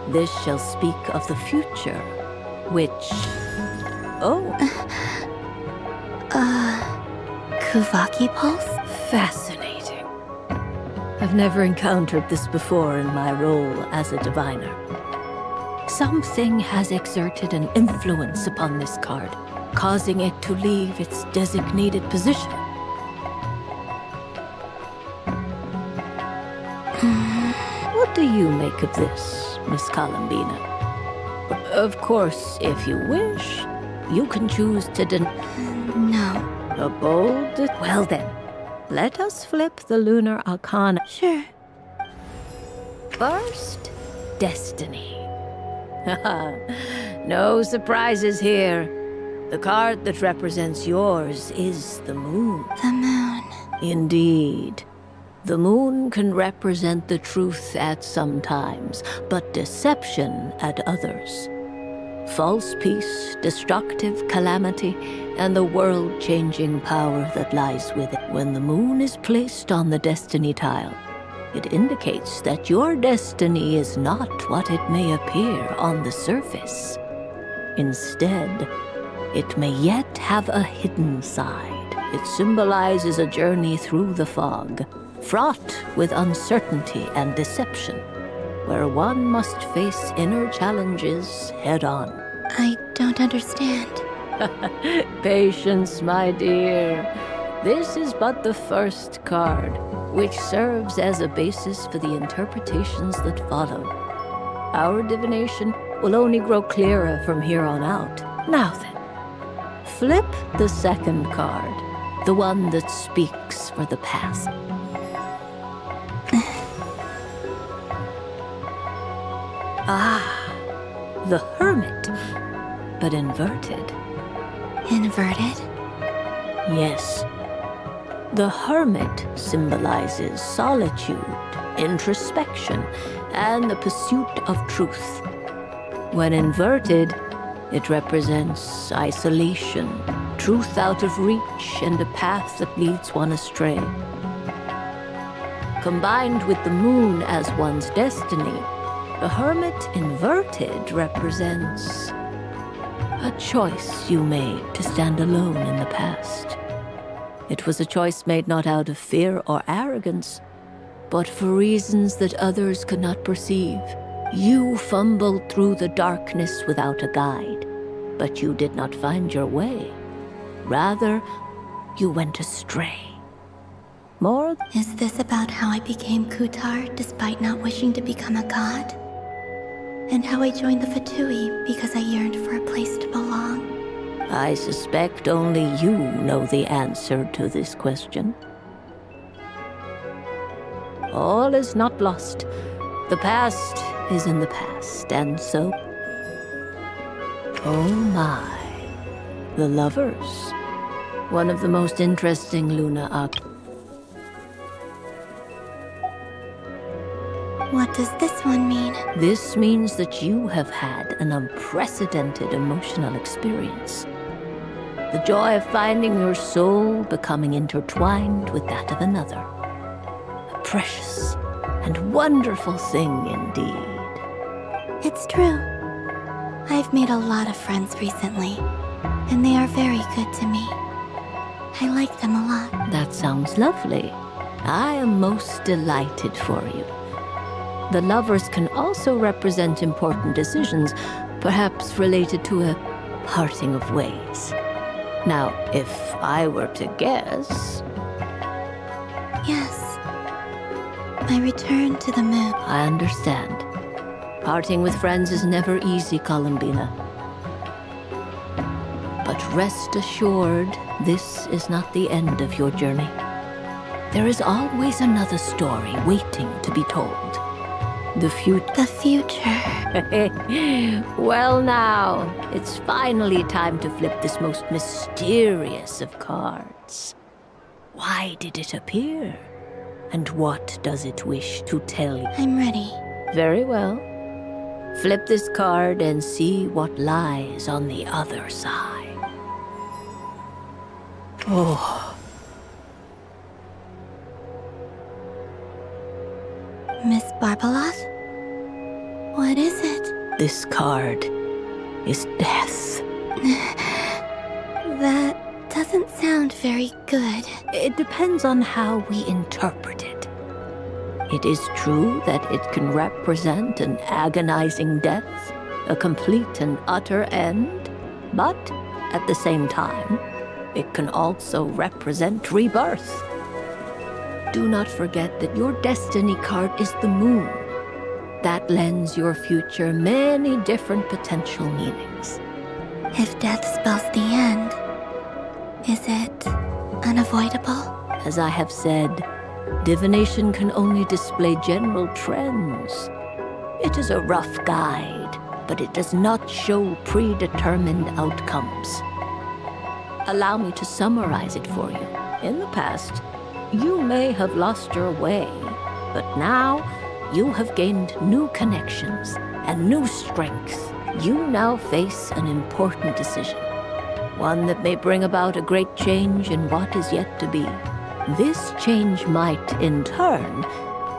This shall speak of the future, which... Oh. Kuvaki Pulse? Fascinating. I've never encountered this before in my role as a diviner. Something has exerted an influence upon this card, causing it to leave its designated position. What do you make of this, Miss Columbina? Of course, if you wish, you can choose to No. A bold... Well then, let us flip the Lunar Arcana. Sure. First, Destiny. No surprises here. The card that represents yours is the moon. The moon. Indeed. The moon can represent the truth at some times, but deception at others. False peace, destructive calamity, and the world-changing power that lies with it. When the moon is placed on the destiny tile, it indicates that your destiny is not what it may appear on the surface. Instead, it may yet have a hidden side. It symbolizes a journey through the fog, fraught with uncertainty and deception, where one must face inner challenges head-on. I don't understand. Patience, my dear. This is but the first card, which serves as a basis for the interpretations that follow. Our divination will only grow clearer from here on out. Now then, flip the second card, the one that speaks for the past. The Hermit, but inverted. Inverted? Yes. The Hermit symbolizes solitude, introspection, and the pursuit of truth. When inverted, it represents isolation, truth out of reach, and a path that leads one astray. Combined with the moon as one's destiny, the Hermit inverted represents a choice you made to stand alone in the past. It was a choice made not out of fear or arrogance, but for reasons that others could not perceive. You fumbled through the darkness without a guide, but you did not find your way. Rather, you went astray. More? Is this about how I became Kutar despite not wishing to become a god? And how I joined the Fatui because I yearned for a place to belong? I suspect only you know the answer to this question. All is not lost. The past is in the past, and so... Oh my. The lovers. One of the most interesting Luna Arc. What does this one mean? This means that you have had an unprecedented emotional experience. The joy of finding your soul becoming intertwined with that of another. A precious and wonderful thing indeed. It's true. I've made a lot of friends recently, and they are very good to me. I like them a lot. That sounds lovely. I am most delighted for you. The lovers can also represent important decisions, perhaps related to a parting of ways. Now, if I were to guess... Yes. My return to the moon. I understand. Parting with friends is never easy, Columbina. But rest assured, this is not the end of your journey. There is always another story waiting to be told. The future. The future. Well now, it's finally time to flip this most mysterious of cards. Why did it appear? And what does it wish to tell you? I'm ready. Very well. Flip this card and see what lies on the other side. Oh. Barbaloth? What is it? This card is death. That doesn't sound very good. It depends on how we interpret it. It is true that it can represent an agonizing death, a complete and utter end, but at the same time, it can also represent rebirth. Do not forget that your destiny card is the moon. That lends your future many different potential meanings. If death spells the end, is it unavoidable? As I have said, divination can only display general trends. It is a rough guide, but it does not show predetermined outcomes. Allow me to summarize it for you. In the past, you may have lost your way, but now you have gained new connections and new strength. You now face an important decision, one that may bring about a great change in what is yet to be. This change might, in turn,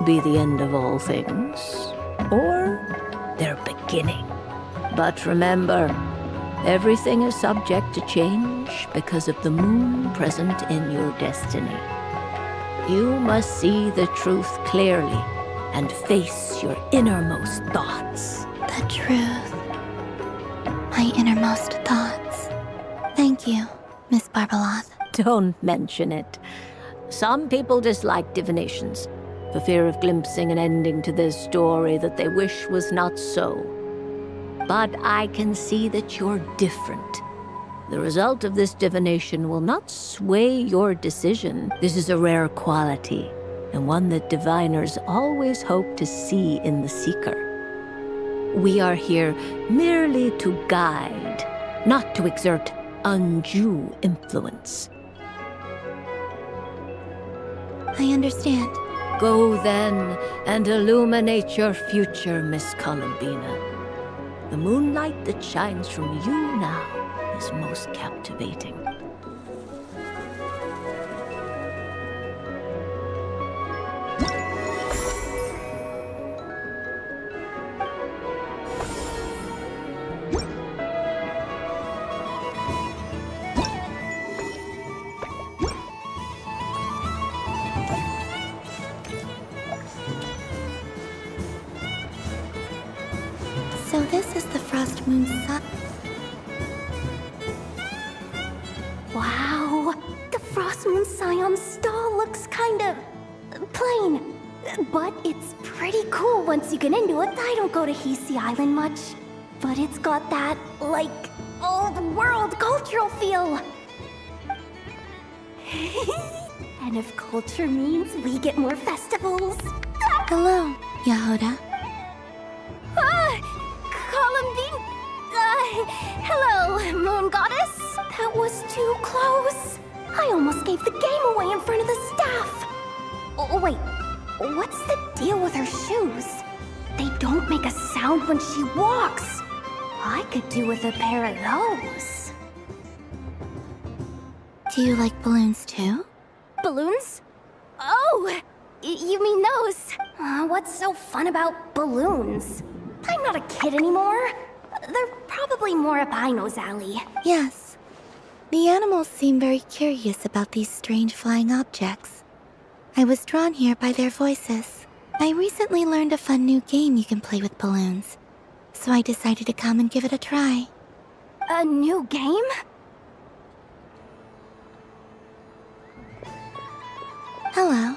be the end of all things, or their beginning. But remember, everything is subject to change because of the moon present in your destiny. You must see the truth clearly and face your innermost thoughts. The truth. My innermost thoughts. Thank you, Miss Barbaloth. Don't mention it. Some people dislike divinations, for fear of glimpsing an ending to their story that they wish was not so. But I can see that you're different. The result of this divination will not sway your decision. This is a rare quality, and one that diviners always hope to see in the seeker. We are here merely to guide, not to exert undue influence. I understand. Go then and illuminate your future, Miss Columbina. The moonlight that shines from you now is most captivating. So this is the Frost Moon sun. Wow, the Frost Moon Scion stall looks kinda plain. But it's pretty cool once you get into it. I don't go to Hisi Island much, but it's got that, like, old world cultural feel. And if culture means we get more festivals. Hello, Yahoda. Columbine. Hello, Moon Goddess. That was too close. I almost gave the game away in front of the staff. Oh, wait. What's the deal with her shoes? They don't make a sound when she walks. I could do with a pair of those. Do you like balloons too? Balloons? Oh, you mean those? What's so fun about balloons? I'm not a kid anymore. They're probably more up Aino's alley. Yes. The animals seem very curious about these strange flying objects. I was drawn here by their voices. I recently learned a fun new game you can play with balloons, so I decided to come and give it a try. A new game? Hello.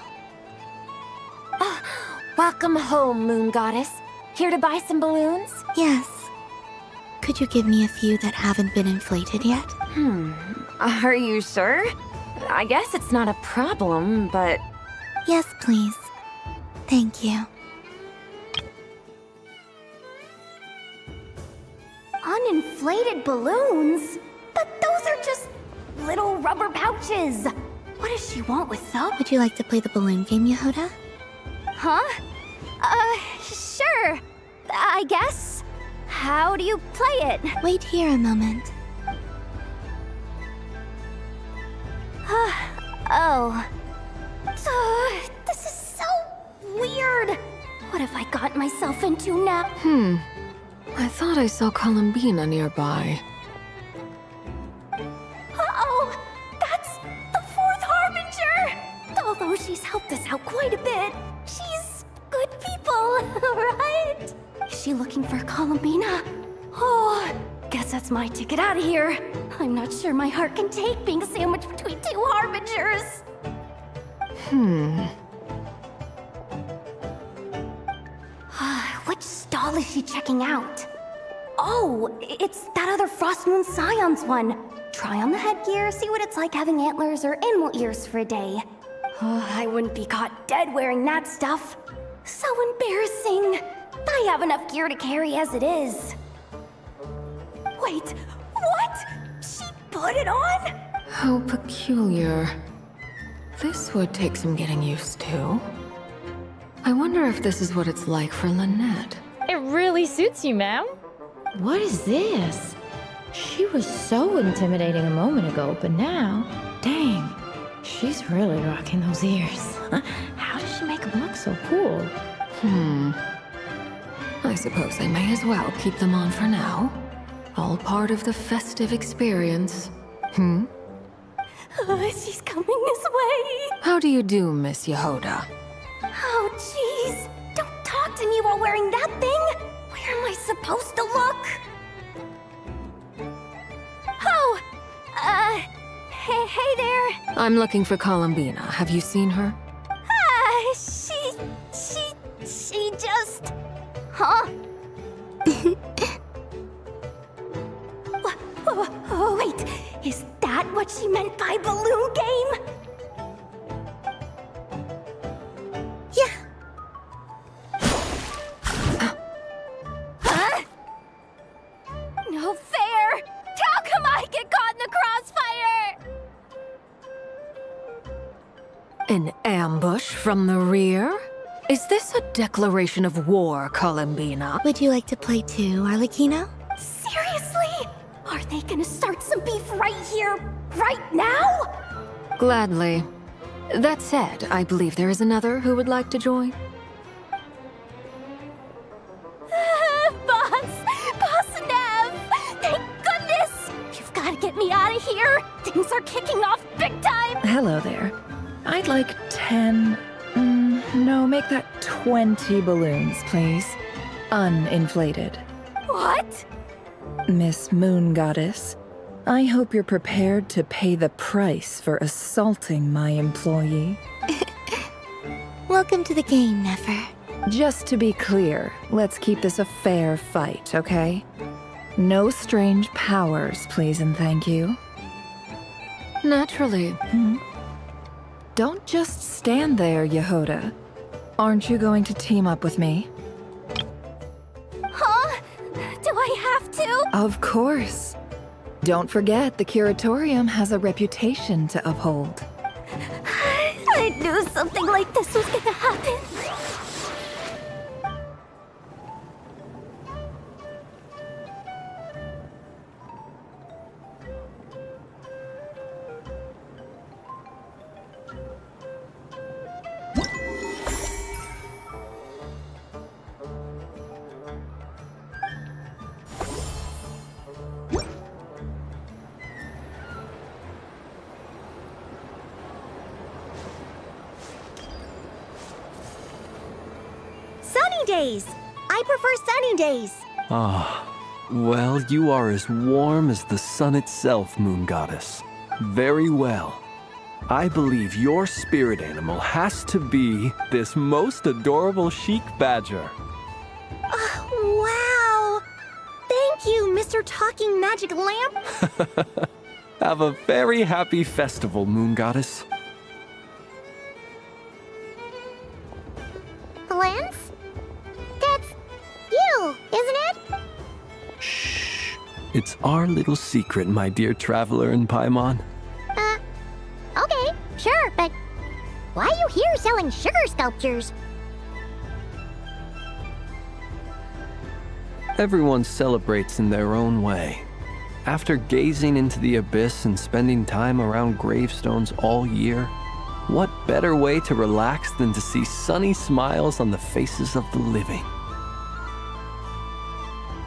Welcome home, Moon Goddess. Here to buy some balloons? Yes. Could you give me a few that haven't been inflated yet? Are you sure? I guess it's not a problem, but... Yes, please. Thank you. Uninflated balloons? But those are just little rubber pouches. What does she want with them? Would you like to play the balloon game, Yahoda? Huh? Sure. I guess. How do you play it? Wait here a moment. Oh. This is so weird. What have I got myself into now? I thought I saw Columbina nearby. Uh-oh! That's the fourth Harbinger! Although she's helped us out quite a bit, she's good people, right? Is she looking for Columbina? Oh, guess that's my ticket out of here. I'm not sure my heart can take being sandwiched between two Harbingers. Which stall is she checking out? Oh, it's that other Frost Moon Scions one. Try on the headgear, see what it's like having antlers or animal ears for a day. Oh, I wouldn't be caught dead wearing that stuff. So embarrassing. I have enough gear to carry as it is. Wait, what? She put it on? How peculiar. This would take some getting used to. I wonder if this is what it's like for Lynette. It really suits you, ma'am. What is this? She was so intimidating a moment ago, but now, dang, she's really rocking those ears. How does she make them look so cool? I suppose I may as well keep them on for now. All part of the festive experience. She's coming this way. How do you do, Miss Yehoda? Oh, jeez. Don't talk to me while wearing that thing. Where am I supposed to look? Oh, hey there. I'm looking for Columbina. Have you seen her? She just... Huh? Wait, is that what she meant by balloon game? Yeah. Huh? No fair! How come I get caught in the crossfire? An ambush from the rear? Is this a declaration of war, Columbina? Would you like to play too, Arlecchino? Seriously? Are they gonna start some beef right here, right now? Gladly. That said, I believe there is another who would like to join. Boss Nev! Thank goodness! You've gotta get me out of here! Things are kicking off big time! Hello there. I'd like 10... no, make that 20 balloons, please. Uninflated. What? Miss Moon Goddess, I hope you're prepared to pay the price for assaulting my employee. Welcome to the game, Nefer. Just to be clear, let's keep this a fair fight, okay? No strange powers, please and thank you. Naturally. Don't just stand there, Yehoda. Aren't you going to team up with me? Huh? Do I have to? Of course. Don't forget, the Curatorium has a reputation to uphold. I knew something like this was gonna happen. Sunny days! I prefer sunny days. Well, you are as warm as the sun itself, Moon Goddess. Very well. I believe your spirit animal has to be this most adorable chic badger. Wow! Thank you, Mr. Talking Magic Lamp. Have a very happy festival, Moon Goddess. Lance? That's you, isn't it? Shh. It's our little secret, my dear traveler in Paimon. Okay, sure, but why are you here selling sugar sculptures? Everyone celebrates in their own way. After gazing into the abyss and spending time around gravestones all year, What better way to relax than to see sunny smiles on the faces of the living?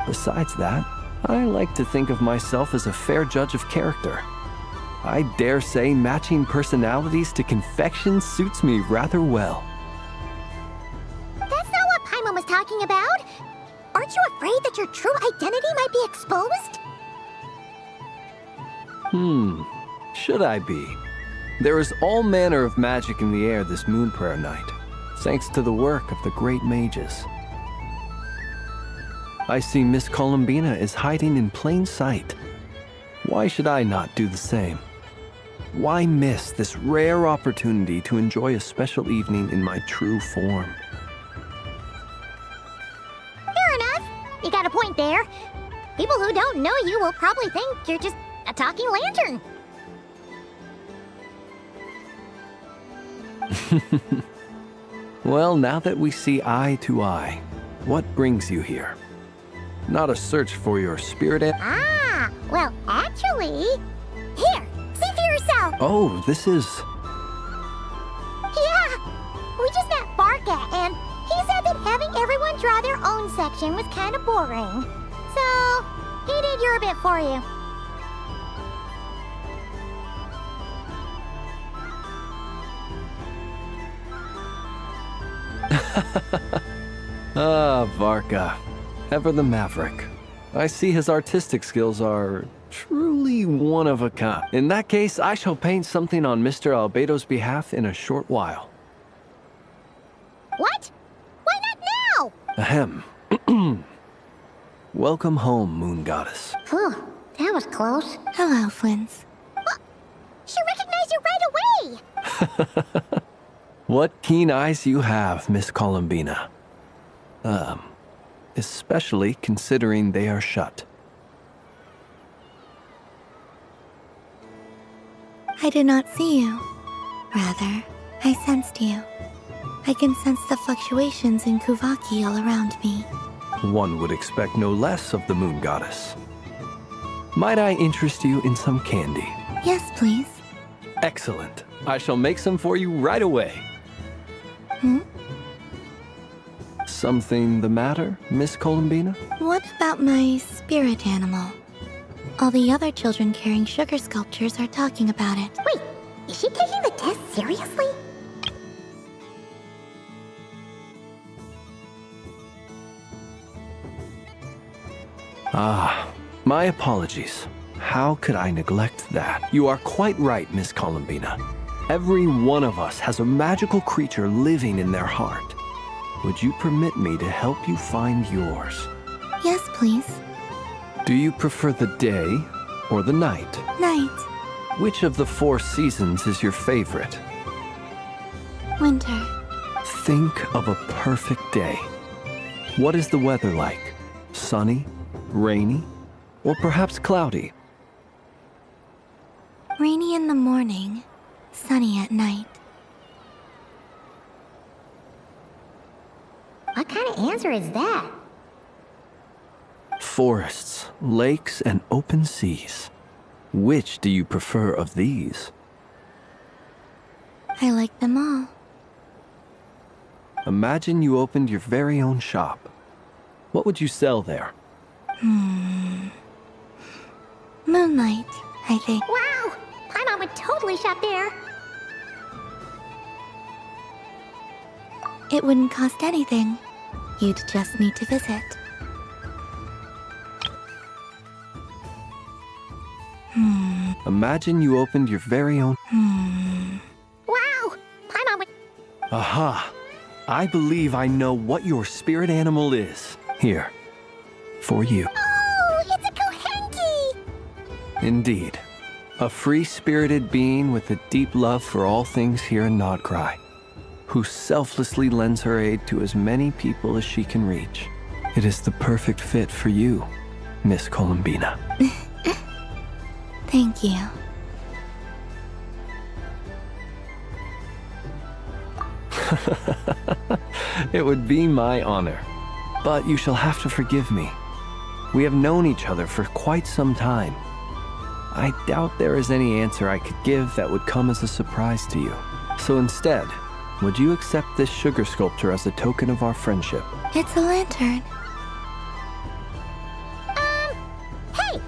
Besides that, I like to think of myself as a fair judge of character. I dare say matching personalities to confection suits me rather well. That's not what Paimon was talking about. Aren't you afraid that your true identity might be exposed? Should I be? There is all manner of magic in the air this moon prayer night, thanks to the work of the great mages. I see Miss Columbina is hiding in plain sight. Why should I not do the same? Why miss this rare opportunity to enjoy a special evening in my true form? Fair enough. You got a point there. People who don't know you will probably think you're just a talking lantern. Well, now that we see eye to eye, what brings you here? Not a search for your spirit Ah, well, actually... Here, see for yourself! Oh, this is... Yeah! We just met Barca, and he said that having everyone draw their own section was kind of boring. So, he did your bit for you. Ah, Varka. Ever the maverick. I see his artistic skills are truly one of a kind. In that case, I shall paint something on Mr. Albedo's behalf in a short while. What? Why not now? Ahem. Welcome home, Moon Goddess. Phew, that was close. Hello, Flins. She recognized you right away! What keen eyes you have, Miss Columbina. Especially considering they are shut. I did not see you. Rather, I sensed you. I can sense the fluctuations in Kuvaki all around me. One would expect no less of the Moon Goddess. Might I interest you in some candy? Yes, please. Excellent. I shall make some for you right away. Something the matter, Miss Columbina? What about my spirit animal? All the other children carrying sugar sculptures are talking about it. Wait, is she taking the test seriously? Ah, my apologies. How could I neglect that? You are quite right, Miss Columbina. Every one of us has a magical creature living in their heart. Would you permit me to help you find yours? Yes, please. Do you prefer the day or the night? Night. Which of the 4 seasons is your favorite? Winter. Think of a perfect day. What is the weather like? Sunny, rainy, or perhaps cloudy? Rainy in the morning, sunny at night. What kind of answer is that? Forests, lakes, and open seas. Which do you prefer of these? I like them all. Imagine you opened your very own shop. What would you sell there? Moonlight, I think. Wow! Paimon would totally shop there. It wouldn't cost anything. You'd just need to visit. Imagine you opened your very own... Wow! Paimon would... Aha! I believe I know what your spirit animal is. Here. For you. Oh, it's a Kohenki! Indeed. A free-spirited being with a deep love for all things here in Nodcry, who selflessly lends her aid to as many people as she can reach. It is the perfect fit for you, Miss Columbina. Thank you. It would be my honor. But you shall have to forgive me. We have known each other for quite some time. I doubt there is any answer I could give that would come as a surprise to you. So instead, would you accept this sugar sculpture as a token of our friendship? It's a lantern. Hey,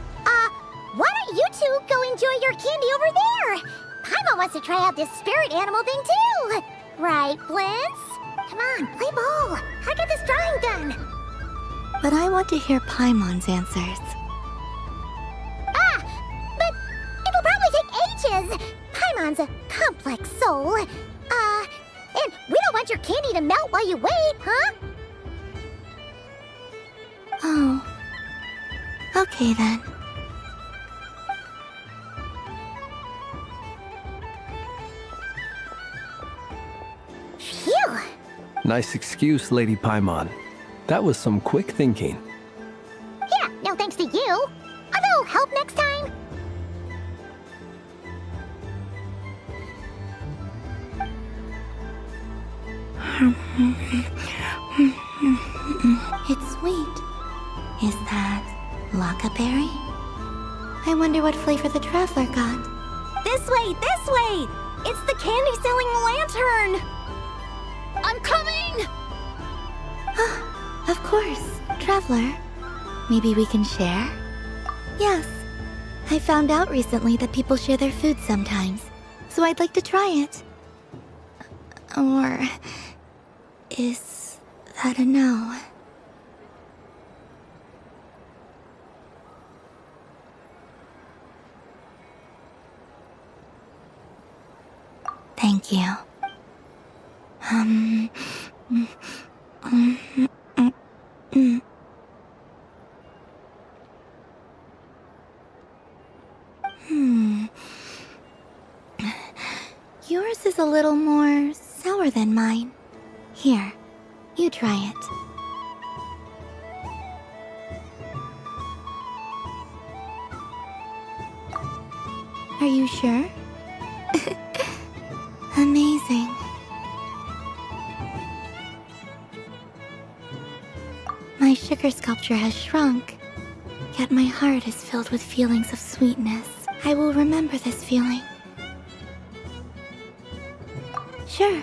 why don't you two go enjoy your candy over there? Paimon wants to try out this spirit animal thing too. Right, Blintz? Come on, play ball. I got this drawing done. But I want to hear Paimon's answers. But it'll probably take ages. Paimon's a complex soul. And we don't want your candy to melt while you wait, huh? Oh. Okay then. Phew. Nice excuse, Lady Paimon. That was some quick thinking. Yeah, no thanks to you. A little help next time. It's sweet. Is that Lockaberry? I wonder what flavor the traveler got. This way, this way! It's the candy-selling lantern! I'm coming! Of course, traveler. Maybe we can share? Yes. I found out recently that people share their food sometimes, so I'd like to try it. Or is that a no? Thank you. Yours is a little more sour than mine. Here, you try it. Are you sure? Amazing. My sugar sculpture has shrunk, yet my heart is filled with feelings of sweetness. I will remember this feeling. Sure.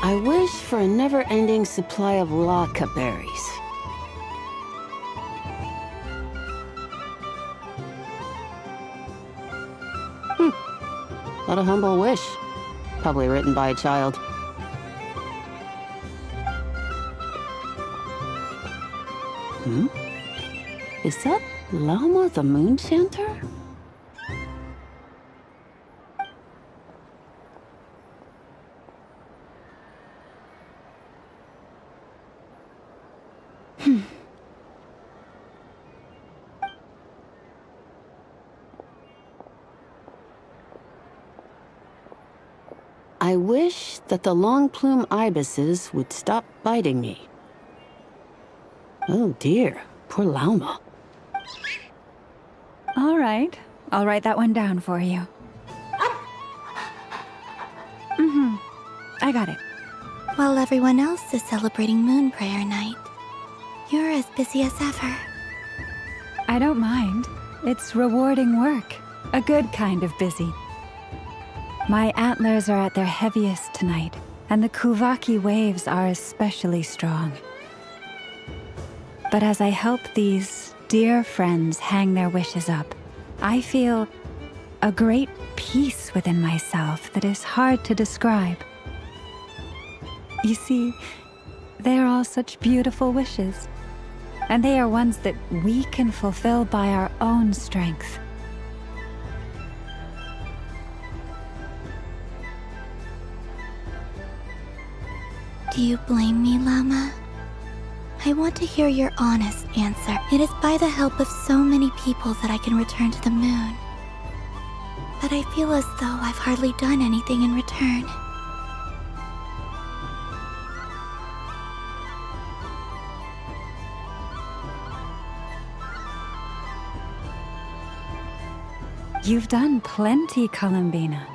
I wish for a never-ending supply of Laka berries. What a humble wish. Probably written by a child. Is that Lauma the Moon Chanter? I wish that the long plume ibises would stop biting me. Oh dear, poor Lauma. All right, I'll write that one down for you. I got it. While everyone else is celebrating Moon Prayer Night, you're as busy as ever. I don't mind. It's rewarding work. A good kind of busy. My antlers are at their heaviest tonight, and the Kuvaki waves are especially strong. But as I help these dear friends hang their wishes up, I feel a great peace within myself that is hard to describe. You see, they're all such beautiful wishes, and they are ones that we can fulfill by our own strength. Do you blame me, Llama? I want to hear your honest answer. It is by the help of so many people that I can return to the moon. But I feel as though I've hardly done anything in return. You've done plenty, Columbina.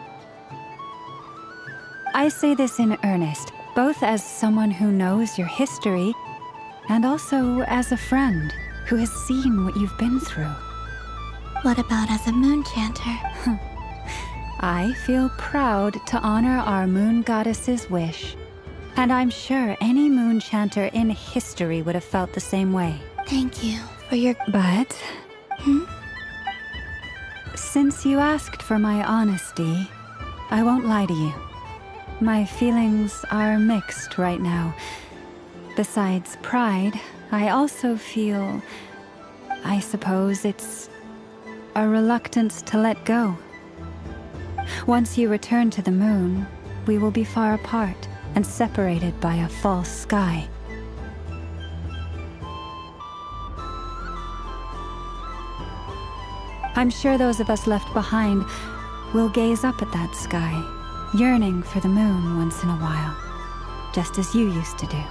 I say this in earnest, both as someone who knows your history, and also as a friend who has seen what you've been through. What about as a moon chanter? I feel proud to honor our moon goddess's wish. And I'm sure any moon chanter in history would have felt the same way. Thank you for your... But... Since you asked for my honesty, I won't lie to you. My feelings are mixed right now. Besides pride, I also feel... I suppose it's... a reluctance to let go. Once you return to the moon, we will be far apart and separated by a false sky. I'm sure those of us left behind will gaze up at that sky, yearning for the moon once in a while, just as you used to do.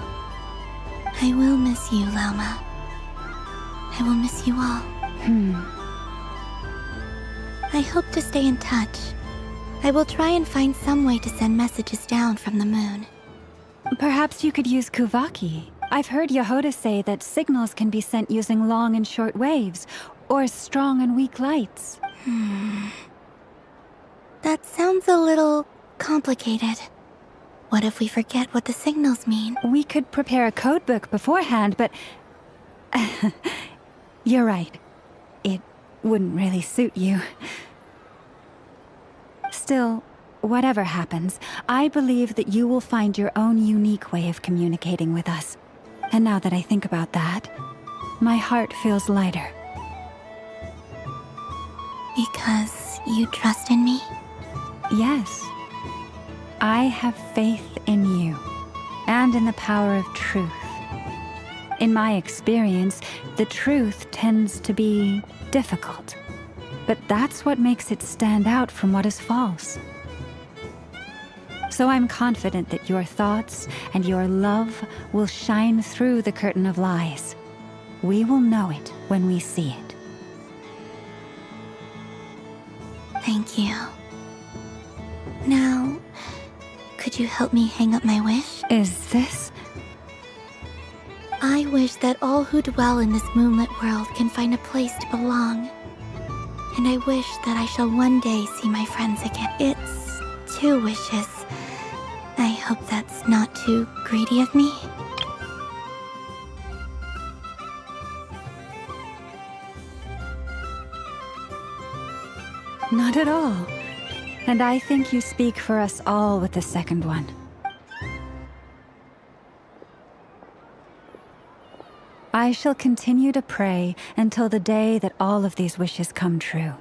I will miss you, Lauma. I will miss you all. I hope to stay in touch. I will try and find some way to send messages down from the moon. Perhaps you could use Kuvaki. I've heard Yehoda say that signals can be sent using long and short waves, or strong and weak lights. That sounds a little complicated. What if we forget what the signals mean? We could prepare a codebook beforehand, but... You're right. It wouldn't really suit you. Still, whatever happens, I believe that you will find your own unique way of communicating with us. And now that I think about that, my heart feels lighter. Because you trust in me? Yes. I have faith in you, and in the power of truth. In my experience, the truth tends to be difficult. But that's what makes it stand out from what is false. So I'm confident that your thoughts and your love will shine through the curtain of lies. We will know it when we see it. Thank you. Now, could you help me hang up my wish? Is this? I wish that all who dwell in this moonlit world can find a place to belong. And I wish that I shall one day see my friends again. It's 2 wishes. I hope that's not too greedy of me. Not at all. And I think you speak for us all with the second one. I shall continue to pray until the day that all of these wishes come true.